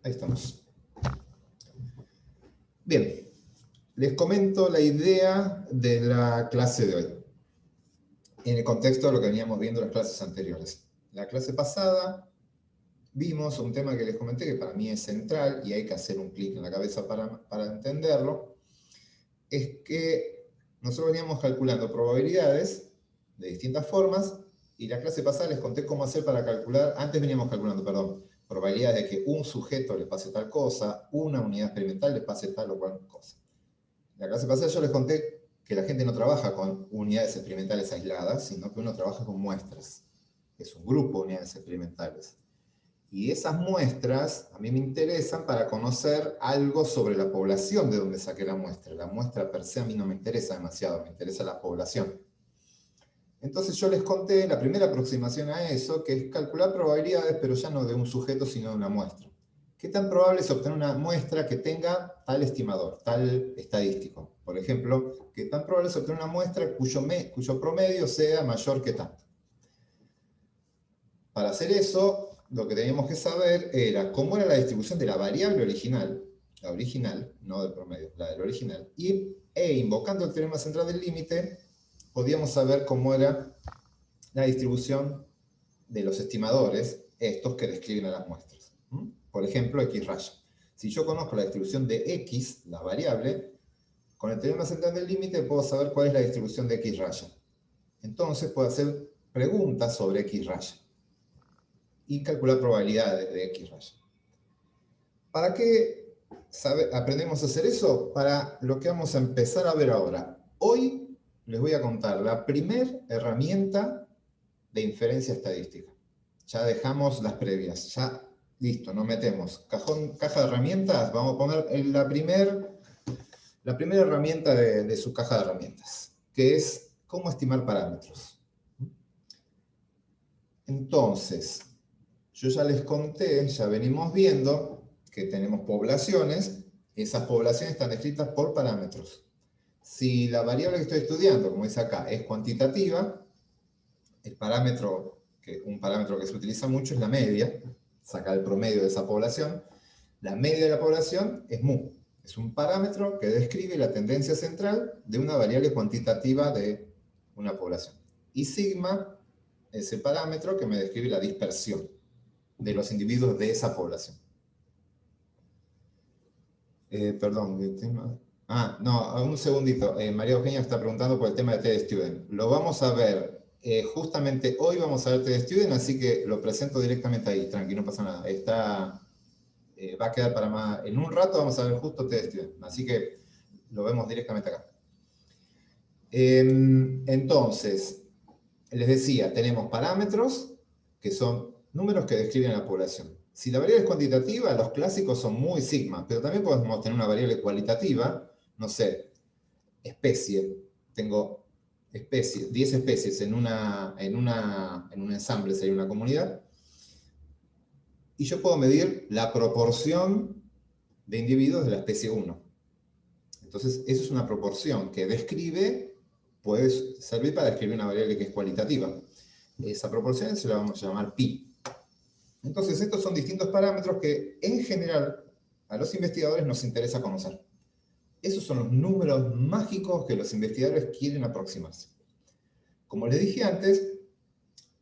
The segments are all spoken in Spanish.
Ahí estamos. Bien, les comento la idea de la clase de hoy, en el contexto de lo que veníamos viendo en las clases anteriores. La clase pasada vimos un tema que les comenté que para mí es central y hay que hacer un clic en la cabeza para entenderlo, es que nosotros veníamos calculando probabilidades de distintas formas y la clase pasada les conté cómo hacer para calcular, antes veníamos calculando, perdón, probabilidades de que un sujeto le pase tal cosa, una unidad experimental le pase tal o cual cosa. La clase pasada yo les conté que la gente no trabaja con unidades experimentales aisladas, sino que uno trabaja con muestras. Es un grupo de unidades experimentales. Y esas muestras a mí me interesan para conocer algo sobre la población de donde saqué la muestra. La muestra per se a mí no me interesa demasiado, me interesa la población. Entonces yo les conté la primera aproximación a eso, que es calcular probabilidades, pero ya no de un sujeto, sino de una muestra. ¿Qué tan probable es obtener una muestra que tenga tal estimador, tal estadístico? Por ejemplo, ¿qué tan probable es obtener una muestra cuyo promedio sea mayor que tanto? Para hacer eso, lo que teníamos que saber era cómo era la distribución de la variable original, la original, no del promedio, la del original, e invocando el teorema central del límite, podíamos saber cómo era la distribución de los estimadores, estos que describen a las muestras. Por ejemplo, x raya. Si yo conozco la distribución de x, la variable, con el teorema central del límite puedo saber cuál es la distribución de x raya. Entonces puedo hacer preguntas sobre x raya y calcular probabilidades de x raya. ¿Para qué aprendemos a hacer eso? Para lo que vamos a empezar a ver ahora. Hoy les voy a contar la primera herramienta de inferencia estadística. Ya dejamos las previas, ya listo, nos metemos. Caja de herramientas, vamos a poner la primera herramienta de su caja de herramientas, que es cómo estimar parámetros. Entonces, yo ya les conté, ya venimos viendo que tenemos poblaciones, esas poblaciones están descritas por parámetros. Si la variable que estoy estudiando, como dice acá, es cuantitativa, un parámetro que se utiliza mucho es la media, sacar el promedio de esa población. La media de la población es mu, es un parámetro que describe la tendencia central de una variable cuantitativa de una población. Y sigma es el parámetro que me describe la dispersión de los individuos de esa población. Perdón, no, un segundito. María Eugenia está preguntando por el tema de TDStudent. Lo vamos a ver, justamente hoy vamos a ver TDStudent, así que lo presento directamente ahí, tranqui, no pasa nada. Va a quedar para más. En un rato vamos a ver justo TDStudent, así que lo vemos directamente acá. Entonces, les decía, tenemos parámetros que son números que describen a la población. Si la variable es cuantitativa, los clásicos son muy sigma, pero también podemos tener una variable cualitativa, no sé, especie. Tengo 10 especies en un ensamble, sería una comunidad, y yo puedo medir la proporción de individuos de la especie 1. Entonces, eso es una proporción que puede servir para describir una variable que es cualitativa. Esa proporción se la vamos a llamar pi. Entonces, estos son distintos parámetros que, en general, a los investigadores nos interesa conocer. Esos son los números mágicos que los investigadores quieren aproximarse. Como les dije antes,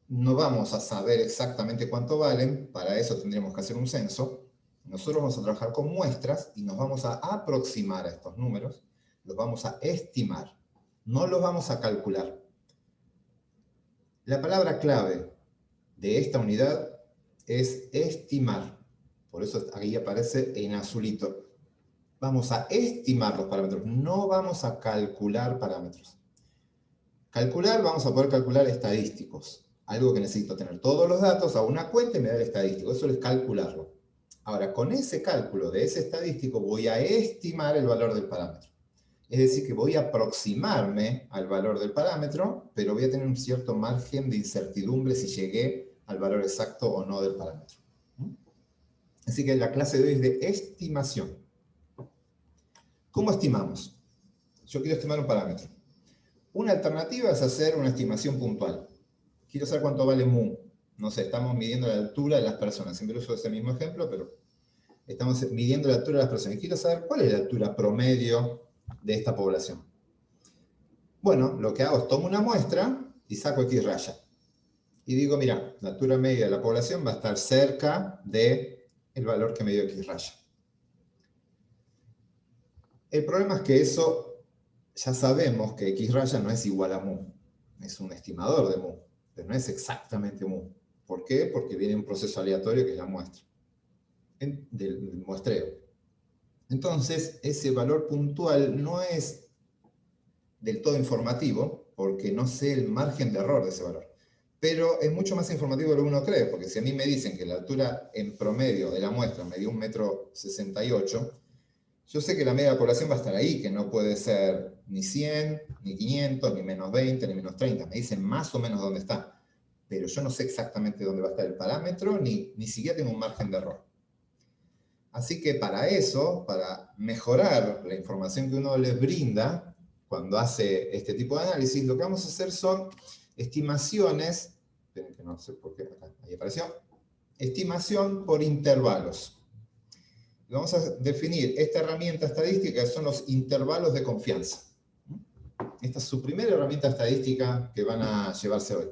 no vamos a saber exactamente cuánto valen, para eso tendríamos que hacer un censo. Nosotros vamos a trabajar con muestras y nos vamos a aproximar a estos números, los vamos a estimar, no los vamos a calcular. La palabra clave de esta unidad es estimar. Por eso aquí aparece en azulito. Vamos a estimar los parámetros, no vamos a calcular parámetros. Vamos a poder calcular estadísticos. Algo que necesito tener todos los datos a una cuenta y me da el estadístico. Eso es calcularlo. Ahora, con ese cálculo de ese estadístico voy a estimar el valor del parámetro. Es decir, que voy a aproximarme al valor del parámetro, pero voy a tener un cierto margen de incertidumbre si llegué al valor exacto o no del parámetro. Así que la clase de hoy es de estimación. ¿Cómo estimamos? Yo quiero estimar un parámetro. Una alternativa es hacer una estimación puntual. Quiero saber cuánto vale mu. No sé, estamos midiendo la altura de las personas. Siempre uso ese mismo ejemplo, pero Estamos midiendo la altura de las personas. Y quiero saber cuál es la altura promedio de esta población. Bueno, lo que hago es tomo una muestra y saco X raya. Y digo, mira, la altura media de la población va a estar cerca del valor que me dio X raya. El problema es que eso, ya sabemos que X raya no es igual a mu. Es un estimador de mu, pero no es exactamente mu. ¿Por qué? Porque viene un proceso aleatorio que es la muestra, del muestreo. Entonces, ese valor puntual no es del todo informativo, porque no sé el margen de error de ese valor. Pero es mucho más informativo de lo que uno cree, porque si a mí me dicen que la altura en promedio de la muestra me dio 1,68 m, yo sé que la media de la población va a estar ahí, que no puede ser ni 100, ni 500, ni menos 20, ni menos 30. Me dicen más o menos dónde está. Pero yo no sé exactamente dónde va a estar el parámetro, ni siquiera tengo un margen de error. Así que para eso, para mejorar la información que uno les brinda cuando hace este tipo de análisis, lo que vamos a hacer son estimaciones, esperen que no sé por qué, acá, ahí apareció, estimación por intervalos. Vamos a definir esta herramienta estadística, que son los intervalos de confianza. Esta es su primera herramienta estadística que van a llevarse hoy.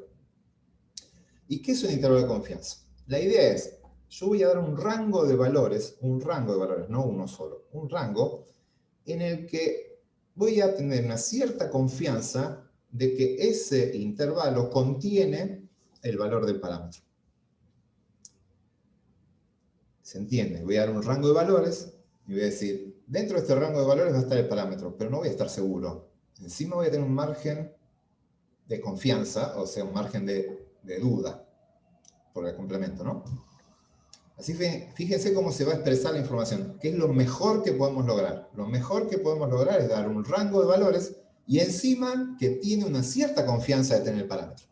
¿Y qué es un intervalo de confianza? La idea es, yo voy a dar un rango de valores, no uno solo, un rango en el que voy a tener una cierta confianza de que ese intervalo contiene el valor del parámetro. ¿Se entiende? Voy a dar un rango de valores y voy a decir, dentro de este rango de valores va a estar el parámetro, pero no voy a estar seguro. Encima voy a tener un margen de confianza, o sea, un margen de duda por el complemento, ¿no? Así que fíjense cómo se va a expresar la información, que es lo mejor que podemos lograr. Lo mejor que podemos lograr es dar un rango de valores y encima que tiene una cierta confianza de tener el parámetro.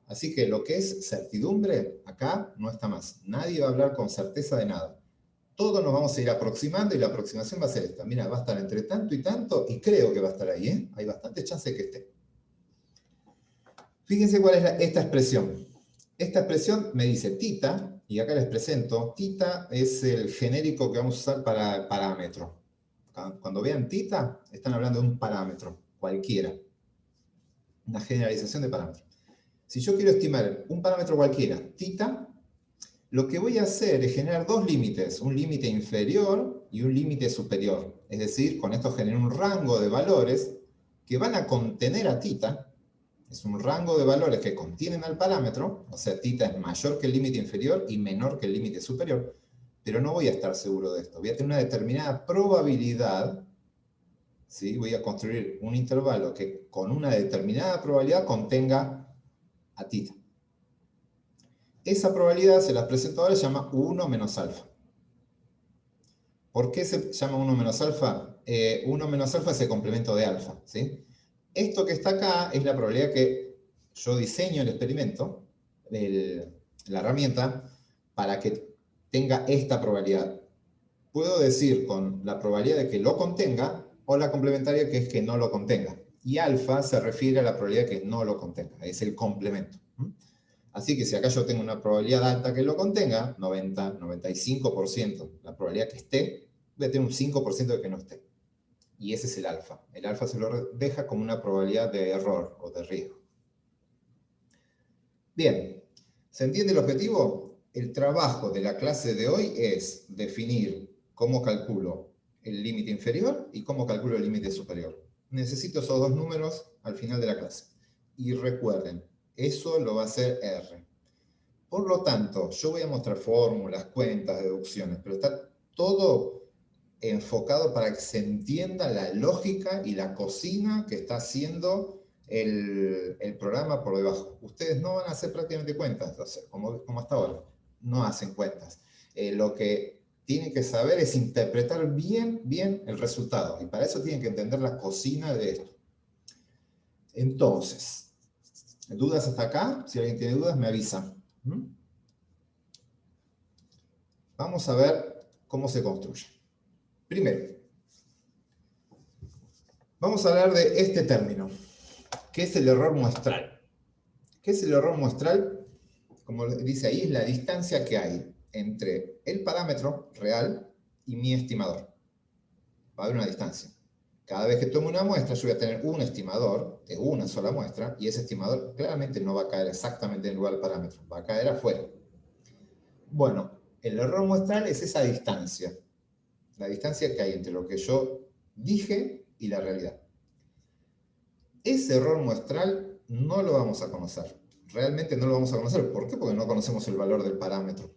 Así que lo que es certidumbre, acá no está más. Nadie va a hablar con certeza de nada. Todos nos vamos a ir aproximando y la aproximación va a ser esta. Mira, va a estar entre tanto y tanto y creo que va a estar ahí, ¿eh? Hay bastante chance de que esté. Fíjense cuál es esta expresión. Esta expresión me dice tita, y acá les presento, tita es el genérico que vamos a usar para el parámetro. Cuando vean tita, están hablando de un parámetro, cualquiera. Una generalización de parámetro. Si yo quiero estimar un parámetro cualquiera, tita, lo que voy a hacer es generar dos límites, un límite inferior y un límite superior. Es decir, con esto genero un rango de valores que van a contener a tita. Es un rango de valores que contienen al parámetro, o sea, tita es mayor que el límite inferior y menor que el límite superior, pero no voy a estar seguro de esto. Voy a tener una determinada probabilidad, ¿sí? Voy a construir un intervalo que con una determinada probabilidad contenga a tita. Esa probabilidad, se las presento ahora, se llama 1 menos alfa. ¿Por qué se llama 1 menos alfa? 1 menos alfa es el complemento de alfa, ¿sí? Esto que está acá es la probabilidad que yo diseño el experimento, la herramienta, para que tenga esta probabilidad. Puedo decir con la probabilidad de que lo contenga o la complementaria que es que no lo contenga. Y alfa se refiere a la probabilidad que no lo contenga, es el complemento. Así que si acá yo tengo una probabilidad alta que lo contenga, 90, 95%, la probabilidad que esté, voy a tener un 5% de que no esté. Y ese es el alfa. El alfa se lo deja como una probabilidad de error o de riesgo. Bien, ¿se entiende el objetivo? El trabajo de la clase de hoy es definir cómo calculo el límite inferior y cómo calculo el límite superior. Necesito esos dos números al final de la clase. Y recuerden, eso lo va a hacer R. Por lo tanto, yo voy a mostrar fórmulas, cuentas, deducciones, pero está todo enfocado para que se entienda la lógica y la cocina que está haciendo el programa por debajo. Ustedes no van a hacer prácticamente cuentas, entonces, como hasta ahora, no hacen cuentas. Lo que tienen que saber es interpretar bien el resultado, y para eso tienen que entender la cocina de esto. Entonces, ¿dudas hasta acá? Si alguien tiene dudas, me avisa. Vamos a ver cómo se construye. Primero, vamos a hablar de este término, que es el error muestral. ¿Qué es el error muestral? Como dice ahí, es la distancia que hay entre el parámetro real y mi estimador. Va a haber una distancia. Cada vez que tome una muestra, yo voy a tener un estimador de una sola muestra, y ese estimador claramente no va a caer exactamente en el lugar del parámetro, va a caer afuera. Bueno, el error muestral es esa distancia. La distancia que hay entre lo que yo dije y la realidad. Ese error muestral no lo vamos a conocer. Realmente no lo vamos a conocer. ¿Por qué? Porque no conocemos el valor del parámetro.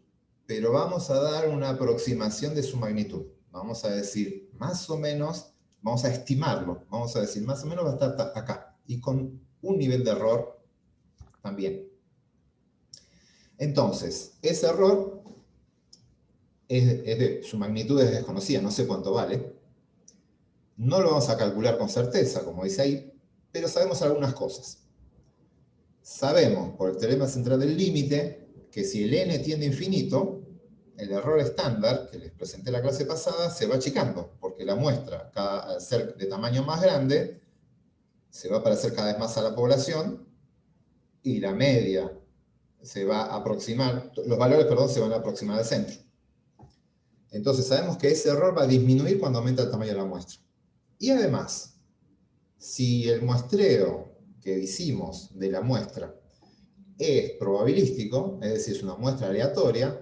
Pero vamos a dar una aproximación de su magnitud. Vamos a decir, más o menos, vamos a estimarlo. Vamos a decir, más o menos va a estar acá. Y con un nivel de error también. Entonces, ese error, su magnitud es desconocida, no sé cuánto vale. No lo vamos a calcular con certeza, como dice ahí, pero sabemos algunas cosas. Sabemos, por el teorema central del límite, que si el n tiende a infinito, el error estándar, que les presenté la clase pasada, se va achicando, porque la muestra, al ser de tamaño más grande, se va a parecer cada vez más a la población, y la media se va a aproximar, los valores, perdón, se van a aproximar al centro. Entonces sabemos que ese error va a disminuir cuando aumenta el tamaño de la muestra. Y además, si el muestreo que hicimos de la muestra es probabilístico, es decir, es una muestra aleatoria,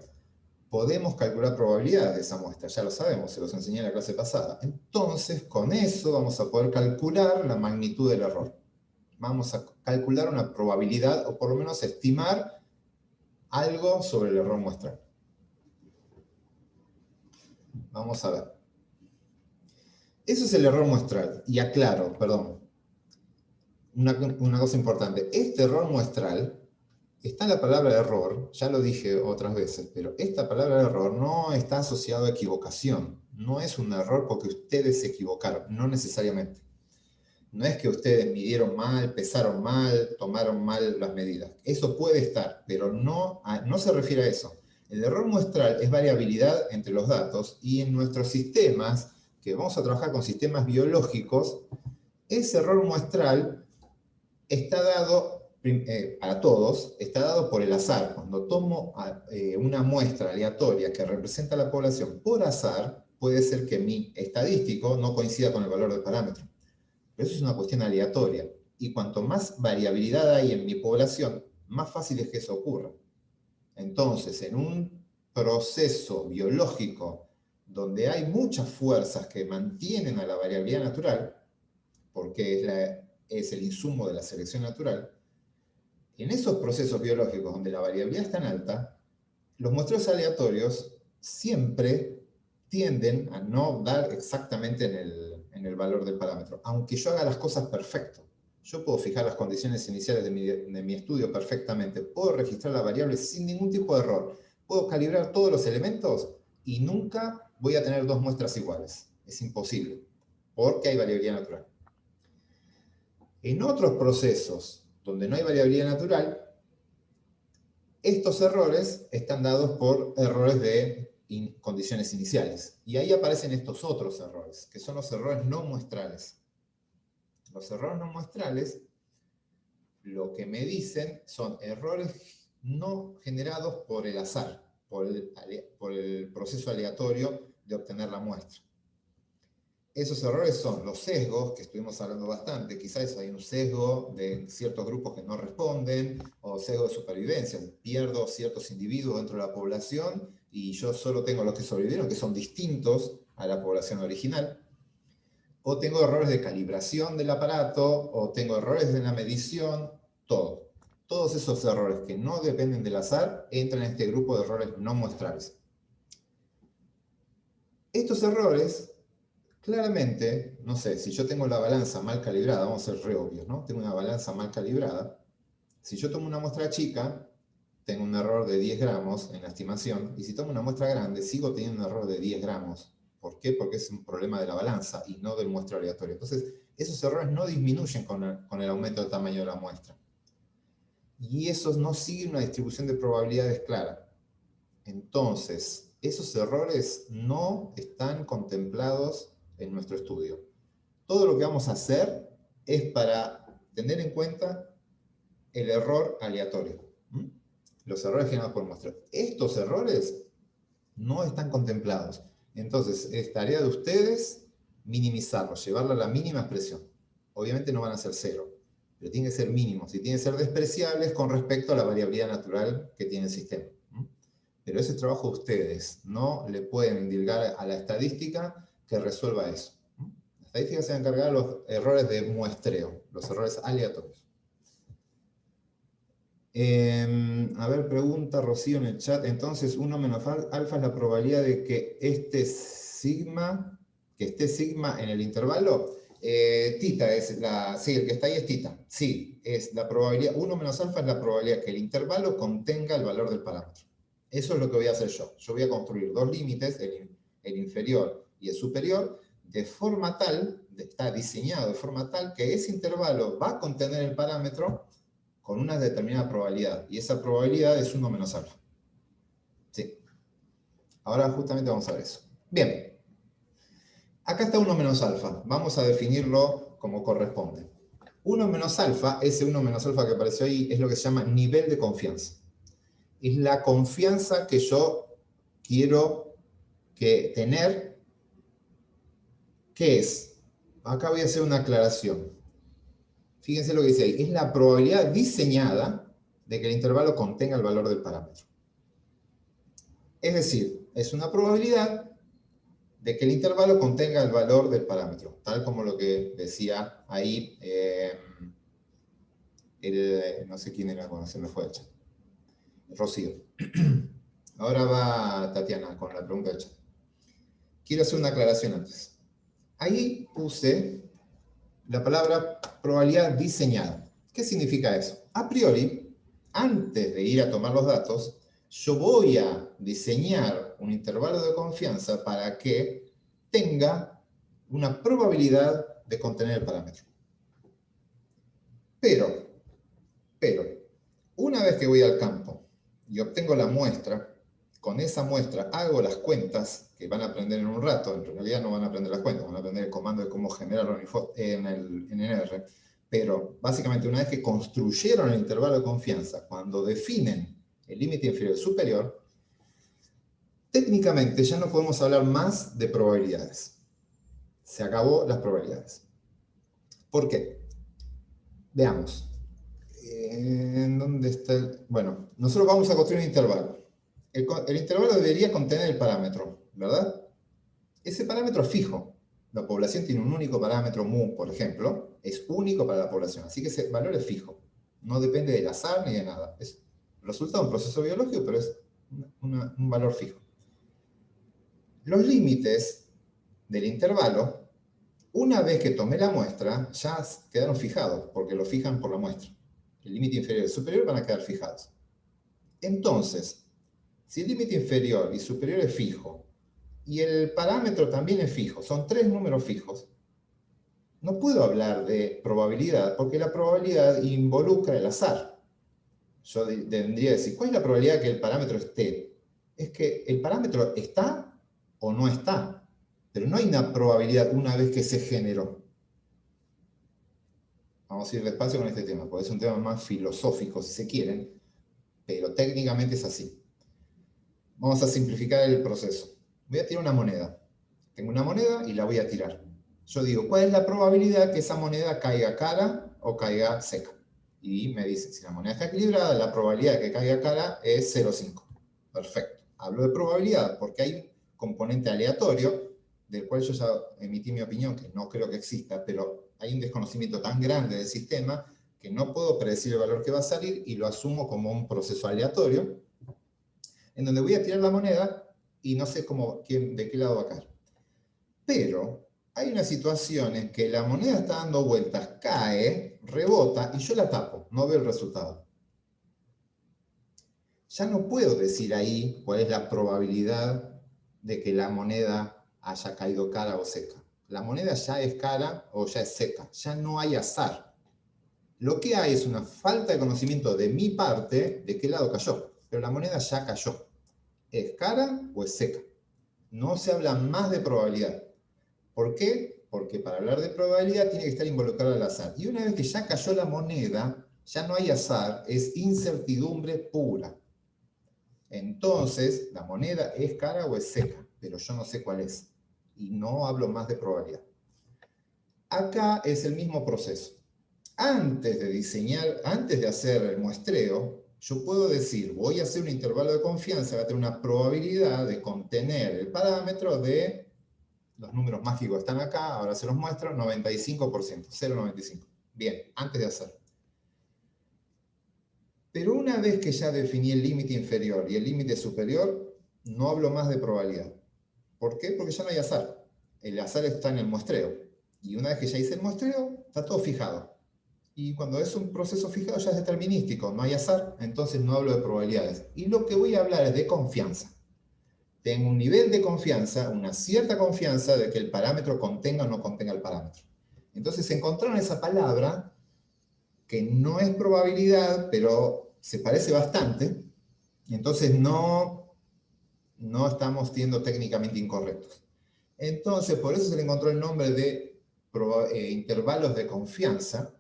podemos calcular probabilidades de esa muestra, ya lo sabemos, se los enseñé en la clase pasada. Entonces, con eso vamos a poder calcular la magnitud del error. Vamos a calcular una probabilidad, o por lo menos estimar algo sobre el error muestral. Vamos a ver. Eso es el error muestral. Y aclaro, perdón, una cosa importante. Este error muestral, está la palabra error, ya lo dije otras veces, pero esta palabra error no está asociada a equivocación. No es un error porque ustedes se equivocaron, no necesariamente. No es que ustedes midieron mal, pesaron mal, tomaron mal las medidas. Eso puede estar, pero no se refiere a eso. El error muestral es variabilidad entre los datos, y en nuestros sistemas, que vamos a trabajar con sistemas biológicos, ese error muestral está dado, para todos, está dado por el azar. Cuando tomo una muestra aleatoria que representa a la población por azar, puede ser que mi estadístico no coincida con el valor del parámetro. Pero eso es una cuestión aleatoria. Y cuanto más variabilidad hay en mi población, más fácil es que eso ocurra. Entonces, en un proceso biológico donde hay muchas fuerzas que mantienen a la variabilidad natural, porque es el insumo de la selección natural, en esos procesos biológicos donde la variabilidad es tan alta, los muestreos aleatorios siempre tienden a no dar exactamente en el valor del parámetro, aunque yo haga las cosas perfecto. Yo puedo fijar las condiciones iniciales de mi estudio perfectamente, puedo registrar la variable sin ningún tipo de error, puedo calibrar todos los elementos y nunca voy a tener dos muestras iguales. Es imposible, porque hay variabilidad natural. En otros procesos donde no hay variabilidad natural, estos errores están dados por errores de condiciones iniciales. Y ahí aparecen estos otros errores, que son los errores no muestrales. Los errores no muestrales, lo que me dicen son errores no generados por el azar, por el proceso aleatorio de obtener la muestra. Esos errores son los sesgos, que estuvimos hablando bastante. Quizás hay un sesgo de ciertos grupos que no responden, o sesgo de supervivencia. Pierdo ciertos individuos dentro de la población y yo solo tengo los que sobrevivieron, que son distintos a la población original. O tengo errores de calibración del aparato, o tengo errores en la medición, todo. Todos esos errores que no dependen del azar entran en este grupo de errores no muestrales. Estos errores, claramente, no sé, si yo tengo la balanza mal calibrada, vamos a ser re obvios, ¿no? Tengo una balanza mal calibrada. Si yo tomo una muestra chica, tengo un error de 10 gramos en la estimación, y si tomo una muestra grande, sigo teniendo un error de 10 gramos. ¿Por qué? Porque es un problema de la balanza y no del muestreo aleatorio. Entonces, esos errores no disminuyen con el aumento del tamaño de la muestra. Y esos no siguen una distribución de probabilidades clara. Entonces, esos errores no están contemplados en nuestro estudio. Todo lo que vamos a hacer es para tener en cuenta el error aleatorio. Los errores generados por muestreo. Estos errores no están contemplados. Entonces, es tarea de ustedes minimizarlos, llevarlo a la mínima expresión. Obviamente no van a ser 0, pero tienen que ser mínimos y tienen que ser despreciables con respecto a la variabilidad natural que tiene el sistema. Pero ese es trabajo de ustedes, no le pueden indilgar a la estadística que resuelva eso. La estadística se va a encargar de los errores de muestreo, los errores aleatorios. A ver, pregunta Rocío en el chat. Entonces, 1 menos alfa es la probabilidad de que esté sigma en el intervalo. Tita es la... Sí, el que está ahí es tita. Sí, es la probabilidad. 1 menos alfa es la probabilidad que el intervalo contenga el valor del parámetro. Eso es lo que voy a hacer yo. Yo voy a construir dos límites, el inferior y el superior, de forma tal, está diseñado de forma tal que ese intervalo va a contener el parámetro con una determinada probabilidad, y esa probabilidad es 1 menos alfa. Sí. Ahora justamente vamos a ver eso. Bien. Acá está 1 menos alfa. Vamos a definirlo como corresponde. 1 menos alfa, ese 1 menos alfa que apareció ahí, es lo que se llama nivel de confianza. Es la confianza que yo quiero tener. ¿Qué es? Acá voy a hacer una aclaración. Fíjense lo que dice ahí. Es la probabilidad diseñada de que el intervalo contenga el valor del parámetro. Es decir, es una probabilidad de que el intervalo contenga el valor del parámetro, tal como lo que decía ahí, no sé quién era cuando se me fue el chat. Rocío. Ahora va Tatiana con la pregunta del chat. Quiero hacer una aclaración antes. Ahí puse la palabra probabilidad diseñada. ¿Qué significa eso? A priori, antes de ir a tomar los datos, yo voy a diseñar un intervalo de confianza para que tenga una probabilidad de contener el parámetro. Pero, una vez que voy al campo y obtengo la muestra, con esa muestra hago las cuentas, que van a aprender en un rato, en realidad no van a aprender las cuentas, van a aprender el comando de cómo generar en el R, pero básicamente una vez que construyeron el intervalo de confianza, cuando definen el límite inferior y superior, técnicamente ya no podemos hablar más de probabilidades. Se acabó las probabilidades. ¿Por qué? Veamos. ¿Dónde está el...? Bueno, nosotros vamos a construir un intervalo. El intervalo debería contener el parámetro, ¿verdad? Ese parámetro es fijo. La población tiene un único parámetro mu, por ejemplo. Es único para la población. Así que ese valor es fijo. No depende del azar ni de nada. Es el resultado de un proceso biológico, pero es un valor fijo. Los límites del intervalo, una vez que tomé la muestra, ya quedaron fijados, porque lo fijan por la muestra. El límite inferior y superior van a quedar fijados. Entonces, si el límite inferior y superior es fijo, y el parámetro también es fijo, son 3 números fijos, no puedo hablar de probabilidad, porque la probabilidad involucra el azar. Yo tendría que decir, ¿cuál es la probabilidad de que el parámetro esté? Es que el parámetro está o no está, pero no hay una probabilidad una vez que se generó. Vamos a ir despacio con este tema, porque es un tema más filosófico, si se quieren, pero técnicamente es así. Vamos a simplificar el proceso. Voy a tirar una moneda. Tengo una moneda y la voy a tirar. Yo digo, ¿cuál es la probabilidad que esa moneda caiga cara o caiga seca? Y me dice, si la moneda está equilibrada, la probabilidad de que caiga cara es 0,5. Perfecto. Hablo de probabilidad porque hay un componente aleatorio, del cual yo ya emití mi opinión, que no creo que exista, pero hay un desconocimiento tan grande del sistema que no puedo predecir el valor que va a salir y lo asumo como un proceso aleatorio, en donde voy a tirar la moneda y no sé de qué lado va a caer. Pero hay una situación en que la moneda está dando vueltas, cae, rebota y yo la tapo, no veo el resultado. Ya no puedo decir ahí cuál es la probabilidad de que la moneda haya caído cara o seca. La moneda ya es cara o ya es seca, ya no hay azar. Lo que hay es una falta de conocimiento de mi parte de qué lado cayó, pero la moneda ya cayó. ¿Es cara o es seca? No se habla más de probabilidad. ¿Por qué? Porque para hablar de probabilidad tiene que estar involucrado el azar. Y una vez que ya cayó la moneda, ya no hay azar, es incertidumbre pura. Entonces, la moneda es cara o es seca, pero yo no sé cuál es. Y no hablo más de probabilidad. Acá es el mismo proceso. Antes de diseñar, antes de hacer el muestreo, yo puedo decir, voy a hacer un intervalo de confianza, va a tener una probabilidad de contener el parámetro de, los números mágicos están acá, ahora se los muestro, 95%, 0,95. Bien, antes de hacerlo. Pero una vez que ya definí el límite inferior y el límite superior, no hablo más de probabilidad. ¿Por qué? Porque ya no hay azar. El azar está en el muestreo. Y una vez que ya hice el muestreo, está todo fijado. Y cuando es un proceso fijado ya es determinístico, no hay azar, entonces no hablo de probabilidades. Y lo que voy a hablar es de confianza. Tengo un nivel de confianza, una cierta confianza de que el parámetro contenga o no contenga el parámetro. Entonces encontraron esa palabra que no es probabilidad, pero se parece bastante, entonces no estamos siendo técnicamente incorrectos. Entonces, por eso se le encontró el nombre de intervalos de confianza,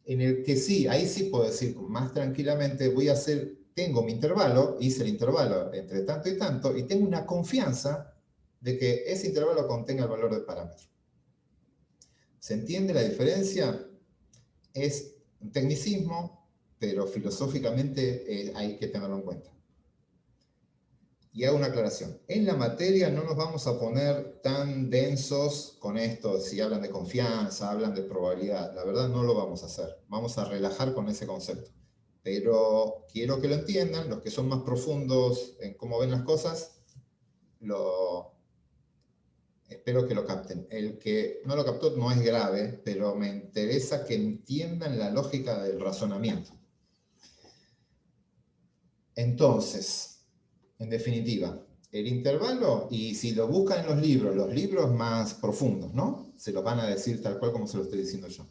en el que sí, ahí sí puedo decir más tranquilamente, tengo mi intervalo, hice el intervalo entre tanto y tengo una confianza de que ese intervalo contenga el valor del parámetro. ¿Se entiende la diferencia? Es un tecnicismo, pero filosóficamente hay que tenerlo en cuenta. Y hago una aclaración. En la materia no nos vamos a poner tan densos con esto, si hablan de confianza, hablan de probabilidad. La verdad no lo vamos a hacer. Vamos a relajar con ese concepto. Pero quiero que lo entiendan, los que son más profundos en cómo ven las cosas, espero que lo capten. El que no lo captó no es grave, pero me interesa que entiendan la lógica del razonamiento. Entonces, en definitiva, el intervalo, y si lo buscan en los libros más profundos, ¿no? Se los van a decir tal cual como se lo estoy diciendo yo.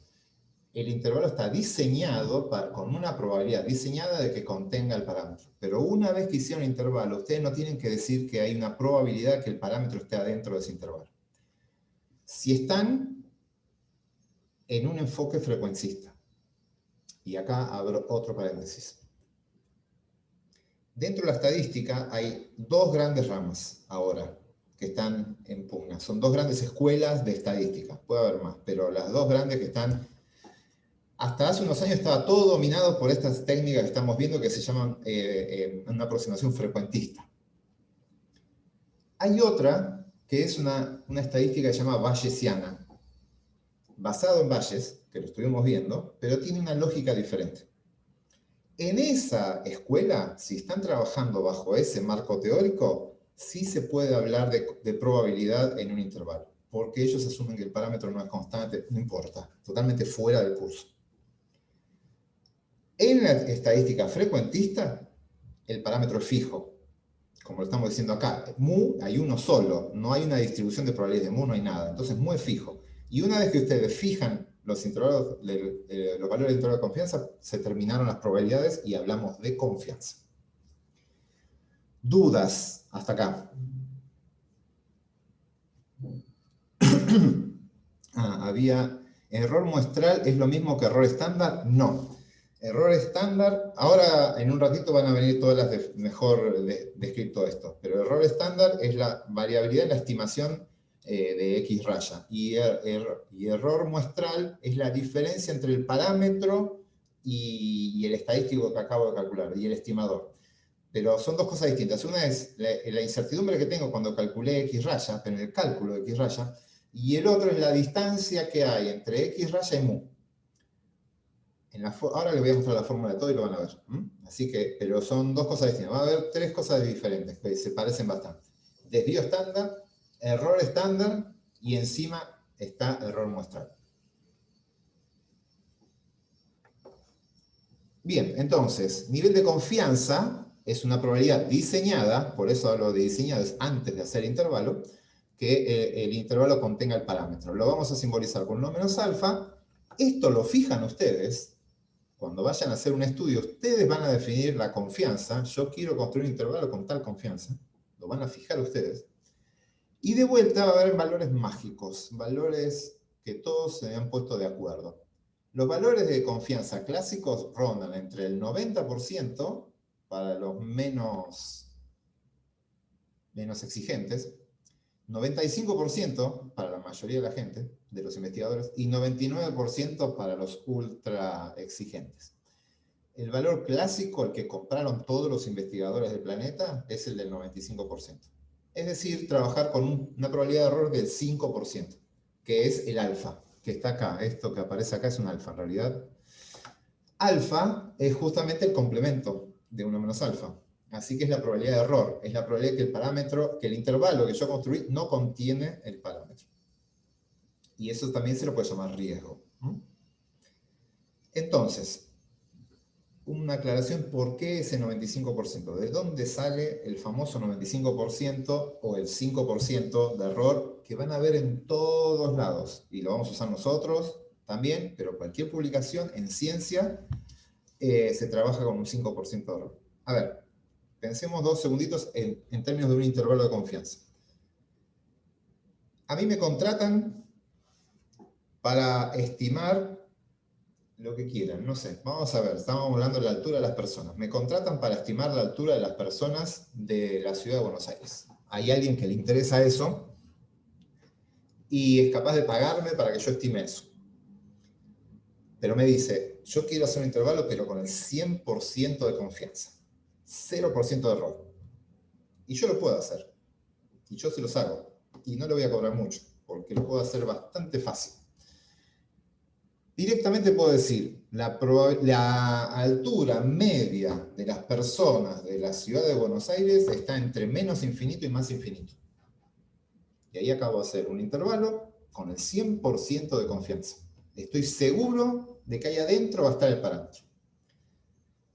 El intervalo está diseñado con una probabilidad diseñada de que contenga el parámetro. Pero una vez que hicieron el intervalo, ustedes no tienen que decir que hay una probabilidad que el parámetro esté adentro de ese intervalo. Si están en un enfoque frecuencista, y acá abro otro paréntesis. Dentro de la estadística hay dos grandes ramas ahora que están en pugna. Son dos grandes escuelas de estadística. Puede haber más, pero las dos grandes que están... Hasta hace unos años estaba todo dominado por estas técnicas que estamos viendo que se llaman una aproximación frecuentista. Hay otra que es una estadística que se llama bayesiana, basado en Bayes, que lo estuvimos viendo, pero tiene una lógica diferente. En esa escuela, si están trabajando bajo ese marco teórico, sí se puede hablar de probabilidad en un intervalo, porque ellos asumen que el parámetro no es constante, no importa, totalmente fuera del curso. En la estadística frecuentista, el parámetro es fijo, como lo estamos diciendo acá. Mu hay uno solo, no hay una distribución de probabilidades de mu, no hay nada, entonces mu es fijo. Y una vez que ustedes fijan los intervalos, los valores de intervalo de confianza, se terminaron las probabilidades y hablamos de confianza. Dudas hasta acá. Había error muestral, ¿es lo mismo que error estándar? No. Error estándar, ahora en un ratito van a venir todas las mejor descrito esto, pero error estándar es la variabilidad en la estimación de X raya. Y error muestral es la diferencia entre el parámetro y el estadístico que acabo de calcular, y el estimador. Pero son dos cosas distintas. Una es la incertidumbre que tengo cuando calculé X raya, en el cálculo de X raya, y el otro es la distancia que hay entre X raya y mu. Ahora les voy a mostrar la fórmula de todo y lo van a ver. Así que, pero son dos cosas distintas. Va a haber tres cosas diferentes que se parecen bastante. Desvío estándar, error estándar y encima está error muestral. Bien, entonces, nivel de confianza es una probabilidad diseñada, por eso hablo de diseñado, es antes de hacer intervalo, que el intervalo contenga el parámetro. Lo vamos a simbolizar con 1 menos alfa. Esto lo fijan ustedes. Cuando vayan a hacer un estudio, ustedes van a definir la confianza. Yo quiero construir un intervalo con tal confianza. Lo van a fijar ustedes. Y de vuelta va a haber valores mágicos, valores que todos se han puesto de acuerdo. Los valores de confianza clásicos rondan entre el 90% para los menos menos exigentes, 95% para la mayoría de la gente, de los investigadores, y 99% para los ultra exigentes. El valor clásico, el que compraron todos los investigadores del planeta, es el del 95%. Es decir, trabajar con una probabilidad de error del 5%, que es el alfa, que está acá. Esto que aparece acá es un alfa, en realidad. Alfa es justamente el complemento de 1 menos alfa. Así que es la probabilidad de error. Es la probabilidad que el parámetro, que el intervalo que yo construí no contiene el parámetro. Y eso también se lo puede llamar riesgo. Entonces, una aclaración, ¿por qué ese 95%? ¿De dónde sale el famoso 95% o el 5% de error que van a ver en todos lados? Y lo vamos a usar nosotros también, pero cualquier publicación en ciencia se trabaja con un 5% de error. A ver, pensemos 2 segunditos en términos de un intervalo de confianza. A mí me contratan para estimar lo que quieran, no sé, vamos a ver, estamos hablando de la altura de las personas. Me contratan para estimar la altura de las personas de la ciudad de Buenos Aires. Hay alguien que le interesa eso y es capaz de pagarme para que yo estime eso. Pero me dice, yo quiero hacer un intervalo, pero con el 100% de confianza. 0% de error. Y yo lo puedo hacer. Y yo se los hago. Y no le voy a cobrar mucho, porque lo puedo hacer bastante fácil. Directamente puedo decir, la altura media de las personas de la ciudad de Buenos Aires está entre menos infinito y más infinito. Y ahí acabo de hacer un intervalo con el 100% de confianza. Estoy seguro de que ahí adentro va a estar el parámetro.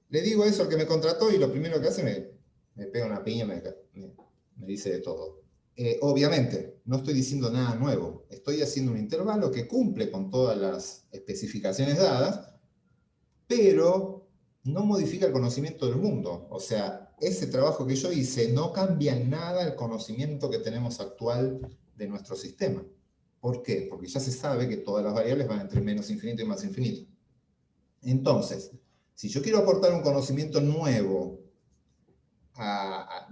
Le digo eso al que me contrató y lo primero que hace me pega una piña, me dice de todo. Obviamente, no estoy diciendo nada nuevo. Estoy haciendo un intervalo que cumple con todas las especificaciones dadas, pero no modifica el conocimiento del mundo. O sea, ese trabajo que yo hice no cambia nada el conocimiento que tenemos actual de nuestro sistema. ¿Por qué? Porque ya se sabe que todas las variables van entre menos infinito y más infinito. Entonces, si yo quiero aportar un conocimiento nuevo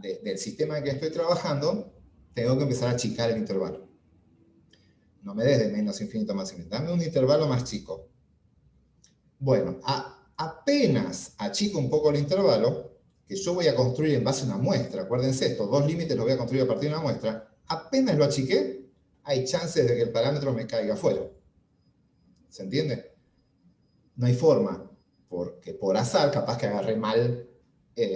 del sistema en que estoy trabajando, tengo que empezar a achicar el intervalo. No me des de menos infinito a más infinito, dame un intervalo más chico. Bueno, apenas achico un poco el intervalo, que yo voy a construir en base a una muestra, acuérdense, estos 2 límites los voy a construir a partir de una muestra, apenas lo achiqué, hay chances de que el parámetro me caiga afuera. ¿Se entiende? No hay forma, porque por azar, capaz que agarré mal,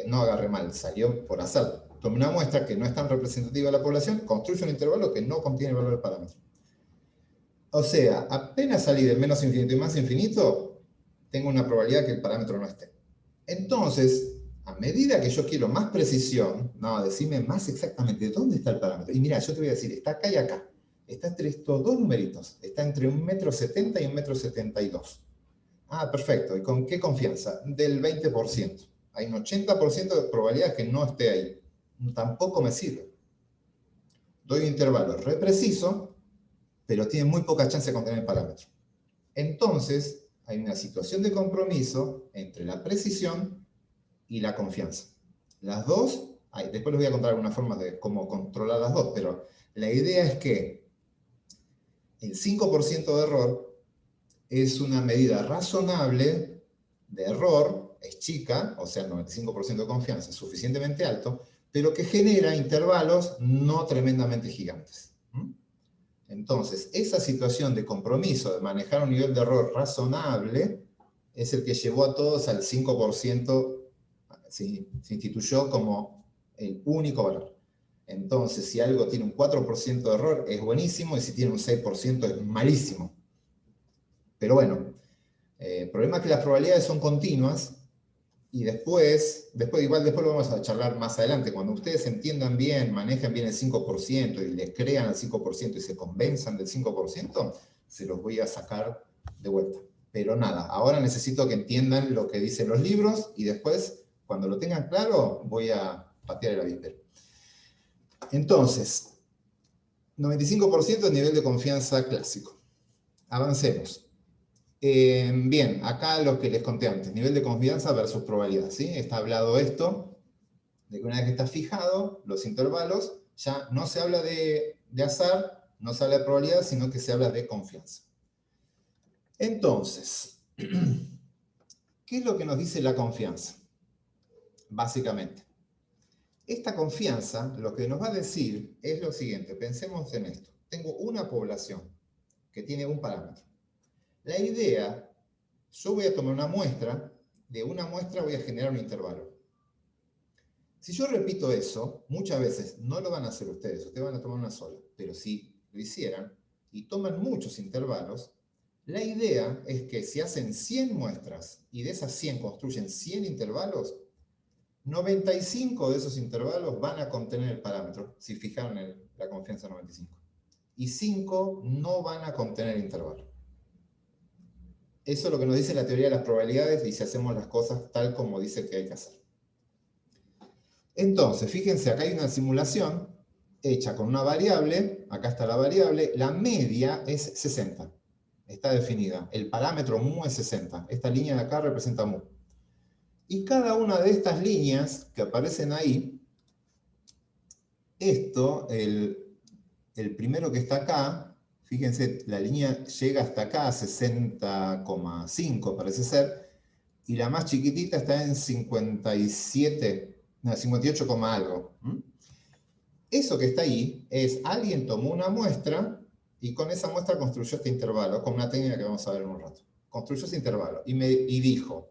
no agarré mal, salió por azar. Tomé una muestra que no es tan representativa de la población, construyo un intervalo que no contiene el valor del parámetro. O sea, apenas salí de menos infinito y más infinito, tengo una probabilidad que el parámetro no esté. Entonces, a medida que yo quiero más precisión, no, decime más exactamente dónde está el parámetro. Y mira, yo te voy a decir, está acá y acá. Está entre estos 2 numeritos. Está entre 1,70 m y 1,72 m. Ah, perfecto. ¿Y con qué confianza? Del 20%. Hay un 80% de probabilidad que no esté ahí. Tampoco me sirve. Doy un intervalo re preciso, pero tiene muy poca chance de contener el parámetro. Entonces, hay una situación de compromiso entre la precisión y la confianza. Las dos, después les voy a contar algunas formas de cómo controlar las dos, pero la idea es que el 5% de error es una medida razonable de error, es chica, o sea, el 95% de confianza es suficientemente alto, pero que genera intervalos no tremendamente gigantes. Entonces, esa situación de compromiso, de manejar un nivel de error razonable, es el que llevó a todos al 5%, se instituyó como el único valor. Entonces, si algo tiene un 4% de error, es buenísimo, y si tiene un 6% es malísimo. Pero bueno, el problema es que las probabilidades son continuas, y después lo vamos a charlar más adelante, cuando ustedes entiendan bien, manejen bien el 5% y les crean al 5% y se convenzan del 5%, se los voy a sacar de vuelta. Pero nada, ahora necesito que entiendan lo que dicen los libros y después, cuando lo tengan claro, voy a patear el avispero. Entonces, 95% es nivel de confianza clásico. Avancemos. Bien, acá lo que les conté antes, nivel de confianza versus probabilidad, ¿sí? Está hablado esto. De que una vez que está fijado, los intervalos, ya no se habla de azar, no se habla de probabilidad, sino que se habla de confianza. Entonces, ¿qué es lo que nos dice la confianza? Básicamente, esta confianza lo que nos va a decir es lo siguiente, pensemos en esto. Tengo una población que tiene un parámetro. La idea, yo voy a tomar una muestra, de una muestra voy a generar un intervalo. Si yo repito eso, muchas veces no lo van a hacer ustedes van a tomar una sola, pero si lo hicieran y toman muchos intervalos, la idea es que si hacen 100 muestras y de esas 100 construyen 100 intervalos, 95 de esos intervalos van a contener el parámetro, si fijaron la confianza 95. Y 5 no van a contener el intervalo. Eso es lo que nos dice la teoría de las probabilidades y si hacemos las cosas tal como dice que hay que hacer. Entonces, fíjense, acá hay una simulación hecha con una variable, acá está la variable, la media es 60. Está definida. El parámetro mu es 60. Esta línea de acá representa mu. Y cada una de estas líneas que aparecen ahí, esto, el primero que está acá, fíjense, la línea llega hasta acá, 60,5 parece ser, y la más chiquitita está en 57, no, 58, algo. Eso que está ahí es, alguien tomó una muestra y con esa muestra construyó este intervalo, con una técnica que vamos a ver en un rato. Construyó ese intervalo y dijo,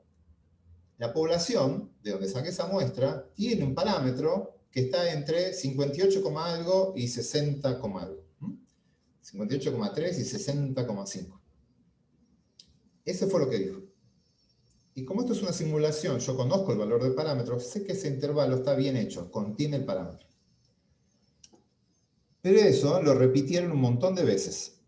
la población de donde saqué esa muestra tiene un parámetro que está entre 58, algo y 60, algo. 58,3 y 60,5. Ese fue lo que dijo. Y como esto es una simulación, yo conozco el valor del parámetro, sé que ese intervalo está bien hecho, contiene el parámetro. Pero eso lo repitieron un montón de veces.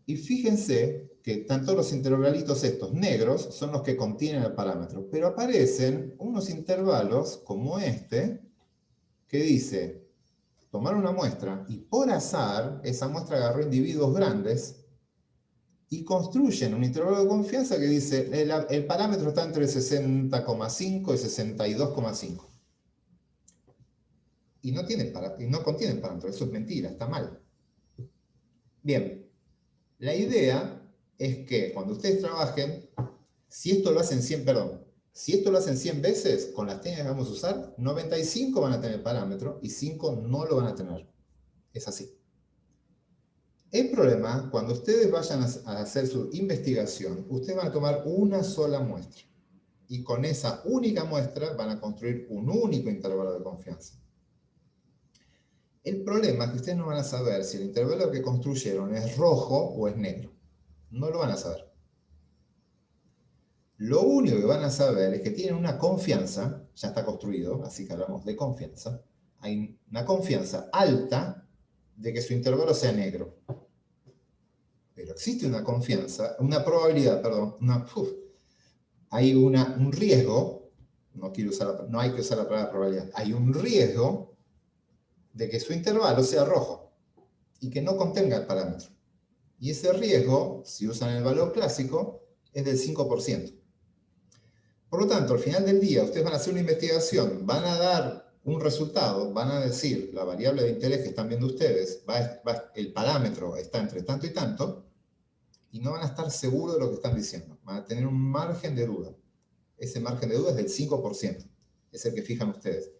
Y fíjense que tanto los intervalitos estos negros son los que contienen el parámetro, pero aparecen unos intervalos como este, que dice, tomar una muestra y por azar esa muestra agarró individuos grandes y construyen un intervalo de confianza que dice, el parámetro está entre 60,5 y 62,5. Y no contiene el parámetro, eso es mentira, está mal. Bien, la idea es que cuando ustedes trabajen, si esto lo hacen 100 veces, con las técnicas que vamos a usar, 95 van a tener parámetro y 5 no lo van a tener. Es así. El problema, cuando ustedes vayan a hacer su investigación, ustedes van a tomar una sola muestra. Y con esa única muestra van a construir un único intervalo de confianza. El problema es que ustedes no van a saber si el intervalo que construyeron es rojo o es negro. No lo van a saber. Lo único que van a saber es que tienen una confianza, ya está construido, así que hablamos de confianza, hay una confianza alta de que su intervalo sea negro. Pero existe una confianza, una probabilidad, perdón, hay un riesgo, no hay que usar la palabra probabilidad, hay un riesgo de que su intervalo sea rojo y que no contenga el parámetro. Y ese riesgo, si usan el valor clásico, es del 5%. Por lo tanto, al final del día, ustedes van a hacer una investigación, van a dar un resultado, van a decir, la variable de interés que están viendo ustedes, el parámetro está entre tanto y tanto, y no van a estar seguros de lo que están diciendo. Van a tener un margen de duda. Ese margen de duda es del 5%, es el que fijan ustedes.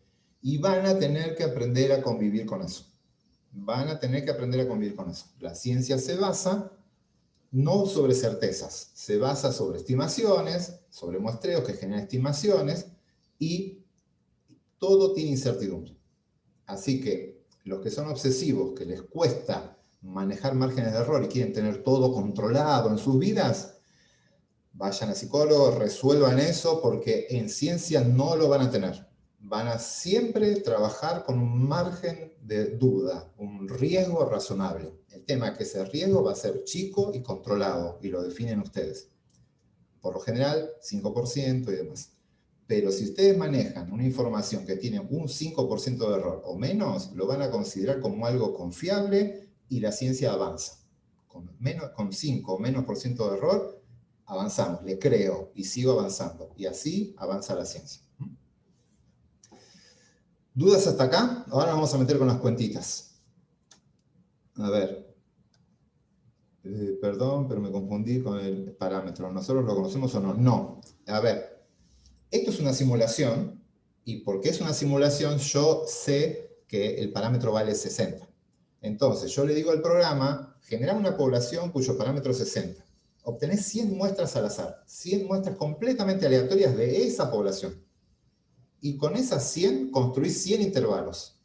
Y van a tener que aprender a convivir con eso. Van a tener que aprender a convivir con eso. La ciencia se basa no sobre certezas, se basa sobre estimaciones, sobre muestreos que generan estimaciones, y todo tiene incertidumbre. Así que los que son obsesivos, que les cuesta manejar márgenes de error y quieren tener todo controlado en sus vidas, vayan a psicólogos, resuelvan eso, porque en ciencia no lo van a tener. Van a siempre trabajar con un margen de duda, un riesgo razonable. El tema es que ese riesgo va a ser chico y controlado, y lo definen ustedes. Por lo general, 5% y demás. Pero si ustedes manejan una información que tiene un 5% de error o menos, lo van a considerar como algo confiable y la ciencia avanza. Con 5 o menos por ciento de error, avanzamos, le creo y sigo avanzando. Y así avanza la ciencia. ¿Dudas hasta acá? Ahora nos vamos a meter con las cuentitas. A ver. Perdón, pero me confundí con el parámetro. ¿Nosotros lo conocemos o no? No. A ver. Esto es una simulación. Y porque es una simulación, yo sé que el parámetro vale 60. Entonces, yo le digo al programa, genera una población cuyo parámetro es 60. Obtenés 100 muestras al azar. 100 muestras completamente aleatorias de esa población. Y con esas 100 construís 100 intervalos.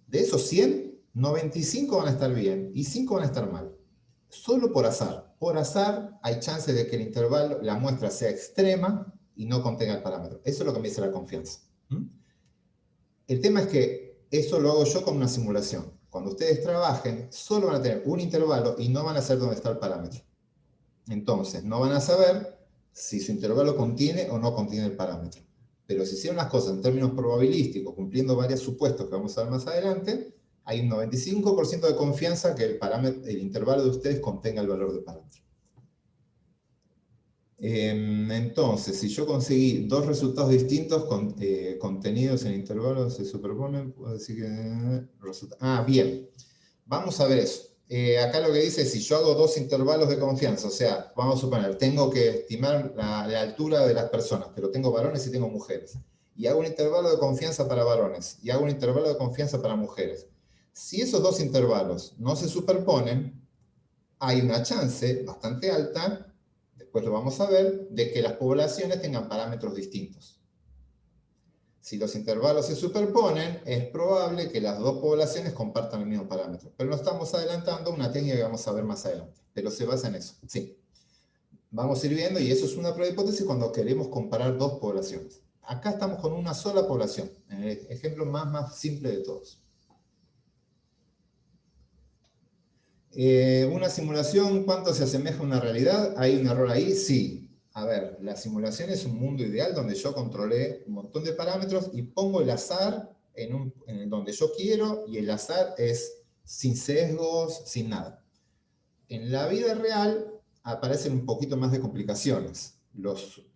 De esos 100, 95 van a estar bien y 5 van a estar mal. Solo por azar. Por azar hay chances de que el intervalo, la muestra sea extrema y no contenga el parámetro. Eso es lo que me dice la confianza. El tema es que eso lo hago yo con una simulación. Cuando ustedes trabajen, solo van a tener un intervalo y no van a saber dónde está el parámetro. Entonces, no van a saber si su intervalo contiene o no contiene el parámetro. Pero si hicieron las cosas en términos probabilísticos, cumpliendo varios supuestos que vamos a ver más adelante, hay un 95% de confianza que el intervalo de ustedes contenga el valor del parámetro. Entonces, si yo conseguí dos resultados distintos contenidos en intervalos se superponen, puedo decir que... bien. Vamos a ver eso. Acá lo que dice es si yo hago dos intervalos de confianza, o sea, vamos a suponer, tengo que estimar la altura de las personas, pero tengo varones y tengo mujeres. Y hago un intervalo de confianza para varones y hago un intervalo de confianza para mujeres. Si esos dos intervalos no se superponen, hay una chance bastante alta, después lo vamos a ver, de que las poblaciones tengan parámetros distintos. Si los intervalos se superponen, es probable que las dos poblaciones compartan el mismo parámetro. Pero no estamos adelantando una técnica que vamos a ver más adelante. Pero se basa en eso, sí. Vamos a ir viendo, y eso es una prueba de hipótesis cuando queremos comparar dos poblaciones. Acá estamos con una sola población, en el ejemplo más simple de todos. Una simulación, ¿cuánto se asemeja a una realidad? ¿Hay un error ahí? Sí. A ver, la simulación es un mundo ideal donde yo controlé un montón de parámetros y pongo el azar en donde yo quiero, y el azar es sin sesgos, sin nada. En la vida real aparecen un poquito más de complicaciones.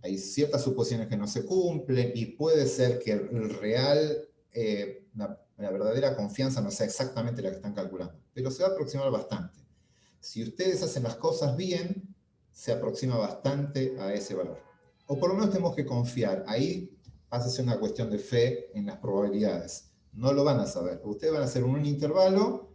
Hay ciertas suposiciones que no se cumplen y puede ser que el real, la verdadera confianza no sea exactamente la que están calculando, pero se va a aproximar bastante. Si ustedes hacen las cosas bien, se aproxima bastante a ese valor. O por lo menos tenemos que confiar. Ahí pasa a ser una cuestión de fe en las probabilidades. No lo van a saber. Ustedes van a hacer un intervalo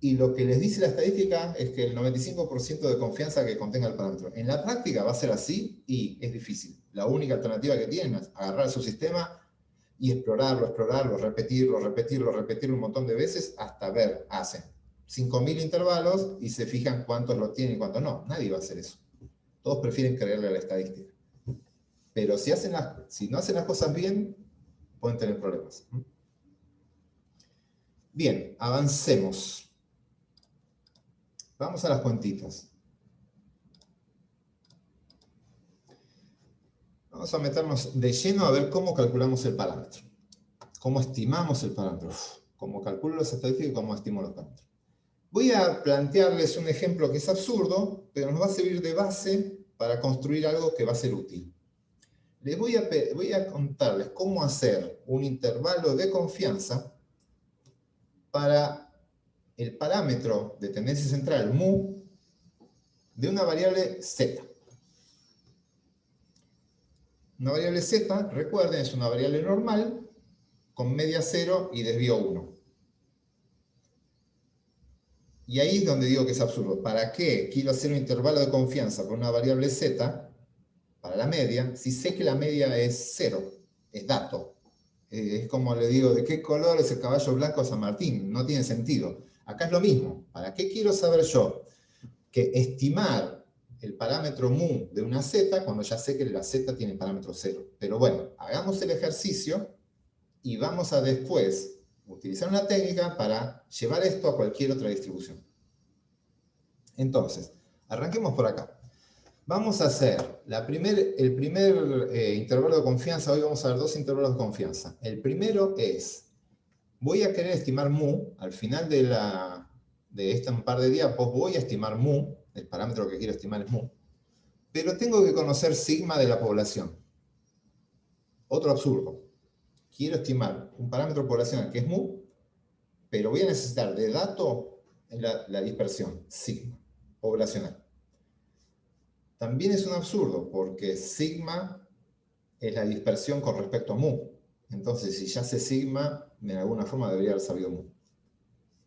y lo que les dice la estadística es que el 95% de confianza que contenga el parámetro. En la práctica va a ser así y es difícil. La única alternativa que tienen es agarrar su sistema y explorarlo, repetirlo un montón de veces hasta ver, hacen 5.000 intervalos y se fijan cuántos lo tienen y cuántos no. Nadie va a hacer eso. Todos prefieren creerle a la estadística. Pero si no hacen las cosas bien, pueden tener problemas. Bien, avancemos. Vamos a las cuentitas. Vamos a meternos de lleno a ver cómo calculamos el parámetro. Cómo estimamos el parámetro. Cómo calculo las estadísticas y cómo estimo los parámetros. Voy a plantearles un ejemplo que es absurdo, pero nos va a servir de base para construir algo que va a ser útil. Les voy a contarles cómo hacer un intervalo de confianza para el parámetro de tendencia central, mu, de una variable z. Una variable z, recuerden, es una variable normal con media 0 y desvío 1. Y ahí es donde digo que es absurdo. ¿Para qué quiero hacer un intervalo de confianza por una variable z, para la media, si sé que la media es 0, es dato? Es como le digo, ¿de qué color es el caballo blanco a San Martín? No tiene sentido. Acá es lo mismo. ¿Para qué quiero saber yo que estimar el parámetro mu de una z cuando ya sé que la z tiene parámetro 0? Pero bueno, hagamos el ejercicio y vamos a después utilizar una técnica para llevar esto a cualquier otra distribución. Entonces, arranquemos por acá. Vamos a hacer el primer intervalo de confianza. Hoy vamos a ver dos intervalos de confianza. El primero es, voy a querer estimar mu, al final de este par de diapos, voy a estimar mu, el parámetro que quiero estimar es mu, pero tengo que conocer sigma de la población. Otro absurdo. quiero estimar un parámetro poblacional que es mu, pero voy a necesitar de dato la dispersión, sigma, poblacional. También es un absurdo, porque sigma es la dispersión con respecto a mu. Entonces, si ya sé sigma, de alguna forma debería haber sabido mu.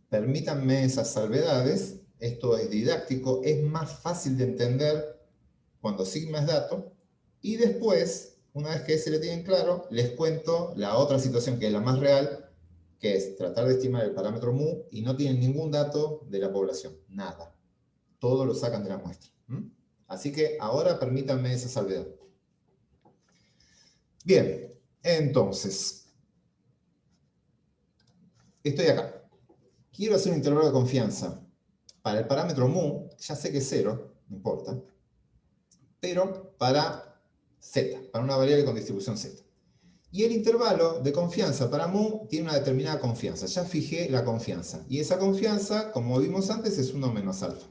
Permítanme esas salvedades, esto es didáctico, es más fácil de entender cuando sigma es dato, y después, una vez que ese le tienen claro, les cuento la otra situación que es la más real, que es tratar de estimar el parámetro mu y no tienen ningún dato de la población, nada. Todo lo sacan de la muestra. Así que ahora permítanme esa salvedad. Bien, entonces, estoy acá. Quiero hacer un intervalo de confianza. Para el parámetro mu, ya sé que es 0, no importa, pero para z, para una variable con distribución z. Y el intervalo de confianza para mu tiene una determinada confianza. Ya fijé la confianza. Y esa confianza, como vimos antes, es 1 menos alfa.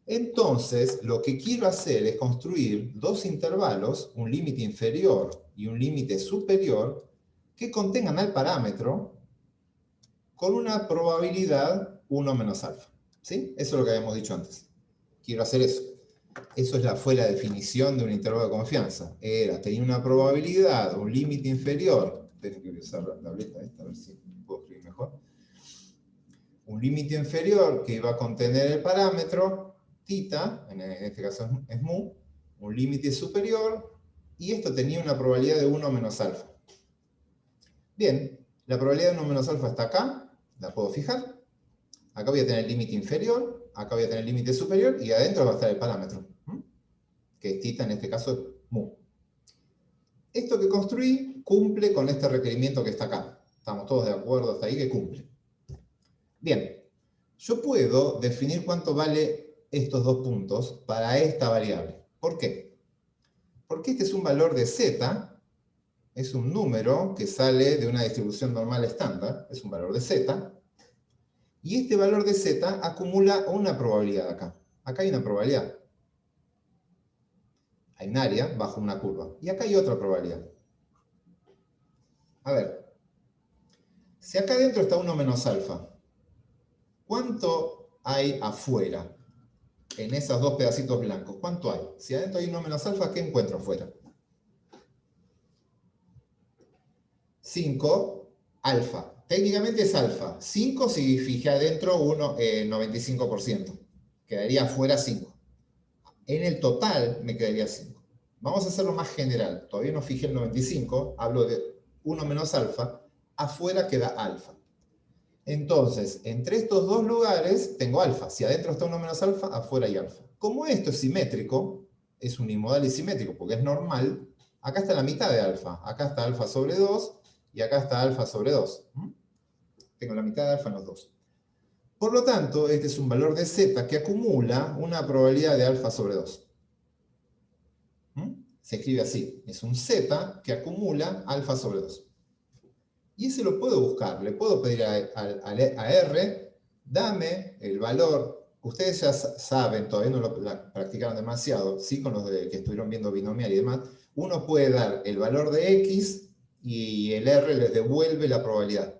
Entonces, lo que quiero hacer es construir dos intervalos, un límite inferior y un límite superior, que contengan al parámetro con una probabilidad 1 menos alfa. ¿Sí? Eso es lo que habíamos dicho antes. Quiero hacer eso. Eso fue la definición de un intervalo de confianza. Tenía una probabilidad, un límite inferior. Tengo que usar la tableta esta, a ver si puedo escribir mejor. Un límite inferior que iba a contener el parámetro θ, en este caso es mu, un límite superior, y esto tenía una probabilidad de 1 menos alfa. Bien, la probabilidad de 1 menos alfa está acá, la puedo fijar. Acá voy a tener el límite inferior, acá voy a tener el límite superior, y adentro va a estar el parámetro, que es θ, en este caso es mu. Esto que construí cumple con este requerimiento que está acá. Estamos todos de acuerdo hasta ahí que cumple. Bien, yo puedo definir cuánto vale estos dos puntos para esta variable. ¿Por qué? Porque este es un valor de z, es un número que sale de una distribución normal estándar, es un valor de z, y este valor de z acumula una probabilidad acá. Acá hay una probabilidad. Hay un área bajo una curva. Y acá hay otra probabilidad. A ver, si acá adentro está 1 menos alfa, ¿cuánto hay afuera? En esos dos pedacitos blancos, ¿cuánto hay? Si adentro hay 1 menos alfa, ¿qué encuentro afuera? 5 alfa. Técnicamente es alfa. 5 si fijé adentro 95%. Quedaría afuera 5. En el total me quedaría 5. Vamos a hacerlo más general. Todavía no fijé el 95. Hablo de 1 menos alfa. Afuera queda alfa. Entonces, entre estos dos lugares tengo alfa. Si adentro está 1 menos alfa, afuera hay alfa. Como esto es simétrico, es unimodal y simétrico porque es normal, acá está la mitad de alfa. Acá está alfa sobre 2 y acá está alfa sobre 2. Tengo la mitad de alfa en los dos. Por lo tanto, este es un valor de z que acumula una probabilidad de alfa sobre 2. Se escribe así. Es un z que acumula alfa sobre 2. Y ese lo puedo buscar. Le puedo pedir a R, dame el valor. Ustedes ya saben, todavía no lo practicaron demasiado, ¿sí? Con los que estuvieron viendo binomial y demás. Uno puede dar el valor de x y el R les devuelve la probabilidad.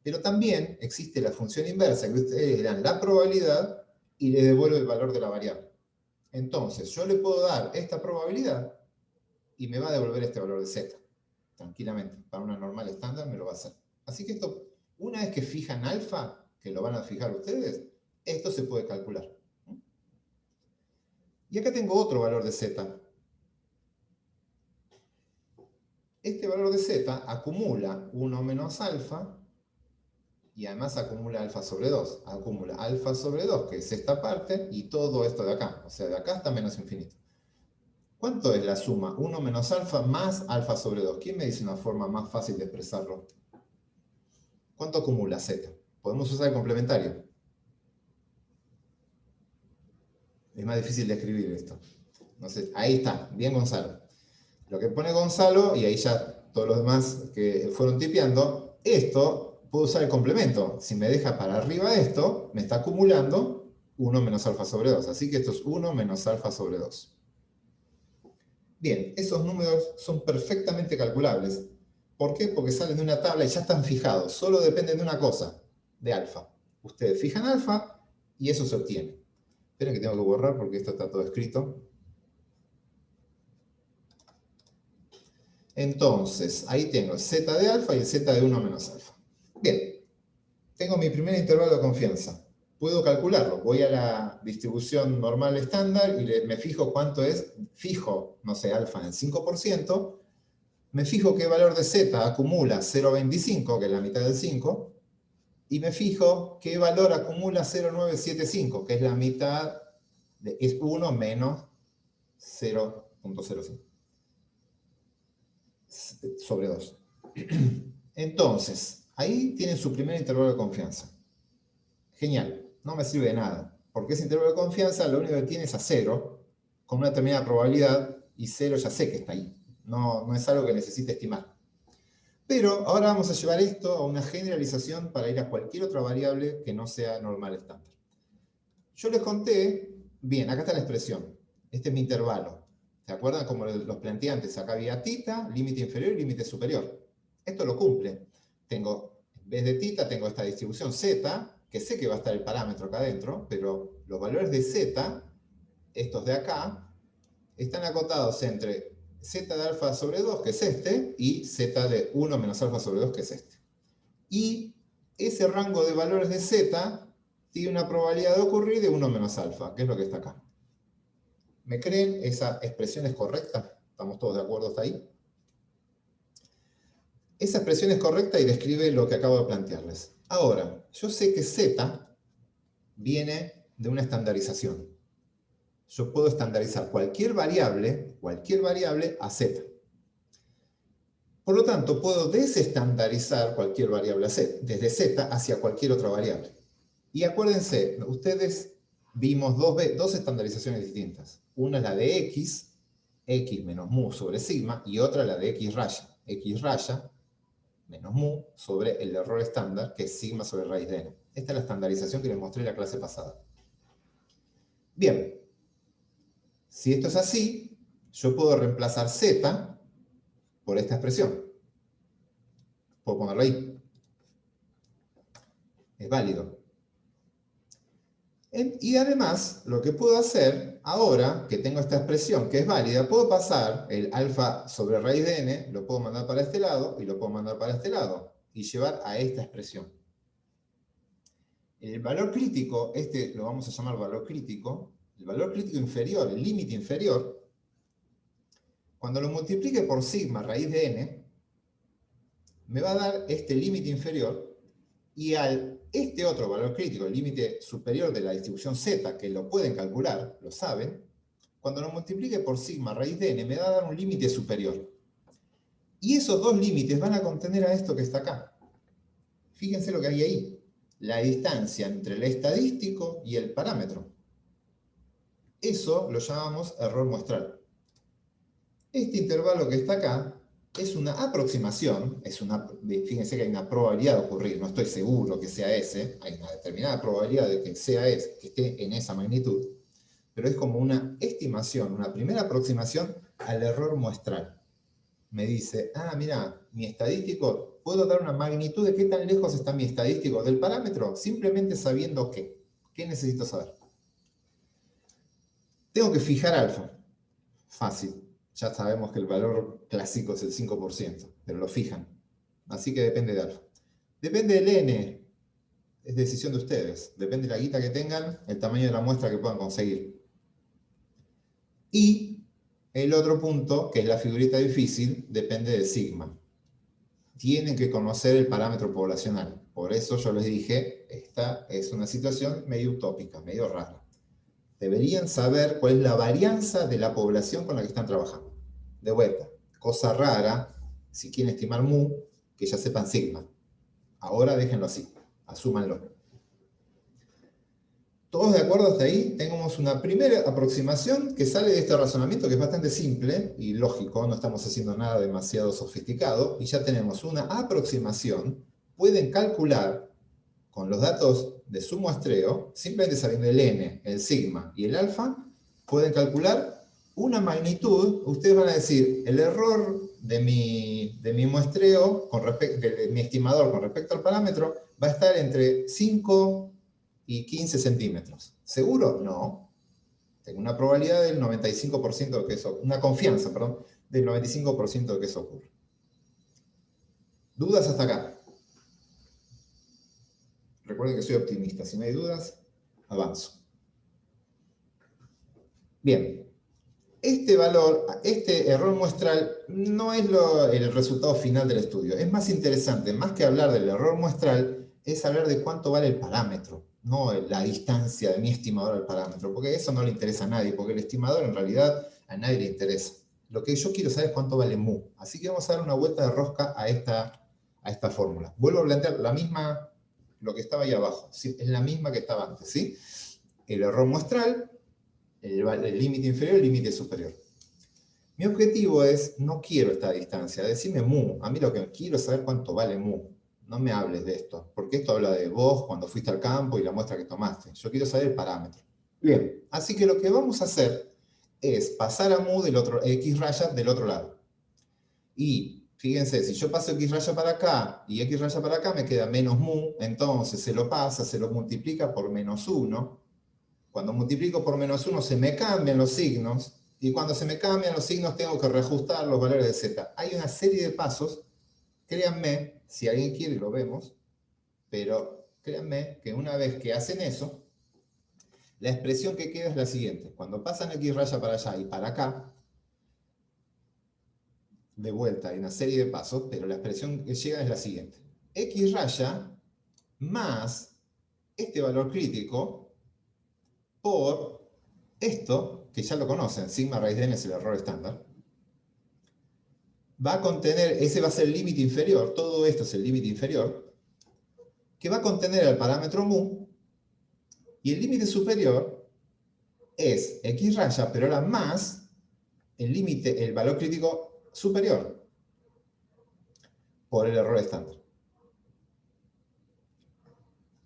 Pero también existe la función inversa, que ustedes le dan la probabilidad y le devuelve el valor de la variable. Entonces, yo le puedo dar esta probabilidad y me va a devolver este valor de z. Tranquilamente, para una normal estándar me lo va a hacer. Así que esto, una vez que fijan alfa, que lo van a fijar ustedes, esto se puede calcular. Y acá tengo otro valor de z. Este valor de z acumula 1 menos alfa, y además acumula alfa sobre 2. Acumula alfa sobre 2, que es esta parte, y todo esto de acá. O sea, de acá hasta menos infinito. ¿Cuánto es la suma? 1 menos alfa más alfa sobre 2. ¿Quién me dice una forma más fácil de expresarlo? ¿Cuánto acumula z? Podemos usar el complementario. Es más difícil de escribir esto. No sé, ahí está, bien Gonzalo. Lo que pone Gonzalo, y ahí ya todos los demás que fueron tipeando, esto puedo usar el complemento. Si me deja para arriba esto, me está acumulando 1 menos alfa sobre 2. Así que esto es 1 menos alfa sobre 2. Bien, esos números son perfectamente calculables. ¿Por qué? Porque salen de una tabla y ya están fijados. Solo dependen de una cosa, de alfa. Ustedes fijan alfa y eso se obtiene. Esperen que tengo que borrar porque esto está todo escrito. Entonces, ahí tengo el z de alfa y el z de 1 menos alfa. Bien, tengo mi primer intervalo de confianza. Puedo calcularlo. Voy a la distribución normal estándar y me fijo cuánto es. Fijo, no sé, alfa en 5%. Me fijo qué valor de z acumula 0,25, que es la mitad del 5. Y me fijo qué valor acumula 0,975, que es la mitad, es 1 menos 0,05 sobre 2. Entonces, ahí tienen su primer intervalo de confianza. Genial, no me sirve de nada, porque ese intervalo de confianza lo único que tiene es a 0, con una determinada probabilidad, y 0 ya sé que está ahí. No es algo que necesite estimar. Pero ahora vamos a llevar esto a una generalización para ir a cualquier otra variable que no sea normal estándar. Yo les conté, bien, acá está la expresión. Este es mi intervalo. ¿Se acuerdan como los planteé antes? Acá había tita, límite inferior y límite superior. Esto lo cumple. Tengo, en vez de tita, tengo esta distribución z, que sé que va a estar el parámetro acá adentro, pero los valores de z, estos de acá, están acotados entre z de alfa sobre 2, que es este, y z de 1 menos alfa sobre 2, que es este. Y ese rango de valores de z tiene una probabilidad de ocurrir de 1 menos alfa, que es lo que está acá. ¿Me creen? ¿Esa expresión es correcta? ¿Estamos todos de acuerdo hasta ahí? Esa expresión es correcta y describe lo que acabo de plantearles. Ahora, yo sé que z viene de una estandarización. Yo puedo estandarizar cualquier variable a z. Por lo tanto, puedo desestandarizar cualquier variable a z, desde z hacia cualquier otra variable. Y acuérdense, ustedes vimos dos estandarizaciones distintas. Una es la de x menos mu sobre sigma, y otra la de x raya menos mu sobre el error estándar, que es sigma sobre raíz de n. Esta es la estandarización que les mostré en la clase pasada. Bien, si esto es así, yo puedo reemplazar z por esta expresión. Puedo ponerlo ahí. Es válido. Y además, lo que puedo hacer, ahora que tengo esta expresión que es válida, puedo pasar el alfa sobre raíz de n, lo puedo mandar para este lado, y lo puedo mandar para este lado, y llevar a esta expresión. El valor crítico, este lo vamos a llamar valor crítico, el valor crítico inferior, el límite inferior, cuando lo multiplique por sigma raíz de n, me va a dar este límite inferior, y este otro valor crítico, el límite superior de la distribución z, que lo pueden calcular, lo saben, cuando lo multiplique por sigma raíz de n, me va a dar un límite superior. Y esos dos límites van a contener a esto que está acá. Fíjense lo que hay ahí. La distancia entre el estadístico y el parámetro. Eso lo llamamos error muestral. Este intervalo que está acá es una aproximación, fíjense que hay una probabilidad de ocurrir, no estoy seguro que sea ese, hay una determinada probabilidad de que sea ese, que esté en esa magnitud, pero es como una estimación, una primera aproximación al error muestral. Me dice, mira, mi estadístico, ¿puedo dar una magnitud de qué tan lejos está mi estadístico del parámetro? Simplemente sabiendo qué. ¿Qué necesito saber? Tengo que fijar alfa. Fácil. Ya sabemos que el valor clásico es el 5%, pero lo fijan. Así que depende de alfa. Depende del n. Es decisión de ustedes. Depende de la guita que tengan, el tamaño de la muestra que puedan conseguir. Y el otro punto, que es la figurita difícil, depende de sigma. Tienen que conocer el parámetro poblacional. Por eso yo les dije, esta es una situación medio utópica, medio rara. Deberían saber cuál es la varianza de la población con la que están trabajando. De vuelta, cosa rara, si quieren estimar mu, que ya sepan sigma. Ahora déjenlo así, asúmanlo. ¿Todos de acuerdo hasta ahí? Tenemos una primera aproximación que sale de este razonamiento que es bastante simple y lógico, no estamos haciendo nada demasiado sofisticado, y ya tenemos una aproximación. Pueden calcular con los datos de su muestreo, simplemente sabiendo el n, el sigma y el alfa, pueden calcular una magnitud. Ustedes van a decir, el error de mi muestreo, de mi estimador con respecto al parámetro, va a estar entre 5 y 15 centímetros. ¿Seguro? No. Tengo una probabilidad del 95% de que eso, una confianza, perdón, del 95% de que eso ocurra. ¿Dudas hasta acá? Recuerden que soy optimista. Si no hay dudas, avanzo. Bien. Este valor, este error muestral, no es el resultado final del estudio. Es más interesante, más que hablar del error muestral, es hablar de cuánto vale el parámetro, no la distancia de mi estimador al parámetro, porque eso no le interesa a nadie, porque el estimador en realidad a nadie le interesa. Lo que yo quiero saber es cuánto vale mu. Así que vamos a dar una vuelta de rosca a esta fórmula. Vuelvo a plantear la misma, lo que estaba ahí abajo, ¿sí? Es la misma que estaba antes, ¿sí? El error muestral, el límite inferior y el límite superior. Mi objetivo es, no quiero esta distancia, decime mu. A mí lo que quiero es saber cuánto vale mu. No me hables de esto, porque esto habla de vos cuando fuiste al campo y la muestra que tomaste. Yo quiero saber el parámetro. Bien, así que lo que vamos a hacer es pasar a mu del otro, x raya del otro lado. Y fíjense, si yo paso x raya para acá y x raya para acá, me queda menos mu, entonces se lo pasa, se lo multiplica por menos 1. Cuando multiplico por menos 1 se me cambian los signos, y cuando se me cambian los signos tengo que reajustar los valores de z. Hay una serie de pasos, créanme, si alguien quiere lo vemos, pero créanme que una vez que hacen eso, la expresión que queda es la siguiente. Cuando pasan x raya para allá y para acá, de vuelta hay una serie de pasos, pero la expresión que llega es la siguiente. X raya más este valor crítico por esto, que ya lo conocen, sigma raíz de n es el error estándar, va a contener, ese va a ser el límite inferior, todo esto es el límite inferior, que va a contener el parámetro mu, y el límite superior es x raya, pero ahora más el límite, el valor crítico superior, por el error estándar.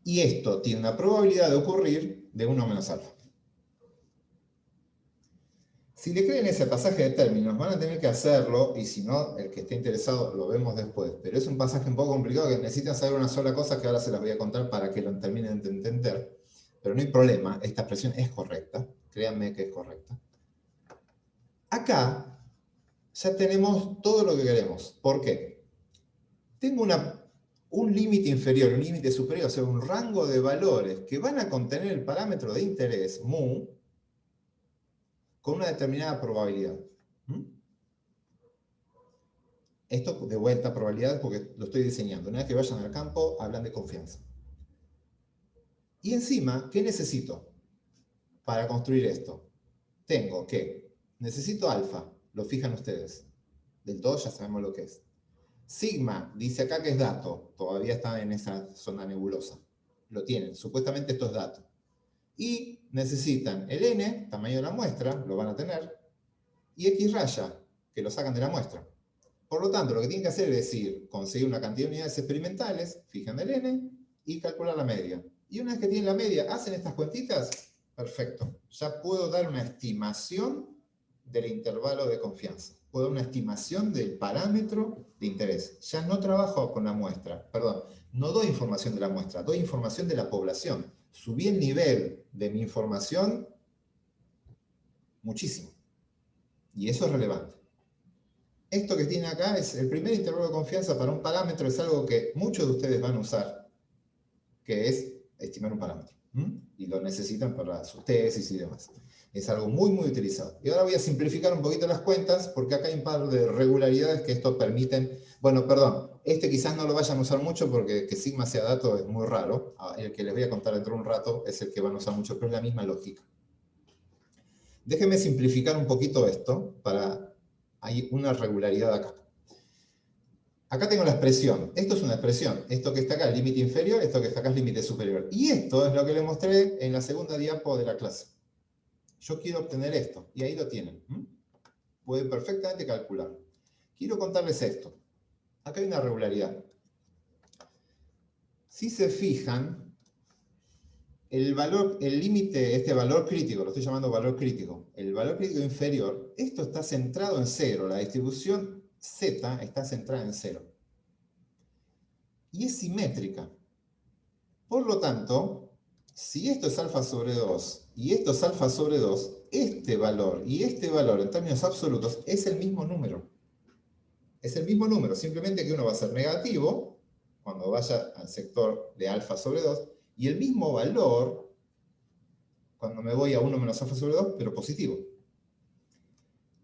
Y esto tiene una probabilidad de ocurrir de 1 menos alfa. Si le creen ese pasaje de términos, van a tener que hacerlo, y si no, el que esté interesado lo vemos después. Pero es un pasaje un poco complicado que necesitan saber una sola cosa que ahora se las voy a contar para que lo terminen de entender. Pero no hay problema, esta expresión es correcta. Créanme que es correcta. Acá ya tenemos todo lo que queremos. ¿Por qué? Tengo un límite inferior, un límite superior, o sea, un rango de valores que van a contener el parámetro de interés, mu, con una determinada probabilidad. Esto de vuelta probabilidad porque lo estoy diseñando. Una vez que vayan al campo, hablan de confianza. Y encima, ¿qué necesito para construir esto? Tengo que, necesito alfa, lo fijan ustedes. Del todo ya sabemos lo que es. Sigma, dice acá que es dato, todavía está en esa zona nebulosa. Lo tienen, supuestamente esto es dato. Y necesitan el n, tamaño de la muestra, lo van a tener, y x raya, que lo sacan de la muestra. Por lo tanto, lo que tienen que hacer es decir, conseguir una cantidad de unidades experimentales, fijan el n, y calcular la media. Y una vez que tienen la media, hacen estas cuentitas, perfecto. Ya puedo dar una estimación del intervalo de confianza. Puedo dar una estimación del parámetro de interés. Ya no trabajo con la muestra, perdón, no doy información de la muestra, doy información de la población. Subí el nivel de mi información muchísimo. Y eso es relevante. Esto que tiene acá es el primer intervalo de confianza para un parámetro, es algo que muchos de ustedes van a usar, que es estimar un parámetro. Y lo necesitan para sus tesis y demás. Es algo muy, muy utilizado. Y ahora voy a simplificar un poquito las cuentas, porque acá hay un par de regularidades que esto permiten. Bueno, perdón, este quizás no lo vayan a usar mucho porque que sigma sea dato es muy raro. El que les voy a contar dentro de un rato es el que van a usar mucho, pero es la misma lógica. Déjenme simplificar un poquito esto para... Hay una regularidad acá. Acá tengo la expresión. Esto es una expresión. Esto que está acá es límite inferior, esto que está acá es límite superior. Y esto es lo que les mostré en la segunda diapo de la clase. Yo quiero obtener esto. Y ahí lo tienen. Pueden perfectamente calcularlo. Quiero contarles esto. Acá hay una regularidad. Si se fijan, el límite, este valor crítico, lo estoy llamando valor crítico, el valor crítico inferior, esto está centrado en cero, la distribución Z está centrada en 0. Y es simétrica. Por lo tanto, si esto es alfa sobre 2 y esto es alfa sobre 2, este valor y este valor en términos absolutos es el mismo número. Es el mismo número, simplemente que uno va a ser negativo cuando vaya al sector de alfa sobre 2, y el mismo valor cuando me voy a 1 menos alfa sobre 2, pero positivo.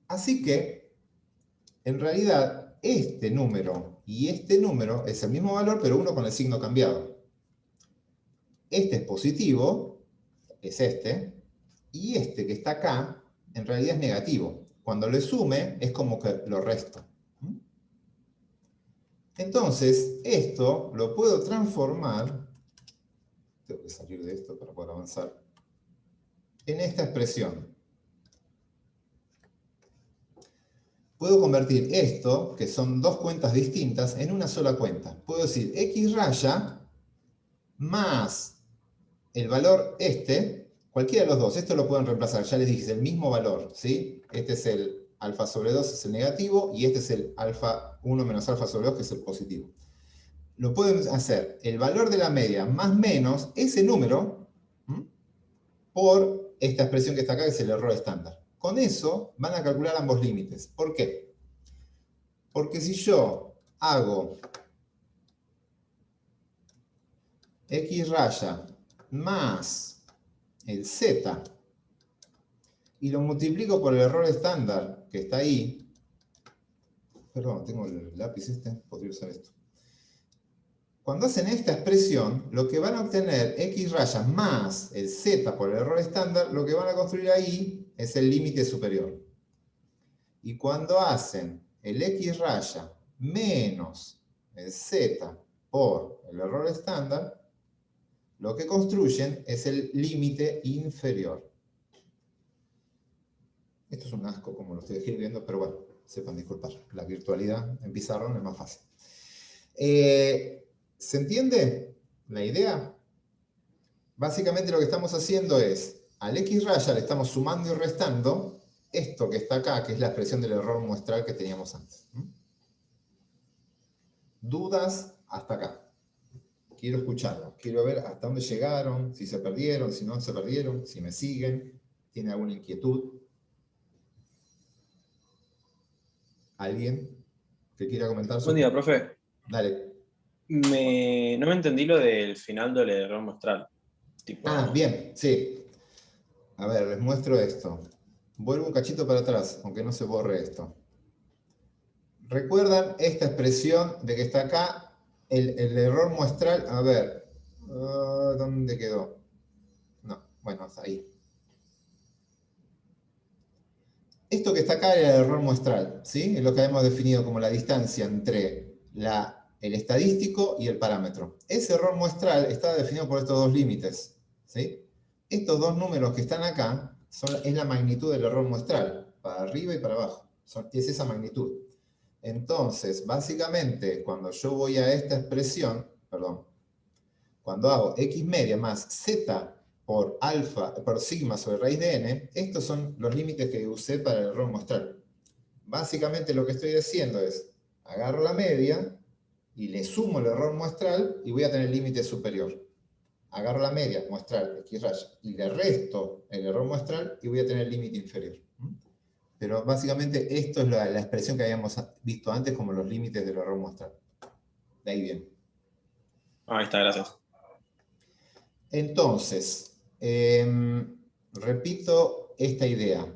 Así que, en realidad, este número y este número es el mismo valor, pero uno con el signo cambiado. Este es positivo, es este, y este que está acá, en realidad es negativo. Cuando lo sume, es como que lo resto. Entonces, esto lo puedo transformar, tengo que salir de esto para poder avanzar, en esta expresión. Puedo convertir esto, que son dos cuentas distintas, en una sola cuenta. Puedo decir x raya más el valor este, cualquiera de los dos. Esto lo pueden reemplazar, ya les dije, es el mismo valor, ¿sí? Este es el alfa sobre 2, es el negativo, y este es el alfa 1 menos alfa sobre 2, que es el positivo. Lo pueden hacer el valor de la media más menos ese número, ¿m?, por esta expresión que está acá, que es el error estándar. Con eso van a calcular ambos límites. ¿Por qué? Porque si yo hago x raya más el z y lo multiplico por el error estándar que está ahí, perdón, tengo el lápiz este, podría usar esto. Cuando hacen esta expresión, lo que van a obtener x raya más el z por el error estándar, lo que van a construir ahí es el límite superior. Y cuando hacen el x raya menos el z por el error estándar, lo que construyen es el límite inferior. Esto es un asco como lo estoy escribiendo, pero bueno, sepan disculpar. La virtualidad en pizarrón es más fácil. ¿Se entiende la idea? Básicamente lo que estamos haciendo es, al x raya le estamos sumando y restando esto que está acá, que es la expresión del error muestral que teníamos antes. ¿Dudas hasta acá? Quiero escucharlos, quiero ver hasta dónde llegaron, si se perdieron, si no se perdieron, si me siguen, ¿tiene alguna inquietud? ¿Alguien que quiera comentar? Buen día, profe. Dale. No me entendí lo del final del error muestral. Tipo... Ah, bien, sí. A ver, les muestro esto. Vuelvo un cachito para atrás, aunque no se borre esto. ¿Recuerdan esta expresión de que está acá? El error muestral, a ver, ¿dónde quedó? No, bueno, está ahí. Esto que está acá era el error muestral, ¿sí? Es lo que hemos definido como la distancia entre el estadístico y el parámetro. Ese error muestral está definido por estos dos límites, ¿sí? Estos dos números que están acá es la magnitud del error muestral, para arriba y para abajo. Es esa magnitud. Entonces, básicamente, cuando yo voy a esta expresión, perdón, cuando hago x media más z por alfa, por sigma sobre raíz de n, estos son los límites que usé para el error muestral. Básicamente lo que estoy haciendo es, agarro la media y le sumo el error muestral y voy a tener el límite superior. Agarro la media muestral, x raya, y le resto el error muestral y voy a tener el límite inferior. Pero básicamente esto es la expresión que habíamos visto antes como los límites del error muestral. De ahí viene. Ahí está, gracias. Entonces, repito esta idea.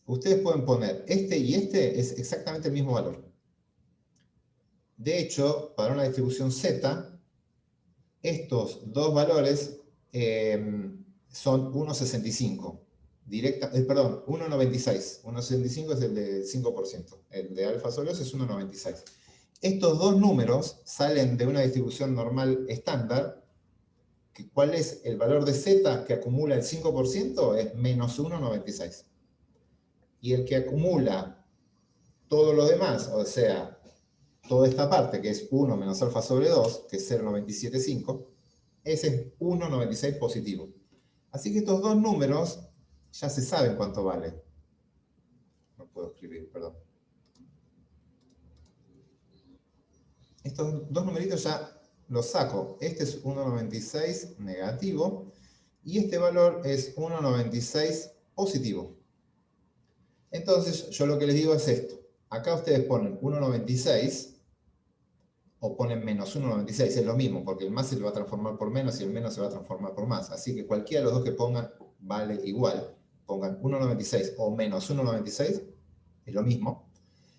Ustedes pueden poner este y este es exactamente el mismo valor. De hecho, para una distribución Z, estos dos valores son 1,65. Perdón, 1,96. 1,65 es el del 5%. El de alfa sobre 2 es 1,96. Estos dos números salen de una distribución normal estándar. ¿Cuál es el valor de Z que acumula el 5%? Es menos 1,96. Y el que acumula todo lo demás, o sea, toda esta parte, que es 1 menos alfa sobre 2, que es 0,975, ese es 1,96 positivo. Así que estos dos números ya se saben cuánto vale. No puedo escribir, perdón. estos dos numeritos ya los saco. Este es 1,96 negativo y este valor es 1,96 positivo. Entonces, yo lo que les digo es esto. Acá ustedes ponen 1,96 o ponen menos 1,96, es lo mismo, porque el más se va a transformar por menos y el menos se va a transformar por más. Así que cualquiera de los dos que pongan vale igual. Pongan 1,96 o menos 1,96, es lo mismo.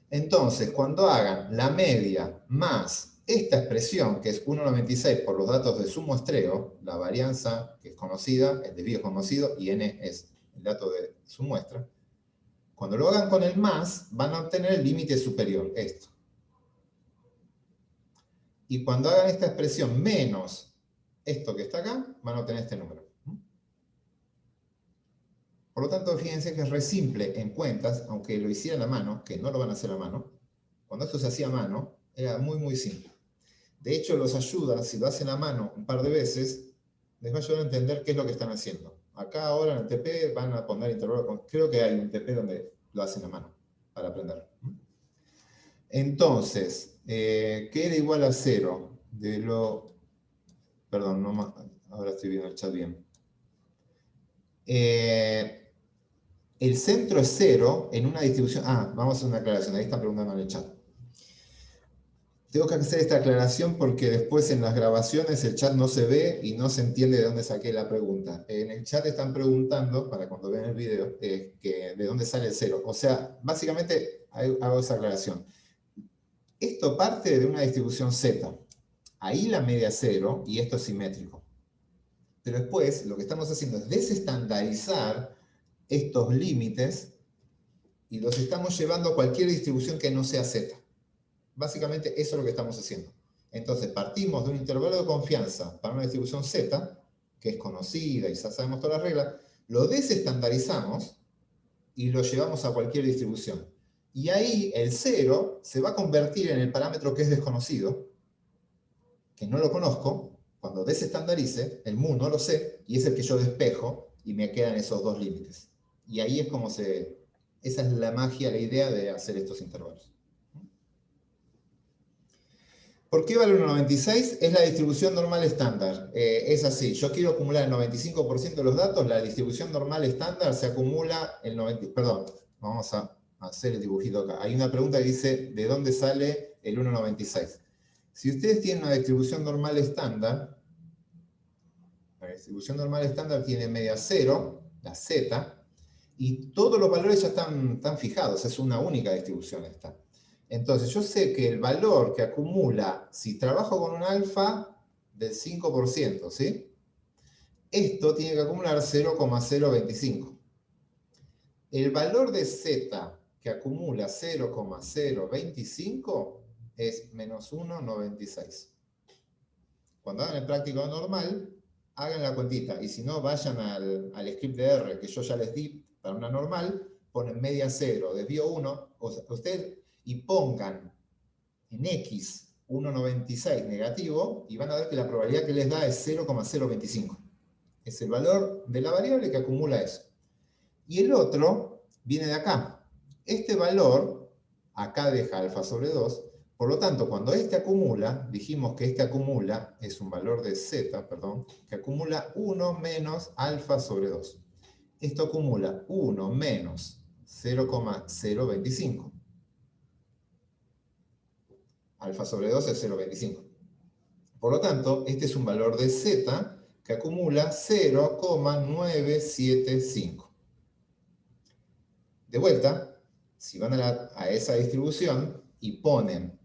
Entonces, cuando hagan la media más esta expresión, que es 1,96 por los datos de su muestreo, la varianza que es conocida, el desvío es conocido, y n es el dato de su muestra, cuando lo hagan con el más, van a obtener el límite superior, esto. Y cuando hagan esta expresión menos esto que está acá, van a obtener este número. Por lo tanto, fíjense que es re simple en cuentas, aunque lo hicieran a mano, que no lo van a hacer a mano. Cuando esto se hacía a mano, era muy, muy simple. De hecho, los ayuda, si lo hacen a mano un par de veces, les va a ayudar a entender qué es lo que están haciendo. Acá ahora en el TP van a poner intervalo. Creo que hay un TP donde lo hacen a mano para aprender. Entonces, ¿qué era igual a 0? Perdón, no más, ahora estoy viendo el chat bien. El centro es 0 en una distribución... vamos a hacer una aclaración, ahí están preguntando en el chat. Tengo que hacer esta aclaración porque después en las grabaciones el chat no se ve y no se entiende de dónde saqué la pregunta. En el chat están preguntando, para cuando vean el video, que de dónde sale el 0. O sea, básicamente hago esa aclaración. Esto parte de una distribución Z. Ahí la media es 0 y esto es simétrico. Pero después lo que estamos haciendo es desestandarizar estos límites y los estamos llevando a cualquier distribución que no sea Z. Básicamente eso es lo que estamos haciendo. Entonces partimos de un intervalo de confianza para una distribución Z, que es conocida y ya sabemos todas las reglas, lo desestandarizamos y lo llevamos a cualquier distribución. Y ahí el 0 se va a convertir en el parámetro que es desconocido, que no lo conozco. Cuando desestandarice, el mu no lo sé, y es el que yo despejo, y me quedan esos dos límites. Y ahí es como esa es la magia, la idea de hacer estos intervalos. ¿Por qué vale 1,96? Es la distribución normal estándar. Es así, yo quiero acumular el 95% de los datos, la distribución normal estándar se acumula el 90%. Perdón, vamos a hacer el dibujito acá. Hay una pregunta que dice, ¿de dónde sale el 1,96? Si ustedes tienen una distribución normal estándar, la distribución normal estándar tiene media 0, la z, y todos los valores ya están fijados, es una única distribución esta. Entonces yo sé que el valor que acumula, si trabajo con un alfa del 5%, ¿sí? Esto tiene que acumular 0,025. El valor de z que acumula 0,025 es menos 1,96. Cuando hagan el práctico normal, hagan la cuentita. Y si no, vayan al script de R que yo ya les di para una normal, ponen media 0, desvío 1, y pongan en X 1,96 negativo, y van a ver que la probabilidad que les da es 0,025. Es el valor de la variable que acumula eso. Y el otro viene de acá. Este valor, acá deja alfa sobre 2, por lo tanto, cuando este acumula, dijimos que este acumula, es un valor de z, perdón, que acumula 1 menos alfa sobre 2. Esto acumula 1 menos 0,025. Alfa sobre 2 es 0,25. Por lo tanto, este es un valor de z que acumula 0,975. De vuelta, si van a esa distribución y ponen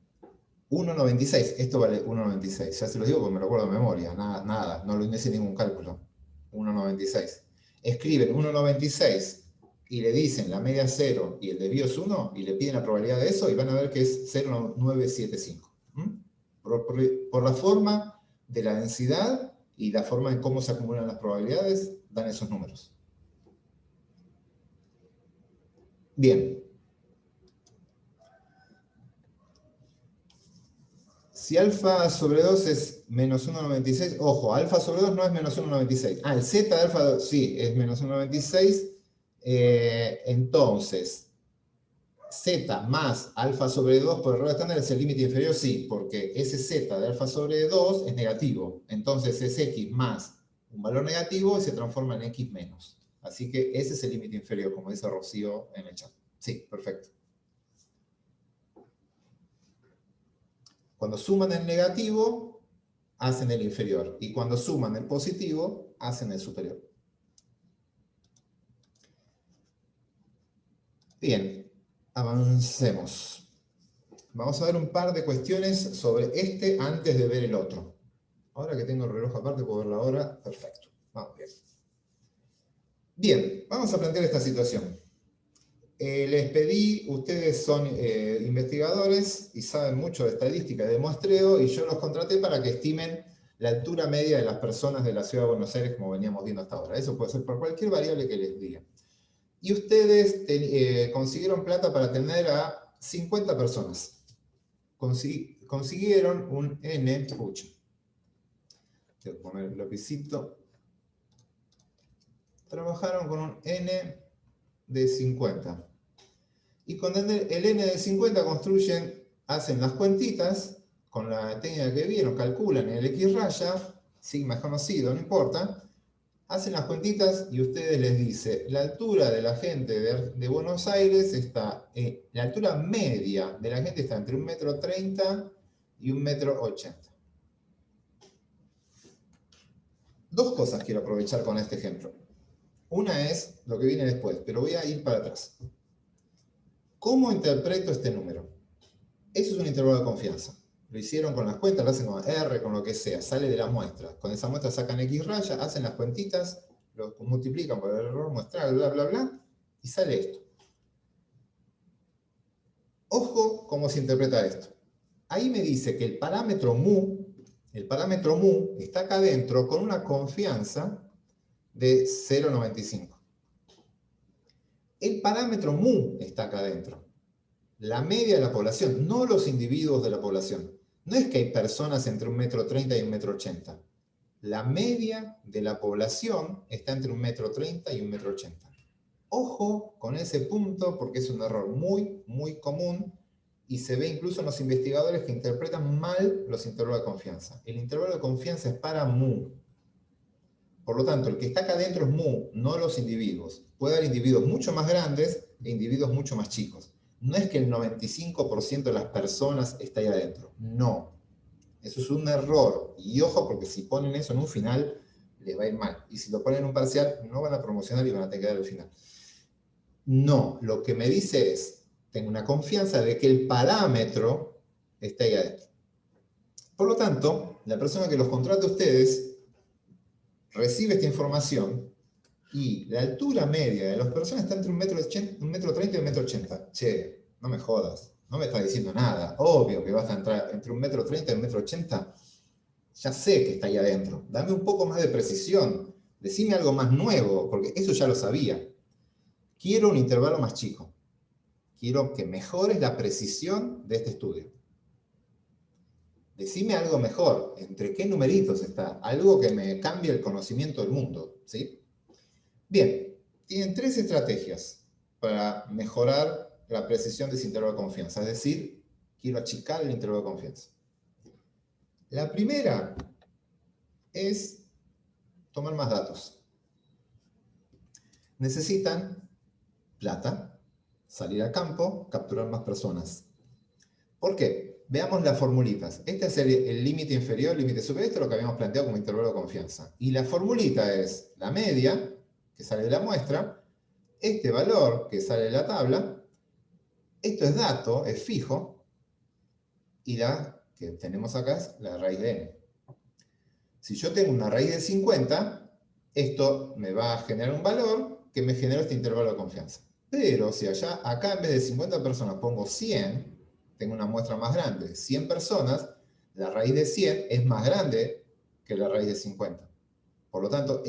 1,96, esto vale 1,96, ya se lo digo porque me lo acuerdo de memoria, nada, no lo hice ningún cálculo, 1,96. Escriben 1,96 y le dicen la media 0 y el desvío es 1 y le piden la probabilidad de eso y van a ver que es 0,975. Por la forma de la densidad y la forma en cómo se acumulan las probabilidades, dan esos números. Bien. Si alfa sobre 2 es menos 1,96, ojo, alfa sobre 2 no es menos 1,96. El z de alfa sí, es menos 1,96. Entonces, Z más alfa sobre 2 por error estándar es el límite inferior, sí, porque ese Z de alfa sobre 2 es negativo. Entonces es X más un valor negativo y se transforma en X menos. Así que ese es el límite inferior, como dice Rocío en el chat. Sí, perfecto. Cuando suman el negativo, hacen el inferior. Y cuando suman el positivo, hacen el superior. Bien, avancemos. Vamos a ver un par de cuestiones sobre este antes de ver el otro. Ahora que tengo el reloj aparte, puedo ver la hora. Perfecto. Vamos bien. Bien, vamos a plantear esta situación. Les pedí, ustedes son investigadores y saben mucho de estadística y de muestreo, y yo los contraté para que estimen la altura media de las personas de la ciudad de Buenos Aires, como veníamos viendo hasta ahora. Eso puede ser por cualquier variable que les diga. Y ustedes consiguieron plata para tener a 50 personas. Consiguieron un N, pucha. Tengo que poner el lapicito. Trabajaron con un N de 50. Y con el N de 50 construyen, hacen las cuentitas, con la técnica que vieron, calculan el X raya, sigma es conocido, no importa, hacen las cuentitas y ustedes les dice, la altura de la gente de Buenos Aires está, la altura media de la gente está entre 1,30 m y 1,80 m. Dos cosas quiero aprovechar con este ejemplo. Una es lo que viene después, pero voy a ir para atrás. ¿Cómo interpreto este número? Eso es un intervalo de confianza. Lo hicieron con las cuentas, lo hacen con R, con lo que sea, sale de la muestra. Con esa muestra sacan X raya, hacen las cuentitas, lo multiplican por el error muestral, bla, bla, bla, y sale esto. Ojo cómo se interpreta esto. Ahí me dice que el parámetro mu está acá adentro con una confianza de 0,95. El parámetro mu está acá adentro. La media de la población, no los individuos de la población. No es que hay personas entre 1,30 m y 1,80 m. La media de la población está entre 1,30 m y 1,80 m. Ojo con ese punto porque es un error muy, muy común y se ve incluso en los investigadores que interpretan mal los intervalos de confianza. El intervalo de confianza es para mu. Por lo tanto, el que está acá adentro es mu, no los individuos. Puede haber individuos mucho más grandes e individuos mucho más chicos. No es que el 95% de las personas está ahí adentro. No. Eso es un error. Y ojo, porque si ponen eso en un final, les va a ir mal. Y si lo ponen en un parcial, no van a promocionar y van a tener que dar el final. No, lo que me dice es, tengo una confianza de que el parámetro está ahí adentro. Por lo tanto, la persona que los contrata a ustedes recibe esta información y la altura media de las personas está entre 1,30 m y 1,80 m. Che, no me jodas, no me estás diciendo nada. Obvio que vas a entrar entre 1,30 m y 1,80 m. Ya sé que está ahí adentro. Dame un poco más de precisión. Decime algo más nuevo, porque eso ya lo sabía. Quiero un intervalo más chico. Quiero que mejores la precisión de este estudio. Decime algo mejor. ¿Entre qué numeritos está? Algo que me cambie el conocimiento del mundo. ¿Sí? Bien, tienen tres estrategias para mejorar la precisión de ese intervalo de confianza. Es decir, quiero achicar el intervalo de confianza. La primera es tomar más datos. Necesitan plata, salir a campo, capturar más personas. ¿Por qué? Veamos las formulitas. Este es el límite inferior, el límite superior. Esto es lo que habíamos planteado como intervalo de confianza. Y la formulita es la media, que sale de la muestra, este valor que sale de la tabla, esto es dato, es fijo, y la que tenemos acá es la raíz de n. Si yo tengo una raíz de 50, esto me va a generar un valor que me genera este intervalo de confianza. Pero si acá en vez de 50 personas pongo 100, tengo una muestra más grande, 100 personas, la raíz de 100 es más grande que la raíz de 50. Por lo tanto,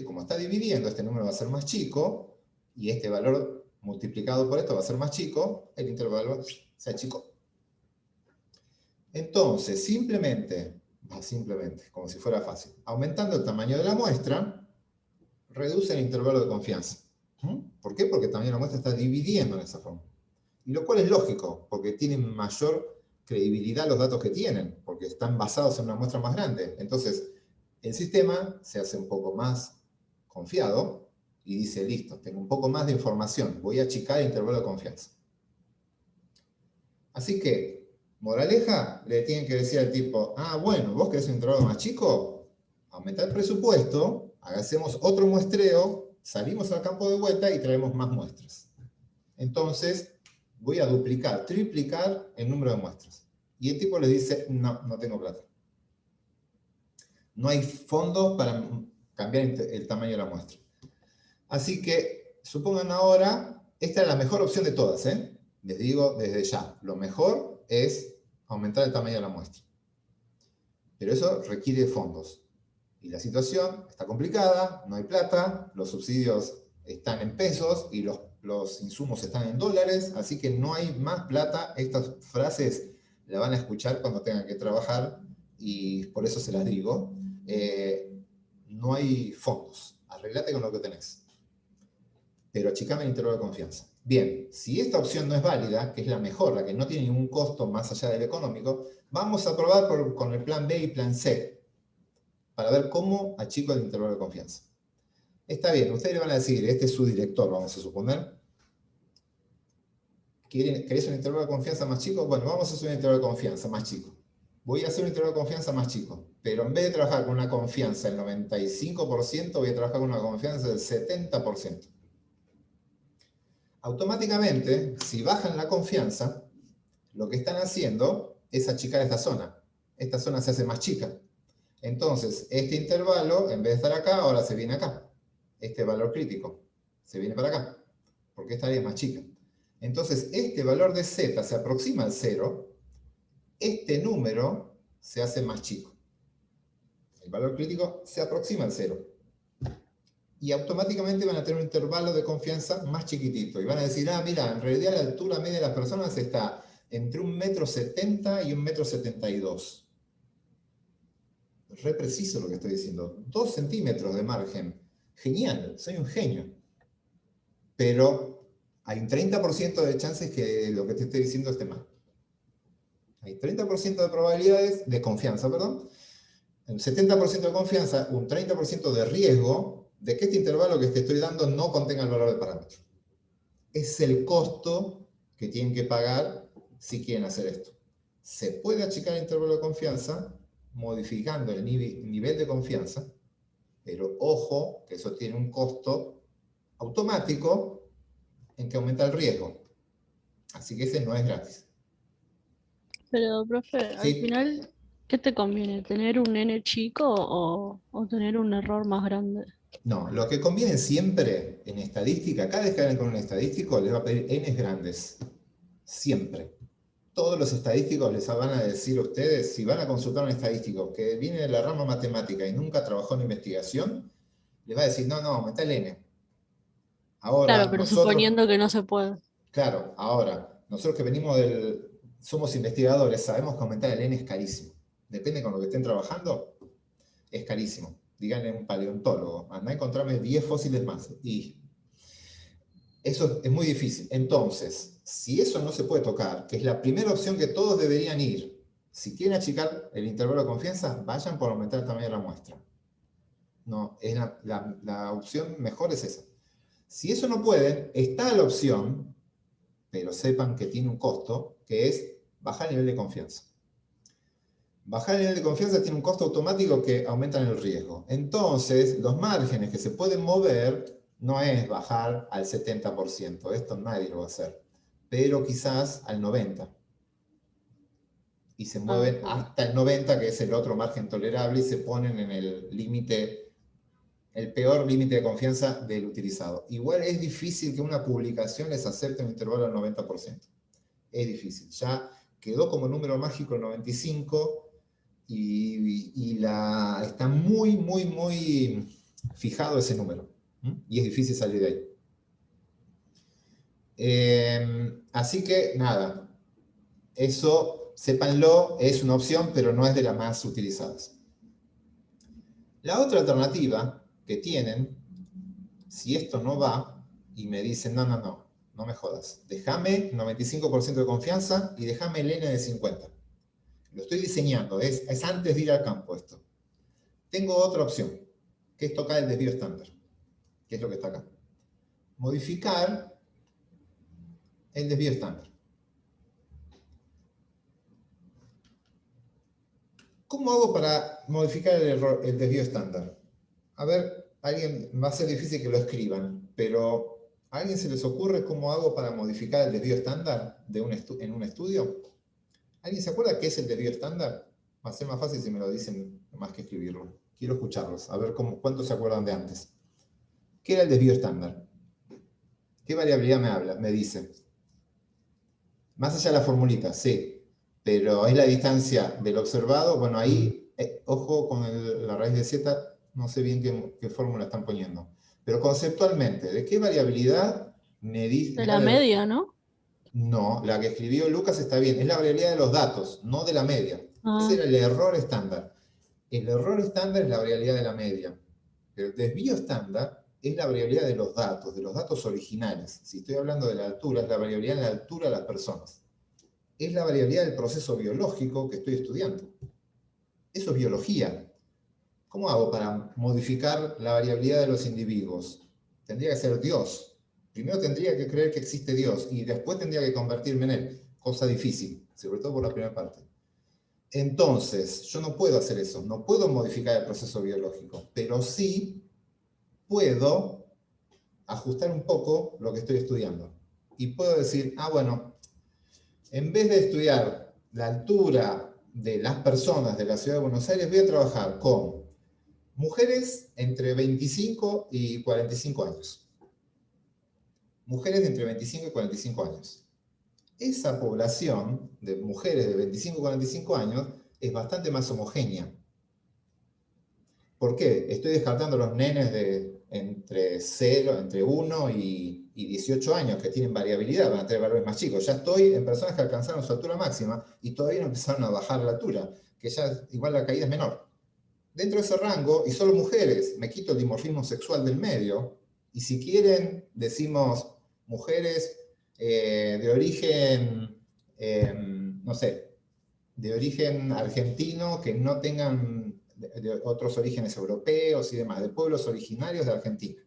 como está dividiendo, este número va a ser más chico, y este valor multiplicado por esto va a ser más chico, el intervalo se achicó. Entonces, simplemente, como si fuera fácil, aumentando el tamaño de la muestra, reduce el intervalo de confianza. ¿Por qué? Porque el tamaño de la muestra está dividiendo en esa forma. Y lo cual es lógico, porque tienen mayor credibilidad los datos que tienen, porque están basados en una muestra más grande. Entonces, el sistema se hace un poco más confiado y dice, listo, tengo un poco más de información, voy a achicar el intervalo de confianza. Así que, moraleja, le tienen que decir al tipo, bueno, vos querés un intervalo más chico, aumenta el presupuesto, hacemos otro muestreo, salimos al campo de vuelta y traemos más muestras. Entonces, voy a duplicar, triplicar el número de muestras. Y el tipo les dice, no, no tengo plata. No hay fondos para cambiar el tamaño de la muestra. Así que, supongan ahora, esta es la mejor opción de todas, ¿eh? Les digo desde ya, lo mejor es aumentar el tamaño de la muestra. Pero eso requiere fondos. Y la situación está complicada, no hay plata, los subsidios están en pesos y los insumos están en dólares, así que no hay más plata. Estas frases las van a escuchar cuando tengan que trabajar y por eso se las digo. No hay fondos, arreglate con lo que tenés. Pero achicame el intervalo de confianza. Bien, si esta opción no es válida, que es la mejor, la que no tiene ningún costo más allá del económico, vamos a probar con el plan B y plan C, para ver cómo achico el intervalo de confianza. Está bien, ustedes le van a decir, este es su director, vamos a suponer. ¿Querés un intervalo de confianza más chico? Bueno, vamos a hacer un intervalo de confianza más chico. Voy a hacer un intervalo de confianza más chico, pero en vez de trabajar con una confianza del 95%, voy a trabajar con una confianza del 70%. Automáticamente, si bajan la confianza, lo que están haciendo es achicar esta zona. Esta zona se hace más chica. Entonces, este intervalo, en vez de estar acá, ahora se viene acá. Este valor crítico se viene para acá, porque esta área es más chica. Entonces, este valor de z se aproxima al 0, este número se hace más chico. El valor crítico se aproxima al 0. Y automáticamente van a tener un intervalo de confianza más chiquitito. Y van a decir, mira, en realidad la altura media de las personas está entre 1,70 m y 1,72 m. Re preciso lo que estoy diciendo. 2 centímetros de margen. Genial, soy un genio. Pero hay un 30% de chances que lo que te estoy diciendo esté mal. Hay 30% de probabilidades, de confianza, perdón. Un 70% de confianza, un 30% de riesgo de que este intervalo que te estoy dando no contenga el valor de parámetro. Es el costo que tienen que pagar si quieren hacer esto. Se puede achicar el intervalo de confianza modificando el nivel de confianza, pero ojo que eso tiene un costo automático en que aumenta el riesgo. Así que ese no es gratis. Pero, profe, al Sí. final, ¿qué te conviene? ¿Tener un n chico o tener un error más grande? No, lo que conviene siempre en estadística, cada vez que hablen con un estadístico, les va a pedir n's grandes. Siempre. Todos los estadísticos les van a decir a ustedes, si van a consultar a un estadístico que viene de la rama matemática y nunca trabajó en investigación, les va a decir, no, aumenta el n. Ahora, Claro, pero nosotros, suponiendo que no se puede. claro, ahora, nosotros que venimos somos investigadores, sabemos que aumentar el n es carísimo. Depende con lo que estén trabajando, es carísimo. Díganle a un paleontólogo, anda a encontrarme 10 fósiles más. Y eso es muy difícil. Entonces, si eso no se puede tocar, que es la primera opción que todos deberían ir, si quieren achicar el intervalo de confianza, vayan por aumentar el tamaño de la muestra. No, es la opción mejor es esa. Si eso no pueden, está la opción, pero sepan que tiene un costo, que es bajar el nivel de confianza. Bajar el nivel de confianza tiene un costo automático que aumenta el riesgo. Entonces, los márgenes que se pueden mover no es bajar al 70%, esto nadie lo va a hacer, pero quizás al 90%. Y se mueven hasta el 90%, que es el otro margen tolerable, y se ponen en el límite, el peor límite de confianza del utilizado. Igual es difícil que una publicación les acepte un intervalo al 90%. Es difícil. Ya quedó como número mágico el 95%, y está muy, muy, muy fijado ese número. Y es difícil salir de ahí. Así que, nada, eso, sépanlo, es una opción, pero no es de las más utilizadas. La otra alternativa que tienen, si esto no va, y me dicen, no, no me jodas. Déjame 95% de confianza y déjame el N de 50. Lo estoy diseñando, es antes de ir al campo esto. Tengo otra opción, que es tocar el desvío estándar, que es lo que está acá. Modificar el desvío estándar. ¿Cómo hago para modificar el desvío estándar? A ver, va a ser difícil que lo escriban, pero ¿a alguien se les ocurre cómo hago para modificar el desvío estándar en un estudio? ¿Alguien se acuerda qué es el desvío estándar? Va a ser más fácil si me lo dicen más que escribirlo. Quiero escucharlos, a ver cuántos se acuerdan de antes. ¿Qué era el desvío estándar? ¿Qué variabilidad me dice? Más allá de la formulita, sí. Pero es la distancia del observado. Bueno, ahí, ojo con la raíz de z, no sé bien qué fórmula están poniendo. Pero conceptualmente, ¿de qué variabilidad me dice? De la media, ¿no? No, la que escribió Lucas está bien. Es la variabilidad de los datos, no de la media. Ese era el error estándar. El error estándar es la variabilidad de la media. Pero el desvío estándar es la variabilidad de los datos originales. Si estoy hablando de la altura, es la variabilidad de la altura de las personas. Es la variabilidad del proceso biológico que estoy estudiando. Eso es biología. ¿Cómo hago para modificar la variabilidad de los individuos? Tendría que ser Dios. Primero tendría que creer que existe Dios y después tendría que convertirme en él. Cosa difícil, sobre todo por la primera parte. Entonces, yo no puedo hacer eso. No puedo modificar el proceso biológico, pero sí puedo ajustar un poco lo que estoy estudiando. Y puedo decir, bueno, en vez de estudiar la altura de las personas de la ciudad de Buenos Aires, voy a trabajar con mujeres entre 25 y 45 años. Mujeres de entre 25 y 45 años. Esa población de mujeres de 25 y 45 años es bastante más homogénea. ¿Por qué? Estoy descartando los nenes de entre 1 y 18 años que tienen variabilidad, van a tener valores más chicos. Ya estoy en personas que alcanzaron su altura máxima y todavía no empezaron a bajar la altura, que ya igual la caída es menor. Dentro de ese rango, y solo mujeres, me quito el dimorfismo sexual del medio, y si quieren, decimos mujeres de origen, no sé, de origen argentino que no tengan de otros orígenes europeos y demás, de pueblos originarios de Argentina.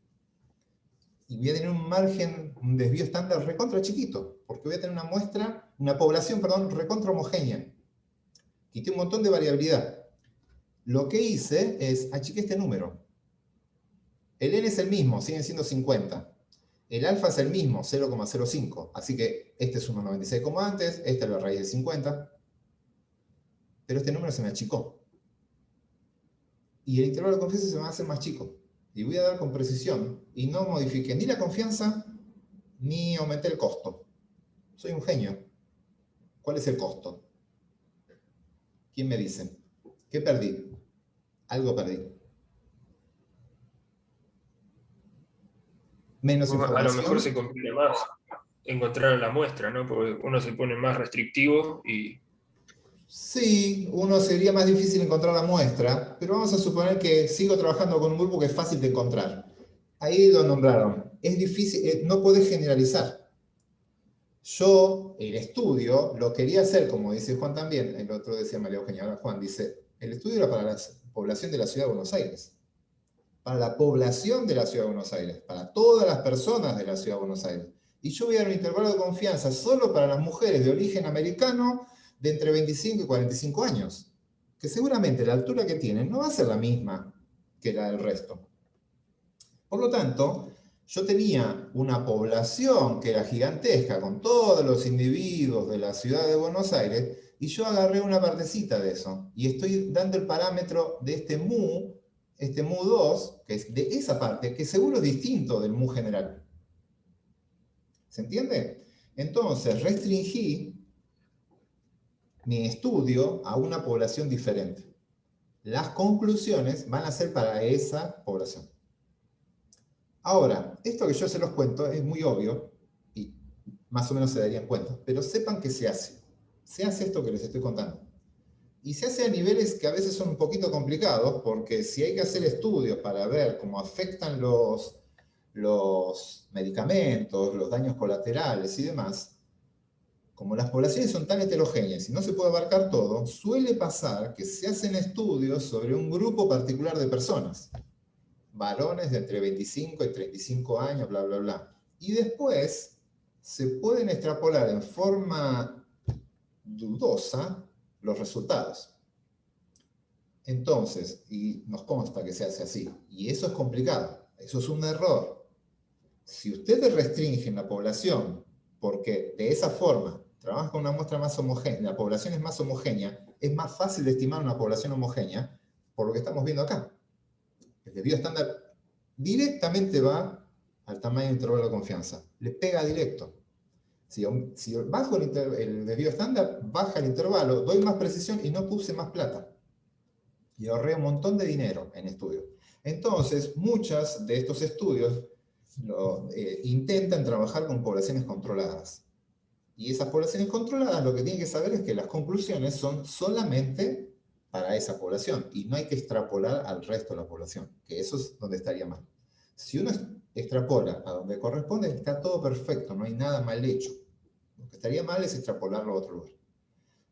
Y voy a tener un desvío estándar recontra chiquito, porque voy a tener una población recontra homogénea. Quité un montón de variabilidad. Lo que hice es achiqué este número. El n es el mismo, siguen siendo 50. El alfa es el mismo, 0,05. Así que este es 1,96 como antes, esta es la raíz de 50. Pero este número se me achicó. Y el intervalo de confianza se me va a hacer más chico. Y voy a dar con precisión. Y no modifiqué ni la confianza, ni aumenté el costo. Soy un genio. ¿Cuál es el costo? ¿Quién me dice? ¿Qué perdí? Algo perdí. Menos información. A lo mejor se complica más encontrar la muestra, ¿no? Porque uno se pone más restrictivo y... Sí, uno sería más difícil encontrar la muestra, pero vamos a suponer que sigo trabajando con un grupo que es fácil de encontrar. Ahí lo nombraron. Es difícil, no podés generalizar. Yo, el estudio, lo quería hacer, como dice Juan también, el otro decía María Eugenia, ahora Juan dice, el estudio era para la población de la Ciudad de Buenos Aires. Para la población de la Ciudad de Buenos Aires, para todas las personas de la Ciudad de Buenos Aires. Y yo voy a dar un intervalo de confianza solo para las mujeres de origen americano de entre 25 y 45 años, que seguramente la altura que tienen no va a ser la misma que la del resto. Por lo tanto, yo tenía una población que era gigantesca, con todos los individuos de la ciudad de Buenos Aires, y yo agarré una partecita de eso, y estoy dando el parámetro de este mu 2, que es de esa parte, que seguro es distinto del mu general. ¿Se entiende? Entonces, restringí mi estudio a una población diferente. Las conclusiones van a ser para esa población. Ahora, esto que yo se los cuento es muy obvio, y más o menos se darían cuenta, pero sepan que se hace. Se hace esto que les estoy contando. Y se hace a niveles que a veces son un poquito complicados, porque si hay que hacer estudios para ver cómo afectan los los medicamentos, los daños colaterales y demás, como las poblaciones son tan heterogéneas y no se puede abarcar todo, suele pasar que se hacen estudios sobre un grupo particular de personas, varones de entre 25 y 35 años, bla, bla, bla. Y después se pueden extrapolar en forma dudosa los resultados. Entonces, y nos consta que se hace así, y eso es complicado, eso es un error. Si ustedes restringen la población porque de esa forma trabajan con una muestra más homogénea, la población es más homogénea, es más fácil de estimar una población homogénea por lo que estamos viendo acá. El desvío estándar directamente va al tamaño del intervalo de confianza, le pega directo. Si bajo el desvío estándar, baja el intervalo, doy más precisión y no puse más plata. Y ahorré un montón de dinero en estudios. Entonces, muchos de estos estudios intentan trabajar con poblaciones controladas. Y esas poblaciones controladas lo que tienen que saber es que las conclusiones son solamente para esa población y no hay que extrapolar al resto de la población, que eso es donde estaría mal. Si uno extrapola a donde corresponde, está todo perfecto, no hay nada mal hecho. Lo que estaría mal es extrapolarlo a otro lugar.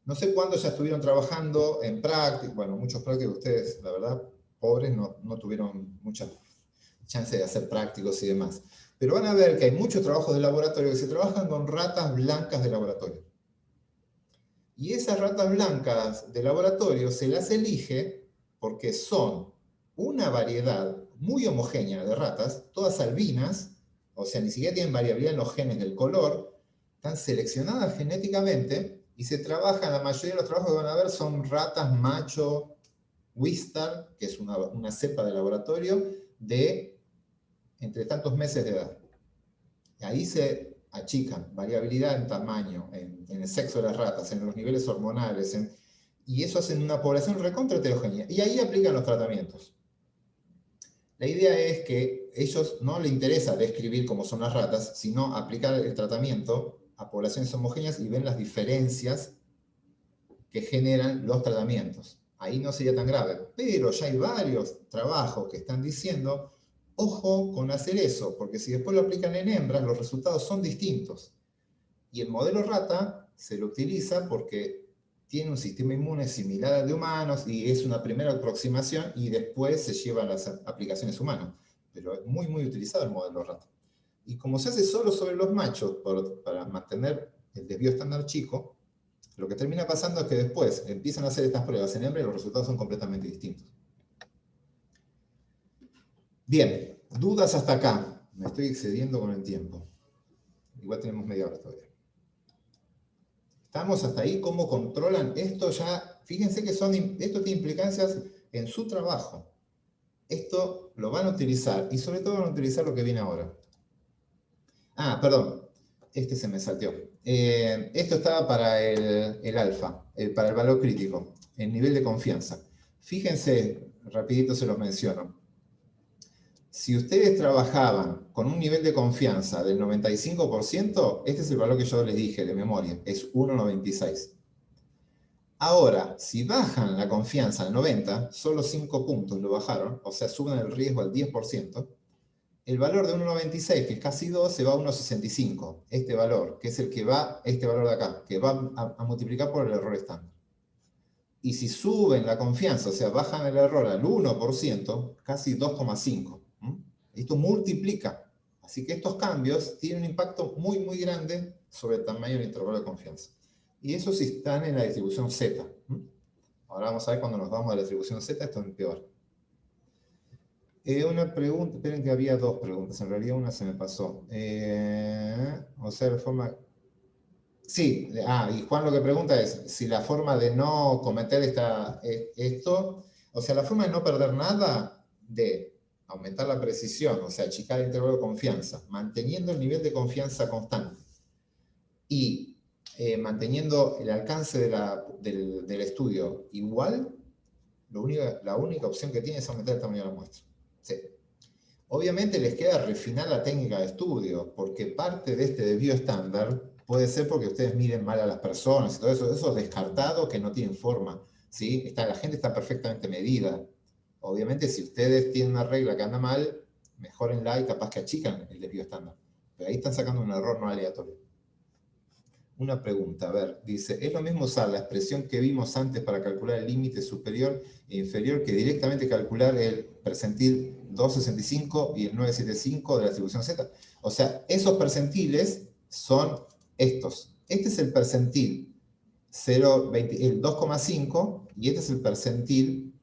No sé cuándo ya estuvieron trabajando en práctica, bueno, muchos prácticos de ustedes, la verdad, pobres, no tuvieron mucha chance de hacer prácticos y demás. Pero van a ver que hay muchos trabajos de laboratorio que se trabajan con ratas blancas de laboratorio. Y esas ratas blancas de laboratorio se las elige porque son una variedad muy homogénea de ratas, todas albinas, o sea, ni siquiera tienen variabilidad en los genes del color, están seleccionadas genéticamente y se trabajan, la mayoría de los trabajos que van a ver son ratas macho Wistar, que es una cepa de laboratorio, de entre tantos meses de edad. Ahí se achican variabilidad en tamaño, en el sexo de las ratas, en los niveles hormonales, y eso hacen una población recontra heterogénea. Y ahí aplican los tratamientos. La idea es que ellos no les interesa describir cómo son las ratas, sino aplicar el tratamiento a poblaciones homogéneas y ven las diferencias que generan los tratamientos. Ahí no sería tan grave, pero ya hay varios trabajos que están diciendo, ojo con hacer eso, porque si después lo aplican en hembras, los resultados son distintos. Y el modelo rata se lo utiliza porque tiene un sistema inmune similar al de humanos y es una primera aproximación y después se lleva a las aplicaciones humanas. Pero es muy, muy utilizado el modelo rata. Y como se hace solo sobre los machos para mantener el desvío estándar chico, lo que termina pasando es que después empiezan a hacer estas pruebas en hembra y los resultados son completamente distintos. Bien, dudas hasta acá. Me estoy excediendo con el tiempo. Igual tenemos media hora todavía. ¿Estamos hasta ahí? ¿Cómo controlan esto? Ya, fíjense que esto tiene implicancias en su trabajo. Esto lo van a utilizar, y sobre todo van a utilizar lo que viene ahora. Ah, perdón, este se me salteó. Esto estaba para el alfa, para el valor crítico, el nivel de confianza. Fíjense, rapidito se los menciono. Si ustedes trabajaban con un nivel de confianza del 95%, este es el valor que yo les dije de memoria, es 1,96. Ahora, si bajan la confianza al 90, solo 5 puntos lo bajaron, o sea, suben el riesgo al 10%, el valor de 1,96, que es casi 2, se va a 1,65. Este valor, que es el que va, este valor de acá, que va a multiplicar por el error estándar. Y si suben la confianza, o sea, bajan el error al 1%, casi 2,5. Esto multiplica. Así que estos cambios tienen un impacto muy, muy grande sobre el tamaño del intervalo de confianza. Y eso sí están en la distribución Z. Ahora vamos a ver cuando nos vamos a la distribución Z, esto es peor. Una pregunta, esperen que había dos preguntas, en realidad una se me pasó. O sea, la forma... Sí, y Juan lo que pregunta es si la forma de no cometer esto, o sea, la forma de no perder nada, de aumentar la precisión, o sea, achicar el intervalo de confianza, manteniendo el nivel de confianza constante y manteniendo el alcance del estudio igual, la única opción que tiene es aumentar el tamaño de la muestra. Sí. Obviamente les queda refinar la técnica de estudio, porque parte de este desvío estándar puede ser porque ustedes miden mal a las personas y todo eso es descartado que no tienen forma, ¿sí? La gente está perfectamente medida. Obviamente si ustedes tienen una regla que anda mal, mejórenla y capaz que achican el desvío estándar. Pero ahí están sacando un error no aleatorio. Una pregunta, a ver, dice, ¿es lo mismo usar la expresión que vimos antes para calcular el límite superior e inferior que directamente calcular el percentil 265 y el 975 de la distribución Z? O sea, esos percentiles son estos. Este es el percentil 0,20, el 2,5 y este es el percentil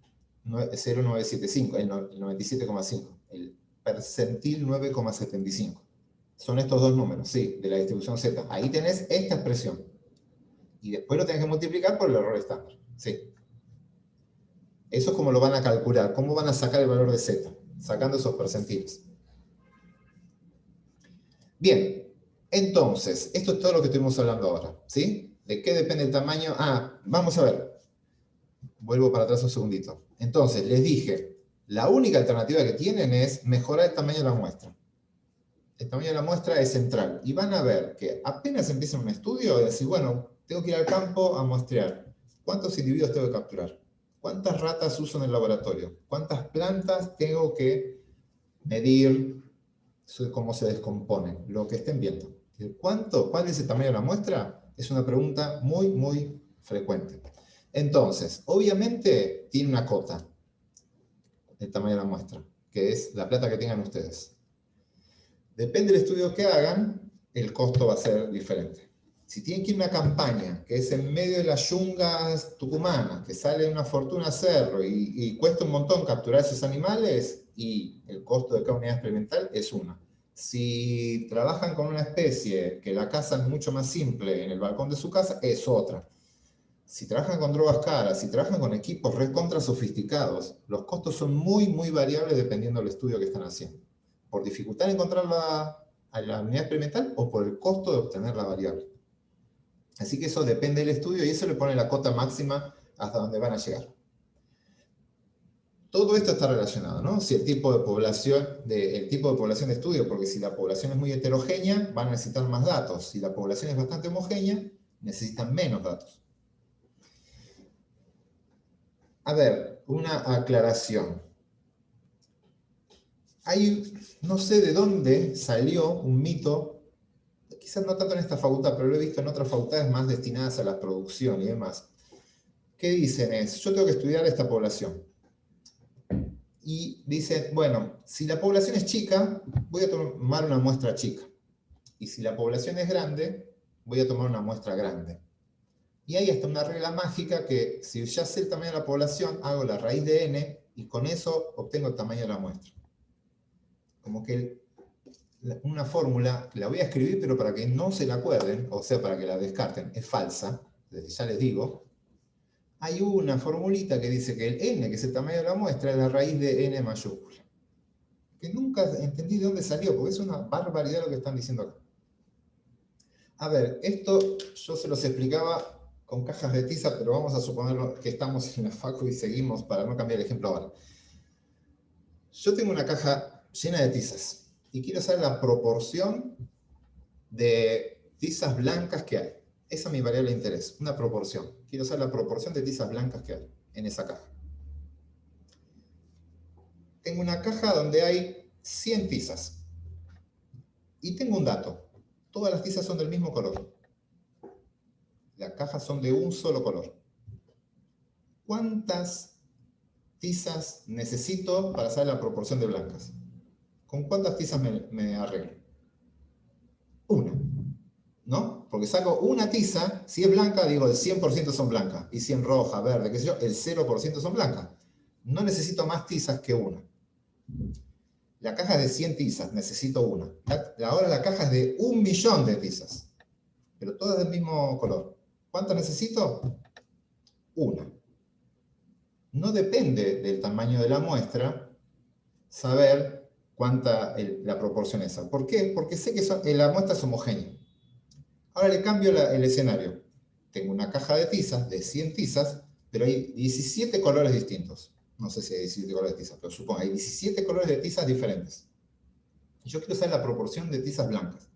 0,975, el 97,5, el percentil 9,75. Son estos dos números, sí, de la distribución Z. Ahí tenés esta expresión. Y después lo tenés que multiplicar por el error estándar. Sí. Eso es como lo van a calcular. ¿Cómo van a sacar el valor de Z? Sacando esos percentiles. Bien. Entonces, esto es todo lo que estuvimos hablando ahora. ¿Sí? ¿De qué depende el tamaño? Vamos a ver. Vuelvo para atrás un segundito. Entonces, les dije, la única alternativa que tienen es mejorar el tamaño de la muestra. El tamaño de la muestra es central. Y van a ver que apenas empiezan un estudio, decir, bueno, tengo que ir al campo a muestrear. ¿Cuántos individuos tengo que capturar? ¿Cuántas ratas uso en el laboratorio? ¿Cuántas plantas tengo que medir cómo se descomponen? Lo que estén viendo. ¿Cuál es el tamaño de la muestra? Es una pregunta muy, muy frecuente. Entonces, obviamente tiene una cota el tamaño de la muestra, que es la plata que tengan ustedes. Depende del estudio que hagan, el costo va a ser diferente. Si tienen que ir a una campaña, que es en medio de las yungas tucumanas, que sale una fortuna cerro y cuesta un montón capturar esos animales, y el costo de cada unidad experimental es una. Si trabajan con una especie que la cazan mucho más simple en el balcón de su casa, es otra. Si trabajan con drogas caras, si trabajan con equipos recontra sofisticados, los costos son muy, muy variables dependiendo del estudio que están haciendo. Por dificultad en encontrar a la unidad experimental o por el costo de obtener la variable. Así que eso depende del estudio y eso le pone la cota máxima hasta donde van a llegar. Todo esto está relacionado, ¿no? Si el tipo de población de estudio, porque si la población es muy heterogénea, van a necesitar más datos. Si la población es bastante homogénea, necesitan menos datos. A ver, una aclaración. No sé de dónde salió un mito, quizás no tanto en esta facultad, pero lo he visto en otras facultades más destinadas a la producción y demás, que dicen yo tengo que estudiar esta población. Y dicen, bueno, si la población es chica, voy a tomar una muestra chica. Y si la población es grande, voy a tomar una muestra grande. Y hay hasta una regla mágica que si ya sé el tamaño de la población, hago la raíz de n y con eso obtengo el tamaño de la muestra. Como que una fórmula, la voy a escribir, pero para que no se la acuerden, o sea, para que la descarten, es falsa, desde ya les digo. Hay una formulita que dice que el n, que es el tamaño de la muestra, es la raíz de n mayúscula. Que nunca entendí de dónde salió, porque es una barbaridad lo que están diciendo acá. A ver, esto yo se los explicaba con cajas de tiza, pero vamos a suponer que estamos en la facu y seguimos para no cambiar el ejemplo ahora. Yo tengo una caja llena de tizas y quiero saber la proporción de tizas blancas que hay. Esa es mi variable de interés, una proporción. Quiero saber la proporción de tizas blancas que hay en esa caja. Tengo una caja donde hay 100 tizas. Y tengo un dato. Todas las tizas son del mismo color. Las cajas son de un solo color. ¿Cuántas tizas necesito para saber la proporción de blancas? ¿Con cuántas tizas me arreglo? Una. ¿No? Porque saco una tiza, si es blanca, digo el 100% son blancas. Y si en roja, verde, qué sé yo, el 0% son blancas. No necesito más tizas que una. La caja es de 100 tizas, necesito una. Ahora la caja es de 1 millón de tizas. Pero todas del mismo color. ¿Cuántas necesito? Una. No depende del tamaño de la muestra saber cuánta la proporción es esa. ¿Por qué? Porque sé que la muestra es homogénea. Ahora le cambio el escenario. Tengo una caja de tizas, de 100 tizas, pero hay 17 colores distintos. No sé si hay 17 colores de tizas, pero supongo hay 17 colores de tizas diferentes. Yo quiero saber la proporción de tizas blancas.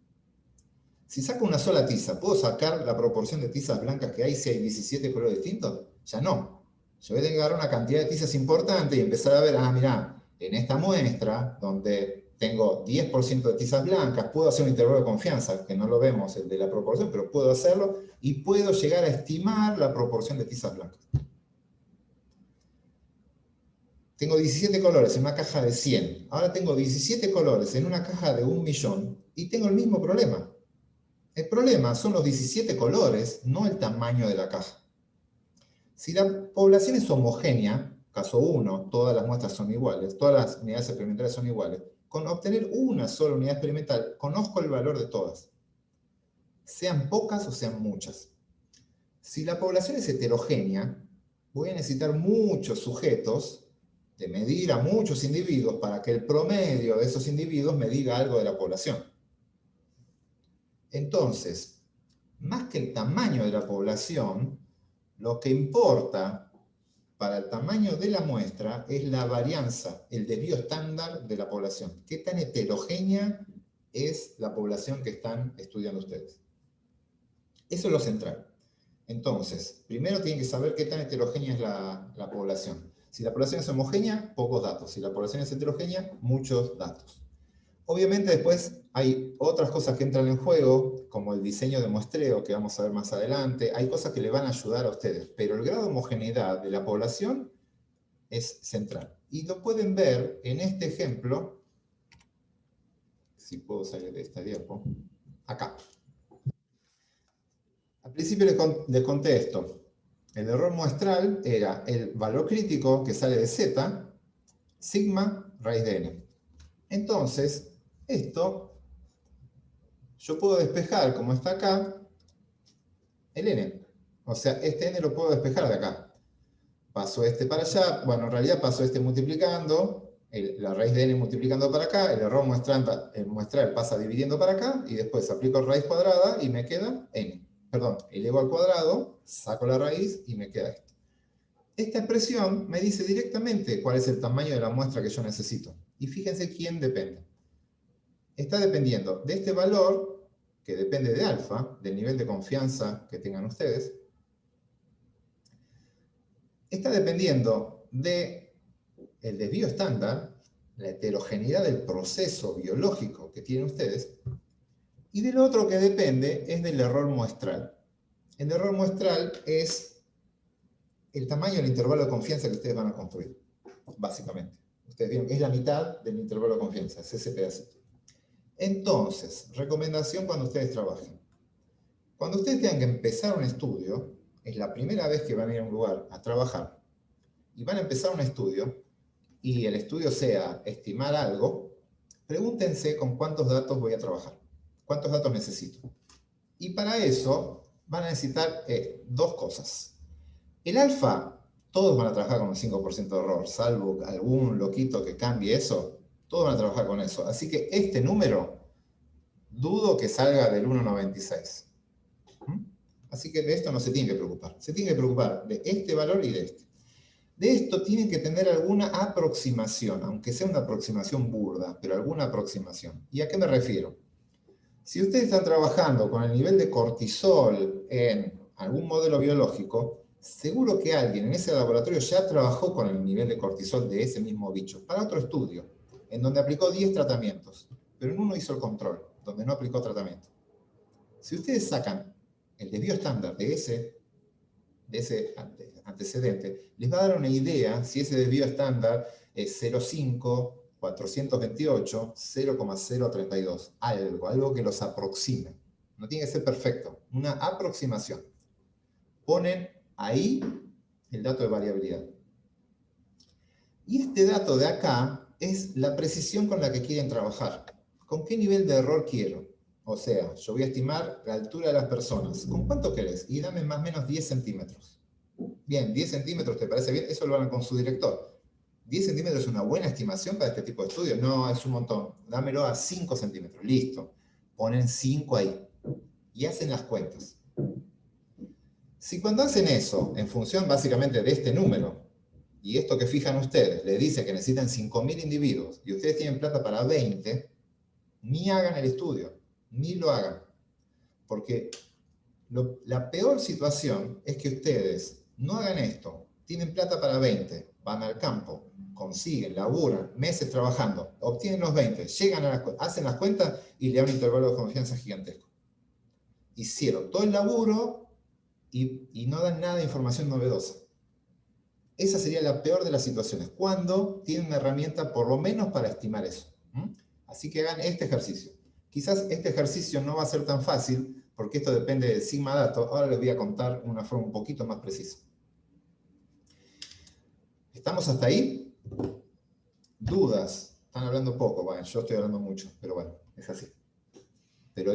Si saco una sola tiza, ¿puedo sacar la proporción de tizas blancas que hay si hay 17 colores distintos? Ya no. Yo voy a tener que agarrar una cantidad de tizas importante y empezar a ver, mirá, en esta muestra, donde tengo 10% de tizas blancas, puedo hacer un intervalo de confianza, que no lo vemos, el de la proporción, pero puedo hacerlo, y puedo llegar a estimar la proporción de tizas blancas. Tengo 17 colores en una caja de 100. Ahora tengo 17 colores en una caja de 1.000.000 y tengo el mismo problema. El problema son los 17 colores, no el tamaño de la caja. Si la población es homogénea, caso 1, todas las muestras son iguales, todas las unidades experimentales son iguales, con obtener una sola unidad experimental, conozco el valor de todas. Sean pocas o sean muchas. Si la población es heterogénea, voy a necesitar muchos sujetos de medir a muchos individuos para que el promedio de esos individuos me diga algo de la población. Entonces, más que el tamaño de la población, lo que importa para el tamaño de la muestra es la varianza, el desvío estándar de la población. ¿Qué tan heterogénea es la población que están estudiando ustedes? Eso es lo central. Entonces, primero tienen que saber qué tan heterogénea es la población. Si la población es homogénea, pocos datos. Si la población es heterogénea, muchos datos. Obviamente después hay otras cosas que entran en juego, como el diseño de muestreo, que vamos a ver más adelante. Hay cosas que le van a ayudar a ustedes, pero el grado de homogeneidad de la población es central. Y lo pueden ver en este ejemplo, si puedo salir de esta diapo, acá. Al principio les conté esto. El error muestral era el valor crítico que sale de z, sigma raíz de n. Entonces, esto, yo puedo despejar, como está acá, el n. O sea, este n lo puedo despejar de acá. Paso este para allá, bueno, en realidad paso este multiplicando, la raíz de n multiplicando para acá, el error muestral pasa dividiendo para acá, y después aplico raíz cuadrada y me queda n. Perdón, elevo al cuadrado, saco la raíz y me queda esto. Esta expresión me dice directamente cuál es el tamaño de la muestra que yo necesito. Y fíjense quién depende. Está dependiendo de este valor, que depende de alfa, del nivel de confianza que tengan ustedes. Está dependiendo del desvío estándar, la heterogeneidad del proceso biológico que tienen ustedes. Y del otro que depende es del error muestral. El error muestral es el tamaño del intervalo de confianza que ustedes van a construir, básicamente. Ustedes vieron que es la mitad del intervalo de confianza, es ese pedacito. Entonces, recomendación cuando ustedes trabajen. Cuando ustedes tengan que empezar un estudio, es la primera vez que van a ir a un lugar a trabajar, y van a empezar un estudio, y el estudio sea estimar algo, pregúntense con cuántos datos voy a trabajar. ¿Cuántos datos necesito? Y para eso van a necesitar dos cosas. El alfa, todos van a trabajar con un 5% de error, salvo algún loquito que cambie eso, todos van a trabajar con eso. Así que este número, dudo que salga del 1,96. Así que de esto no se tienen que preocupar. Se tienen que preocupar de este valor y de este. De esto tienen que tener alguna aproximación, aunque sea una aproximación burda, pero alguna aproximación. ¿Y a qué me refiero? Si ustedes están trabajando con el nivel de cortisol en algún modelo biológico, seguro que alguien en ese laboratorio ya trabajó con el nivel de cortisol de ese mismo bicho, para otro estudio, en donde aplicó 10 tratamientos, pero en uno hizo el control, donde no aplicó tratamiento. Si ustedes sacan el desvío estándar de ese antecedente, les va a dar una idea si ese desvío estándar es 0,5, 428, 0,032, algo que los aproxime. No tiene que ser perfecto, una aproximación. Ponen ahí el dato de variabilidad. Y este dato de acá es la precisión con la que quieren trabajar. ¿Con qué nivel de error quiero? O sea, yo voy a estimar la altura de las personas. ¿Con cuánto querés? Y dame más o menos 10 centímetros. Bien, 10 centímetros, ¿te parece bien? Eso lo van con su director. ¿10 centímetros es una buena estimación para este tipo de estudios? No, es un montón. Dámelo a 5 centímetros. Listo. Ponen 5 ahí. Y hacen las cuentas. Si cuando hacen eso, en función básicamente de este número, y esto que fijan ustedes, les dice que necesitan 5.000 individuos, y ustedes tienen plata para 20, ni hagan el estudio, ni lo hagan. Porque la peor situación es que ustedes no hagan esto, tienen plata para 20, van al campo, consiguen, laburan, meses trabajando, obtienen los 20, llegan a hacen las cuentas y le dan un intervalo de confianza gigantesco. Hicieron todo el laburo y no dan nada de información novedosa. Esa sería la peor de las situaciones, cuando tienen una herramienta por lo menos para estimar eso. Así que hagan este ejercicio. Quizás este ejercicio no va a ser tan fácil, porque esto depende del sigma dato. Ahora les voy a contar una forma un poquito más precisa. ¿Estamos hasta ahí? ¿Dudas? Están hablando poco. Bueno, yo estoy hablando mucho, pero bueno, es así. Pero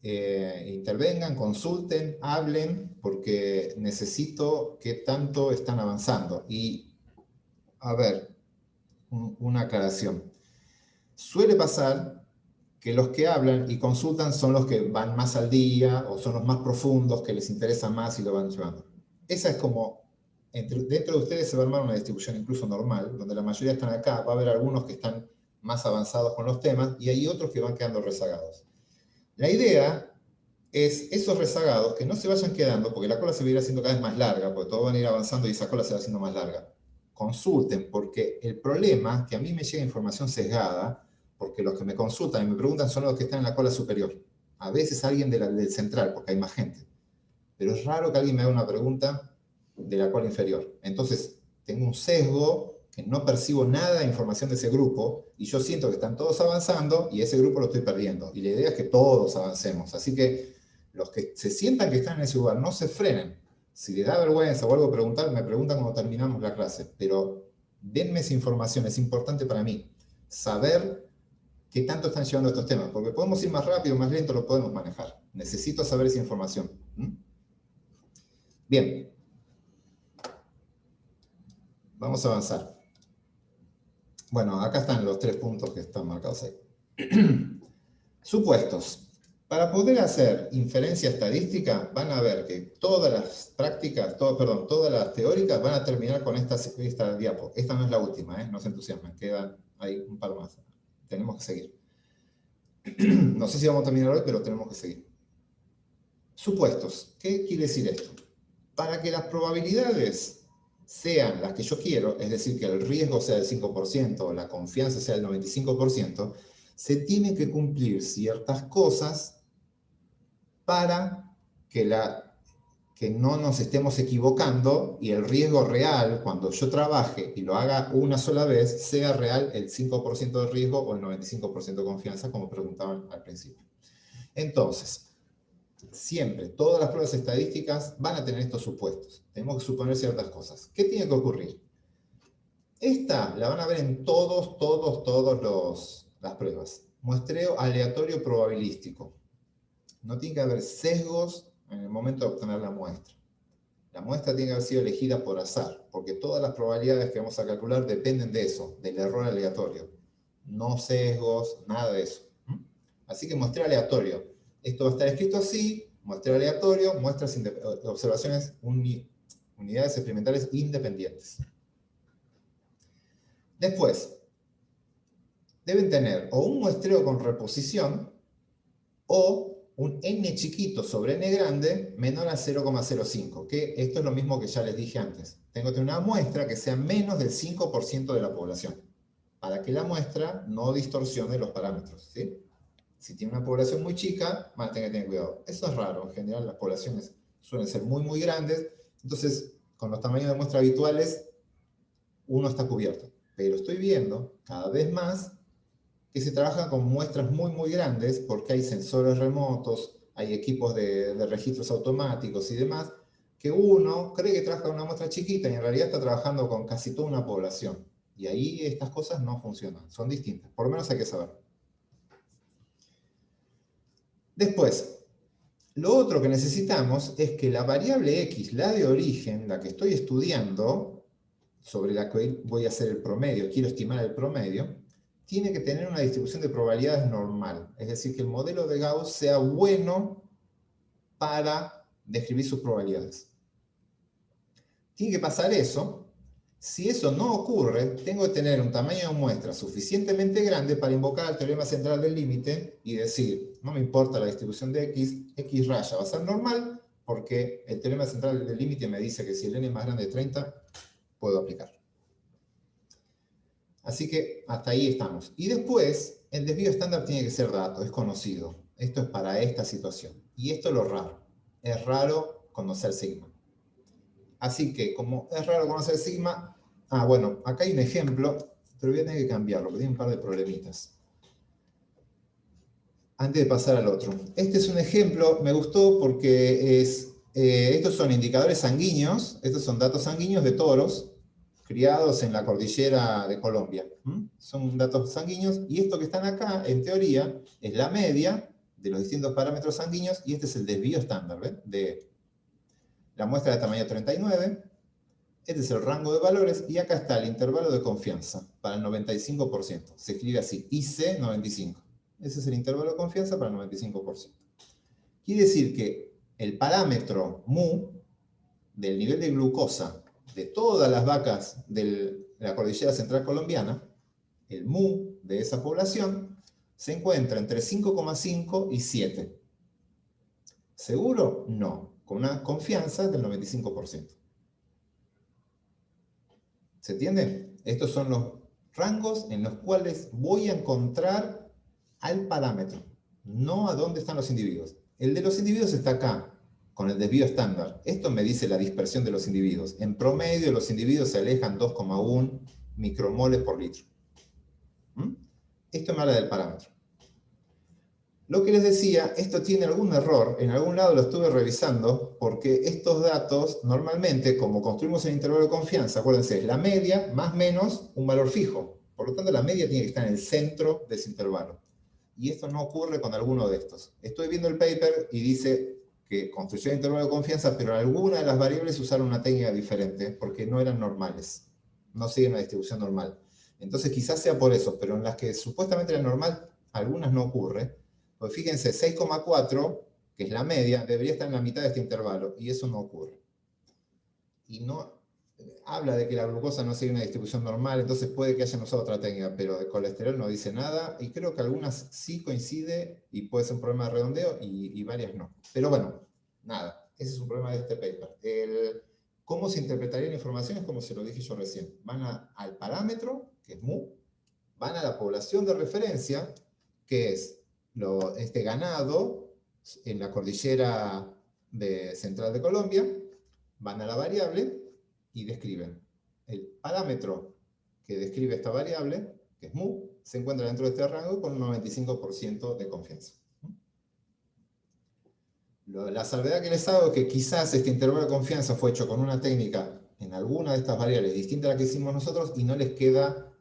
intervengan, consulten, hablen, porque necesito que tanto están avanzando. Y, a ver, una aclaración. Suele pasar que los que hablan y consultan son los que van más al día, o son los más profundos, que les interesa más y lo van llevando. Esa es como, dentro de ustedes se va a armar una distribución incluso normal, donde la mayoría están acá, va a haber algunos que están más avanzados con los temas, y hay otros que van quedando rezagados. La idea es esos rezagados que no se vayan quedando, porque la cola se va a ir haciendo cada vez más larga, porque todos van a ir avanzando y esa cola se va haciendo más larga. Consulten, porque el problema es que a mí me llega información sesgada, porque los que me consultan y me preguntan son los que están en la cola superior. A veces alguien del central, porque hay más gente. Pero es raro que alguien me haga una pregunta de la cola inferior. Entonces, tengo un sesgo que no percibo nada de información de ese grupo, y yo siento que están todos avanzando, y ese grupo lo estoy perdiendo. Y la idea es que todos avancemos. Así que los que se sientan que están en ese lugar, no se frenen. Si les da vergüenza o algo preguntar, me preguntan cuando terminamos la clase. Pero denme esa información, es importante para mí. Saber qué tanto están llevando estos temas, porque podemos ir más rápido, más lento, lo podemos manejar. Necesito saber esa información. Bien. Vamos a avanzar. Bueno, acá están los 3 puntos que están marcados ahí. Supuestos. Para poder hacer inferencia estadística, van a ver que todas las prácticas, todas las teóricas van a terminar con esta diapo. Esta no es la última, no se entusiasmen, quedan ahí un par más. Tenemos que seguir. No sé si vamos a terminar hoy, pero tenemos que seguir. Supuestos. ¿Qué quiere decir esto? Para que las probabilidades sean las que yo quiero, es decir, que el riesgo sea del 5% o la confianza sea del 95%, se tienen que cumplir ciertas cosas para que no nos estemos equivocando y el riesgo real, cuando yo trabaje y lo haga una sola vez, sea real el 5% de riesgo o el 95% de confianza, como preguntaban al principio. Entonces, siempre, todas las pruebas estadísticas van a tener estos supuestos. Tenemos que suponer ciertas cosas. ¿Qué tiene que ocurrir? Esta la van a ver en todas las pruebas. Muestreo aleatorio probabilístico. No tiene que haber sesgos en el momento de obtener la muestra. La muestra tiene que haber sido elegida por azar, porque todas las probabilidades que vamos a calcular dependen de eso, del error aleatorio. No sesgos, nada de eso. Así que muestreo aleatorio. Esto va a estar escrito así: muestreo aleatorio, observaciones, unidades experimentales independientes. Después, deben tener o un muestreo con reposición o un n chiquito sobre n grande menor a 0,05, que esto es lo mismo que ya les dije antes. Tengo que tener una muestra que sea menos del 5% de la población, para que la muestra no distorsione los parámetros, ¿sí? Si tiene una población muy chica, van a tener que tener cuidado. Eso es raro, en general las poblaciones suelen ser muy, muy grandes, entonces con los tamaños de muestra habituales uno está cubierto. Pero estoy viendo cada vez más que se trabaja con muestras muy, muy grandes, porque hay sensores remotos, hay equipos de registros automáticos y demás, que uno cree que trabaja con una muestra chiquita y en realidad está trabajando con casi toda una población. Y ahí estas cosas no funcionan, son distintas. Por lo menos hay que saber. Después, lo otro que necesitamos es que la variable X, la de origen, la que estoy estudiando, sobre la que voy a hacer el promedio, quiero estimar el promedio, tiene que tener una distribución de probabilidades normal. Es decir, que el modelo de Gauss sea bueno para describir sus probabilidades. Tiene que pasar eso. Si eso no ocurre, tengo que tener un tamaño de muestra suficientemente grande para invocar el teorema central del límite y decir, no me importa la distribución de X raya va a ser normal, porque el teorema central del límite me dice que si el n es más grande de 30, puedo aplicar. Así que hasta ahí estamos. Y después, el desvío estándar tiene que ser dato, es conocido. Esto es para esta situación. Y esto es lo raro. Es raro conocer sigma. Así que, como es raro conocer sigma, bueno, acá hay un ejemplo, pero voy a tener que cambiarlo, porque tiene un par de problemitas. Antes de pasar al otro. Este es un ejemplo, me gustó porque estos son indicadores sanguíneos, estos son datos sanguíneos de toros criados en la cordillera de Colombia. Son datos sanguíneos, y esto que están acá, en teoría, es la media de los distintos parámetros sanguíneos, y este es el desvío estándar, ¿ven? De la muestra de tamaño 39, este es el rango de valores, y acá está el intervalo de confianza para el 95%. Se escribe así, IC 95. Ese es el intervalo de confianza para el 95%. Quiere decir que el parámetro mu del nivel de glucosa de todas las vacas de la cordillera central colombiana, el mu de esa población, se encuentra entre 5,5 y 7. ¿Seguro? No. Con una confianza del 95%. ¿Se entiende? Estos son los rangos en los cuales voy a encontrar al parámetro, no a dónde están los individuos. El de los individuos está acá, con el desvío estándar. Esto me dice la dispersión de los individuos. En promedio, los individuos se alejan 2,1 micromoles por litro. Esto me habla del parámetro. Lo que les decía, esto tiene algún error, en algún lado lo estuve revisando, porque estos datos, normalmente, como construimos el intervalo de confianza, acuérdense, es la media más menos un valor fijo. Por lo tanto, la media tiene que estar en el centro de ese intervalo. Y esto no ocurre con alguno de estos. Estoy viendo el paper y dice que construyó el intervalo de confianza, pero algunas de las variables usaron una técnica diferente, porque no eran normales. No siguen una distribución normal. Entonces quizás sea por eso, pero en las que supuestamente era normal, algunas no ocurre. Pues fíjense, 6,4, que es la media, debería estar en la mitad de este intervalo, y eso no ocurre. Y no habla de que la glucosa no sigue una distribución normal, entonces puede que hayan usado otra técnica, pero de colesterol no dice nada, y creo que algunas sí coincide, y puede ser un problema de redondeo, y varias no. Pero bueno, nada, ese es un problema de este paper. ¿Cómo se interpretaría la información? Es como se lo dije yo recién. Van al parámetro, que es mu, van a la población de referencia, que es este ganado en la cordillera central de Colombia, van a la variable y describen. El parámetro que describe esta variable, que es mu, se encuentra dentro de este rango con un 95% de confianza. La salvedad que les hago es que quizás este intervalo de confianza fue hecho con una técnica en alguna de estas variables distinta a la que hicimos nosotros y no les queda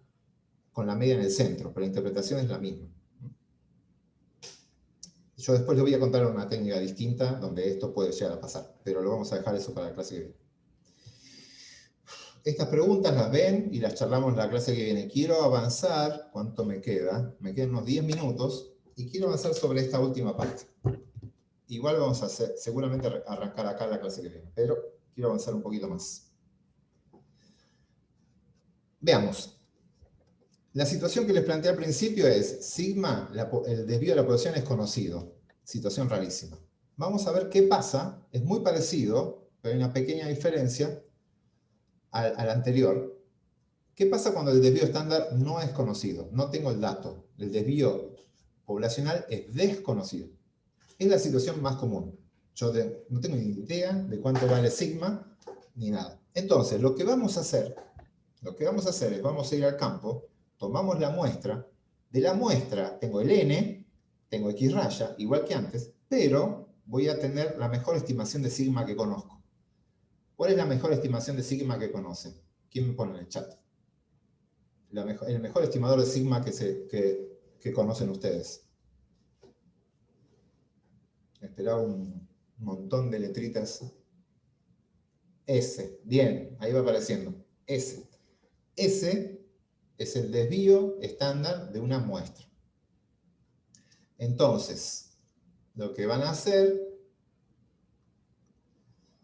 con la media en el centro, pero la interpretación es la misma. Yo después les voy a contar una técnica distinta donde esto puede llegar a pasar, pero lo vamos a dejar eso para la clase que viene. Estas preguntas las ven y las charlamos en la clase que viene. Quiero avanzar, ¿cuánto me queda? Me quedan unos 10 minutos, y quiero avanzar sobre esta última parte. Igual vamos a hacer, seguramente arrancar acá la clase que viene, pero quiero avanzar un poquito más. Veamos. La situación que les planteé al principio es, sigma, el desvío de la población es conocido. Situación rarísima. Vamos a ver qué pasa. Es muy parecido, pero hay una pequeña diferencia al anterior. ¿Qué pasa cuando el desvío estándar no es conocido? No tengo el dato. El desvío poblacional es desconocido. Es la situación más común. Yo no tengo ni idea de cuánto vale sigma, ni nada. Entonces, lo que vamos a hacer es, vamos a ir al campo, tomamos la muestra, de la muestra tengo el n, tengo x raya, igual que antes, pero voy a tener la mejor estimación de sigma que conozco. ¿Cuál es la mejor estimación de sigma que conocen? ¿Quién me pone en el chat? El mejor estimador de sigma que conocen ustedes. Esperaba un montón de letritas. S. Bien, ahí va apareciendo. S. S es el desvío estándar de una muestra. Entonces, lo que van a hacer,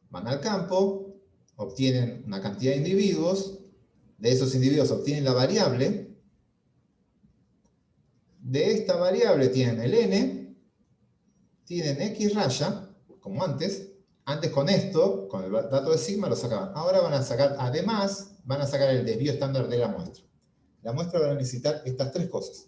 van al campo, obtienen una cantidad de individuos, de esos individuos obtienen la variable, de esta variable tienen el n, tienen x raya, como antes con esto, con el dato de sigma lo sacaban. Ahora van a sacar, además, van a sacar el desvío estándar de la muestra. La muestra va a necesitar estas tres cosas.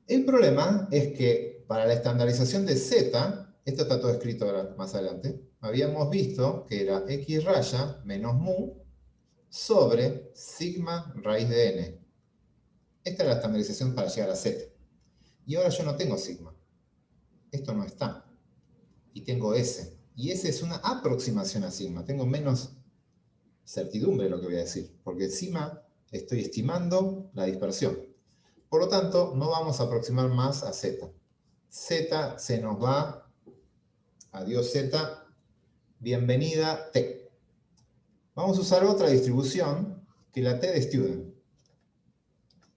El problema es que para la estandarización de Z, esto está todo escrito ahora más adelante, habíamos visto que era x raya menos mu sobre sigma raíz de n. Esta es la estandarización para llegar a Z. Y ahora yo no tengo sigma. Esto no está. Y tengo S. Y S es una aproximación a sigma. Tengo menos certidumbre de lo que voy a decir. Porque encima estoy estimando la dispersión. Por lo tanto, no vamos a aproximar más a Z. Z se nos va. Adiós Z. Bienvenida T. Vamos a usar otra distribución que la T de student,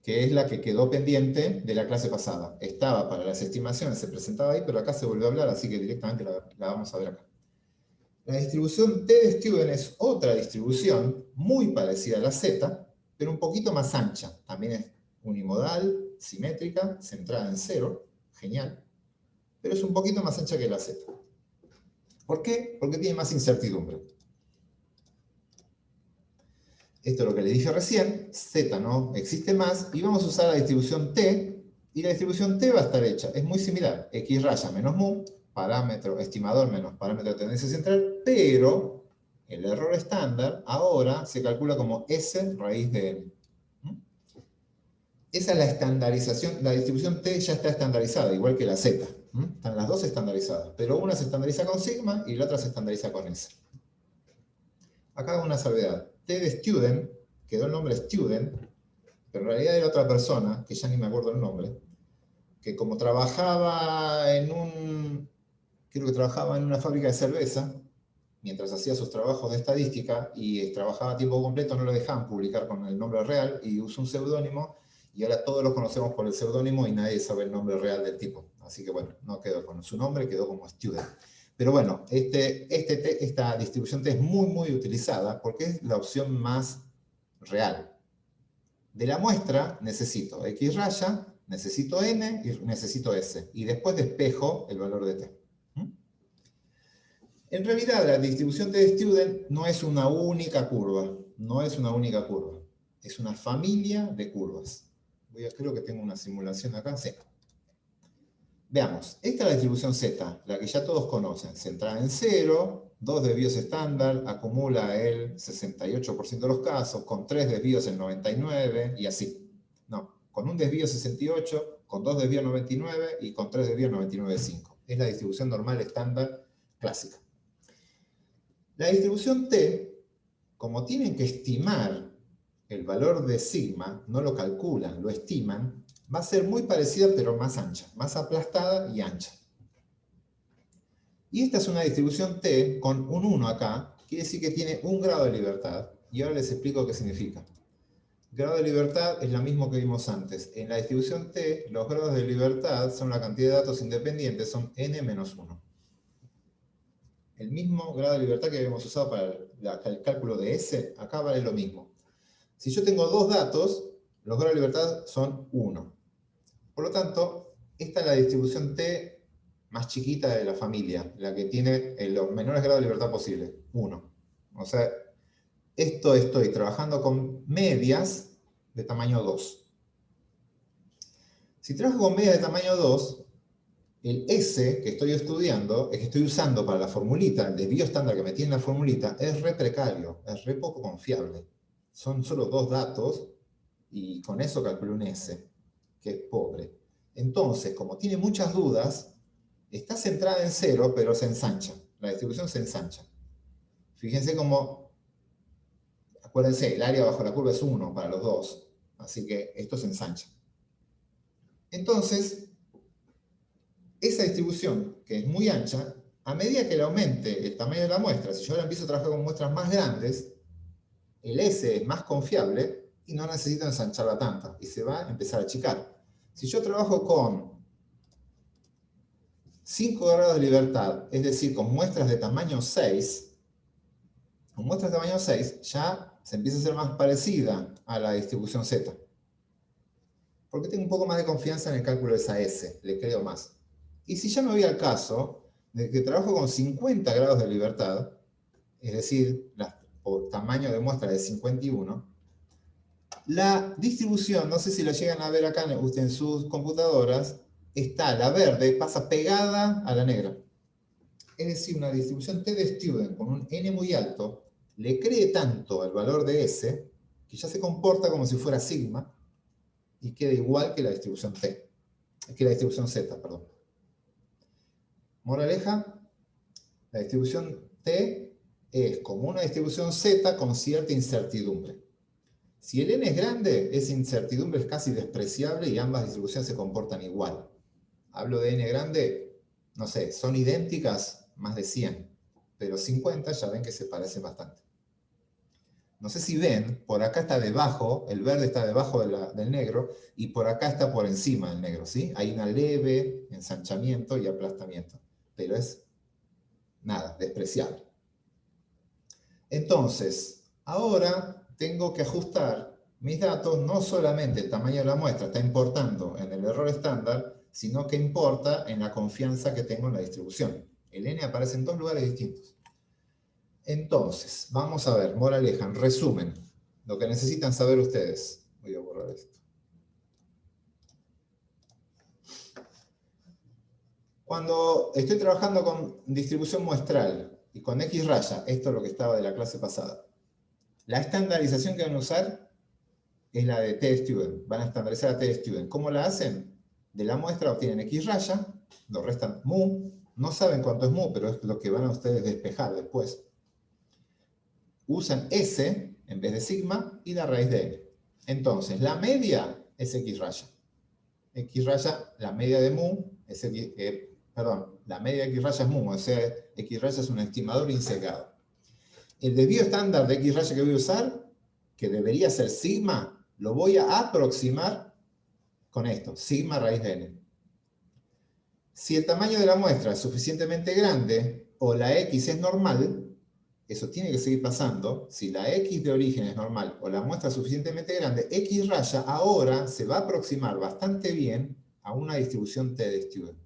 que es la que quedó pendiente de la clase pasada. Estaba para las estimaciones, se presentaba ahí, pero acá se volvió a hablar, así que directamente la vamos a ver acá. La distribución T de student es otra distribución muy parecida a la Z, pero un poquito más ancha. También es unimodal, simétrica, centrada en cero, genial, pero es un poquito más ancha que la Z. ¿Por qué? Porque tiene más incertidumbre. Esto es lo que les dije recién, Z no existe más, y vamos a usar la distribución T, y la distribución T va a estar hecha, es muy similar, x raya menos mu, parámetro estimador menos parámetro de tendencia central, pero el error estándar ahora se calcula como S raíz de n. Esa es la estandarización, la distribución T ya está estandarizada, igual que la Z. Están las dos estandarizadas, pero una se estandariza con sigma y la otra se estandariza con S. Acá hago una salvedad. T de student, quedó el nombre student, pero en realidad era otra persona, que ya ni me acuerdo el nombre, que como trabajaba creo que trabajaba en una fábrica de cerveza, mientras hacía sus trabajos de estadística y trabajaba a tiempo completo, no lo dejaban publicar con el nombre real y usó un seudónimo, y ahora todos los conocemos por el seudónimo y nadie sabe el nombre real del tipo. Así que bueno, no quedó con su nombre, quedó como student. Pero bueno, esta distribución T es muy, muy utilizada porque es la opción más real. De la muestra necesito X raya, necesito N y necesito S. Y después despejo el valor de T. En realidad, la distribución T de student no es una única curva. No es una única curva. Es una familia de curvas. Creo que tengo una simulación acá. Sí. Veamos, esta es la distribución Z, la que ya todos conocen. Centrada en 0, 2 desvíos estándar, acumula el 68% de los casos, con 3 desvíos el 99% y así. No, con un desvío 68, con 2 desvíos 99 y con 3 desvíos 99,5. Es la distribución normal estándar clásica. La distribución T, como tienen que estimar el valor de sigma, no lo calculan, lo estiman, va a ser muy parecida pero más ancha, más aplastada y ancha. Y esta es una distribución T con un 1 acá, quiere decir que tiene un grado de libertad, y ahora les explico qué significa. Grado de libertad es lo mismo que vimos antes. En la distribución T, los grados de libertad son la cantidad de datos independientes, son n menos 1. El mismo grado de libertad que habíamos usado para el cálculo de S, acá vale lo mismo. Si yo tengo dos datos, los grados de libertad son 1. Por lo tanto, esta es la distribución T más chiquita de la familia, la que tiene los menores grados de libertad posible, 1. O sea, estoy trabajando con medias de tamaño 2. Si trabajo con medias de tamaño 2, el S que estoy estudiando, que estoy usando para la formulita, el desvío estándar que metí en la formulita, es re precario, es re poco confiable. Son solo dos datos y con eso calculo un S, que es pobre. Entonces, como tiene muchas dudas, está centrada en 0, pero se ensancha. La distribución se ensancha. Fíjense cómo, acuérdense, el área bajo la curva es 1 para los dos, así que esto se ensancha. Entonces, esa distribución, que es muy ancha, a medida que le aumente el tamaño de la muestra, si yo ahora empiezo a trabajar con muestras más grandes, el S es más confiable y no necesito ensancharla tanto, y se va a empezar a achicar. Si yo trabajo con 5 grados de libertad, es decir, con muestras de tamaño 6, con muestras de tamaño 6 ya se empieza a ser más parecida a la distribución Z. Porque tengo un poco más de confianza en el cálculo de esa S, le creo más. Y si ya me voy al caso de que trabajo con 50 grados de libertad, es decir, por tamaño de muestra de 51, La distribución, no sé si la llegan a ver acá en sus computadoras, está la verde, pasa pegada a la negra. Es decir, una distribución T de student con un n muy alto, le cree tanto al valor de S, que ya se comporta como si fuera sigma, y queda igual que la distribución T, que la distribución Z, perdón. Moraleja, la distribución T es como una distribución Z con cierta incertidumbre. Si el n es grande, esa incertidumbre es casi despreciable y ambas distribuciones se comportan igual. Hablo de n grande, no sé, son idénticas, más de 100, pero 50 ya ven que se parecen bastante. No sé si ven, por acá está debajo, el verde está debajo del negro, y por acá está por encima del negro, ¿sí? Hay una leve ensanchamiento y aplastamiento, pero es nada, despreciable. Entonces, ahora tengo que ajustar mis datos, no solamente el tamaño de la muestra está importando en el error estándar, sino que importa en la confianza que tengo en la distribución. El n aparece en dos lugares distintos. Entonces, vamos a ver, moraleja, en resumen, lo que necesitan saber ustedes. Voy a borrar esto. Cuando estoy trabajando con distribución muestral y con X raya, esto es lo que estaba de la clase pasada, la estandarización que van a usar es la de tstudent. Van a estandarizar a tstudent. ¿Cómo la hacen? De la muestra obtienen X raya, lo restan mu, no saben cuánto es mu, pero es lo que van a ustedes despejar después. Usan S en vez de sigma y la raíz de n. Entonces, la media es X raya. X raya, la media de mu, es la media de X raya es mu, o sea, X raya es un estimador insegado. El desvío estándar de X raya que voy a usar, que debería ser sigma, lo voy a aproximar con esto, sigma raíz de n. Si el tamaño de la muestra es suficientemente grande, o la X es normal, eso tiene que seguir pasando, si la X de origen es normal, o la muestra es suficientemente grande, X raya ahora se va a aproximar bastante bien a una distribución T de student,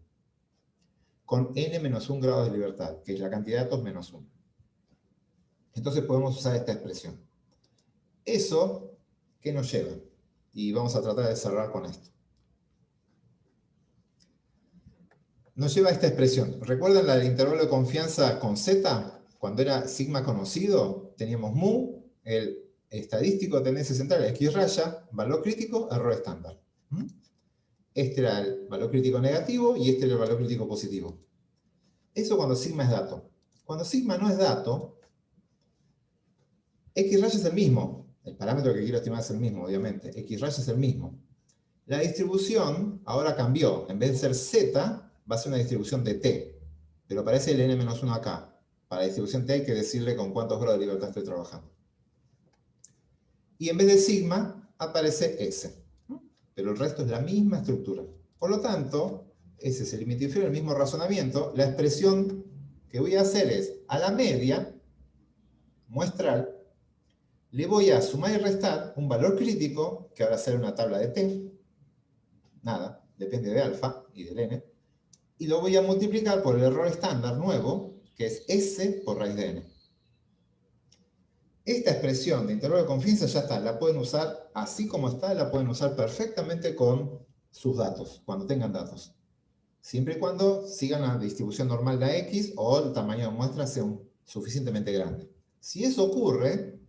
con n-1 grados de libertad, que es la cantidad de datos menos 1. Entonces podemos usar esta expresión. Eso, ¿qué nos lleva? Y vamos a tratar de cerrar con esto. Nos lleva a esta expresión. ¿Recuerdan la del intervalo de confianza con Z? Cuando era sigma conocido, teníamos mu, el estadístico de tendencia central, X raya, valor crítico, error estándar. Este era el valor crítico negativo y este era el valor crítico positivo. Eso cuando sigma es dato. Cuando sigma no es dato, X raya es el mismo. El parámetro que quiero estimar es el mismo, obviamente. X raya es el mismo. La distribución ahora cambió. En vez de ser Z, va a ser una distribución de T. Pero aparece el n-1 acá. Para la distribución T hay que decirle con cuántos grados de libertad estoy trabajando. Y en vez de sigma, aparece S. Pero el resto es la misma estructura. Por lo tanto, ese es el límite inferior, el mismo razonamiento. La expresión que voy a hacer es, a la media muestral, le voy a sumar y restar un valor crítico, que ahora será una tabla de T. Nada, depende de alfa y del n. Y lo voy a multiplicar por el error estándar nuevo, que es S por raíz de n. Esta expresión de intervalo de confianza ya está, la pueden usar así como está, la pueden usar perfectamente con sus datos, cuando tengan datos. Siempre y cuando sigan la distribución normal de X o el tamaño de muestra sea suficientemente grande. Si eso ocurre,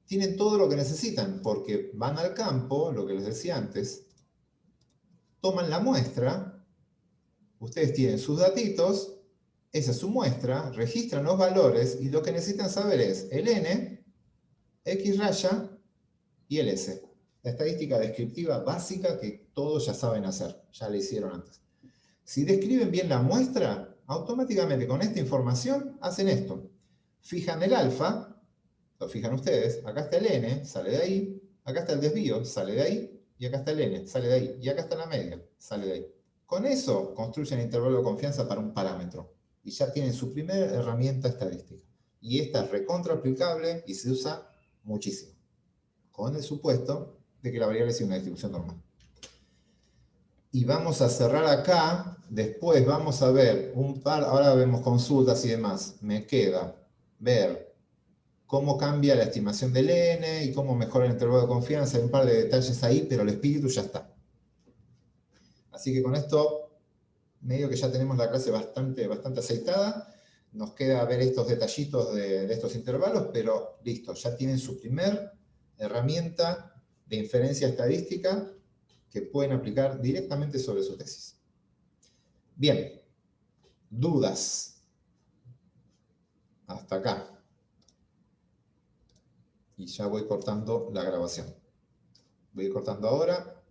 tienen todo lo que necesitan, porque van al campo, lo que les decía antes, toman la muestra, ustedes tienen sus datitos, esa es su muestra, registran los valores y lo que necesitan saber es el n, X raya y el S. La estadística descriptiva básica que todos ya saben hacer, ya la hicieron antes. Si describen bien la muestra, automáticamente con esta información hacen esto. Fijan el alfa, lo fijan ustedes, acá está el n, sale de ahí, acá está el desvío, sale de ahí, y acá está el n, sale de ahí, y acá está la media, sale de ahí. Con eso construyen el intervalo de confianza para un parámetro. Y ya tienen su primera herramienta estadística. Y esta es recontra aplicable y se usa muchísimo. Con el supuesto de que la variable sea una distribución normal. Y vamos a cerrar acá. Después vamos a ver un par, ahora vemos consultas y demás. Me queda ver cómo cambia la estimación del n y cómo mejora el intervalo de confianza. Hay un par de detalles ahí, pero el espíritu ya está. Así que con esto, medio que ya tenemos la clase bastante aceitada. Nos queda ver estos detallitos de estos intervalos, pero listo, ya tienen su primer herramienta de inferencia estadística que pueden aplicar directamente sobre su tesis. Bien, dudas. Hasta acá. Y ya voy cortando la grabación. Voy cortando ahora.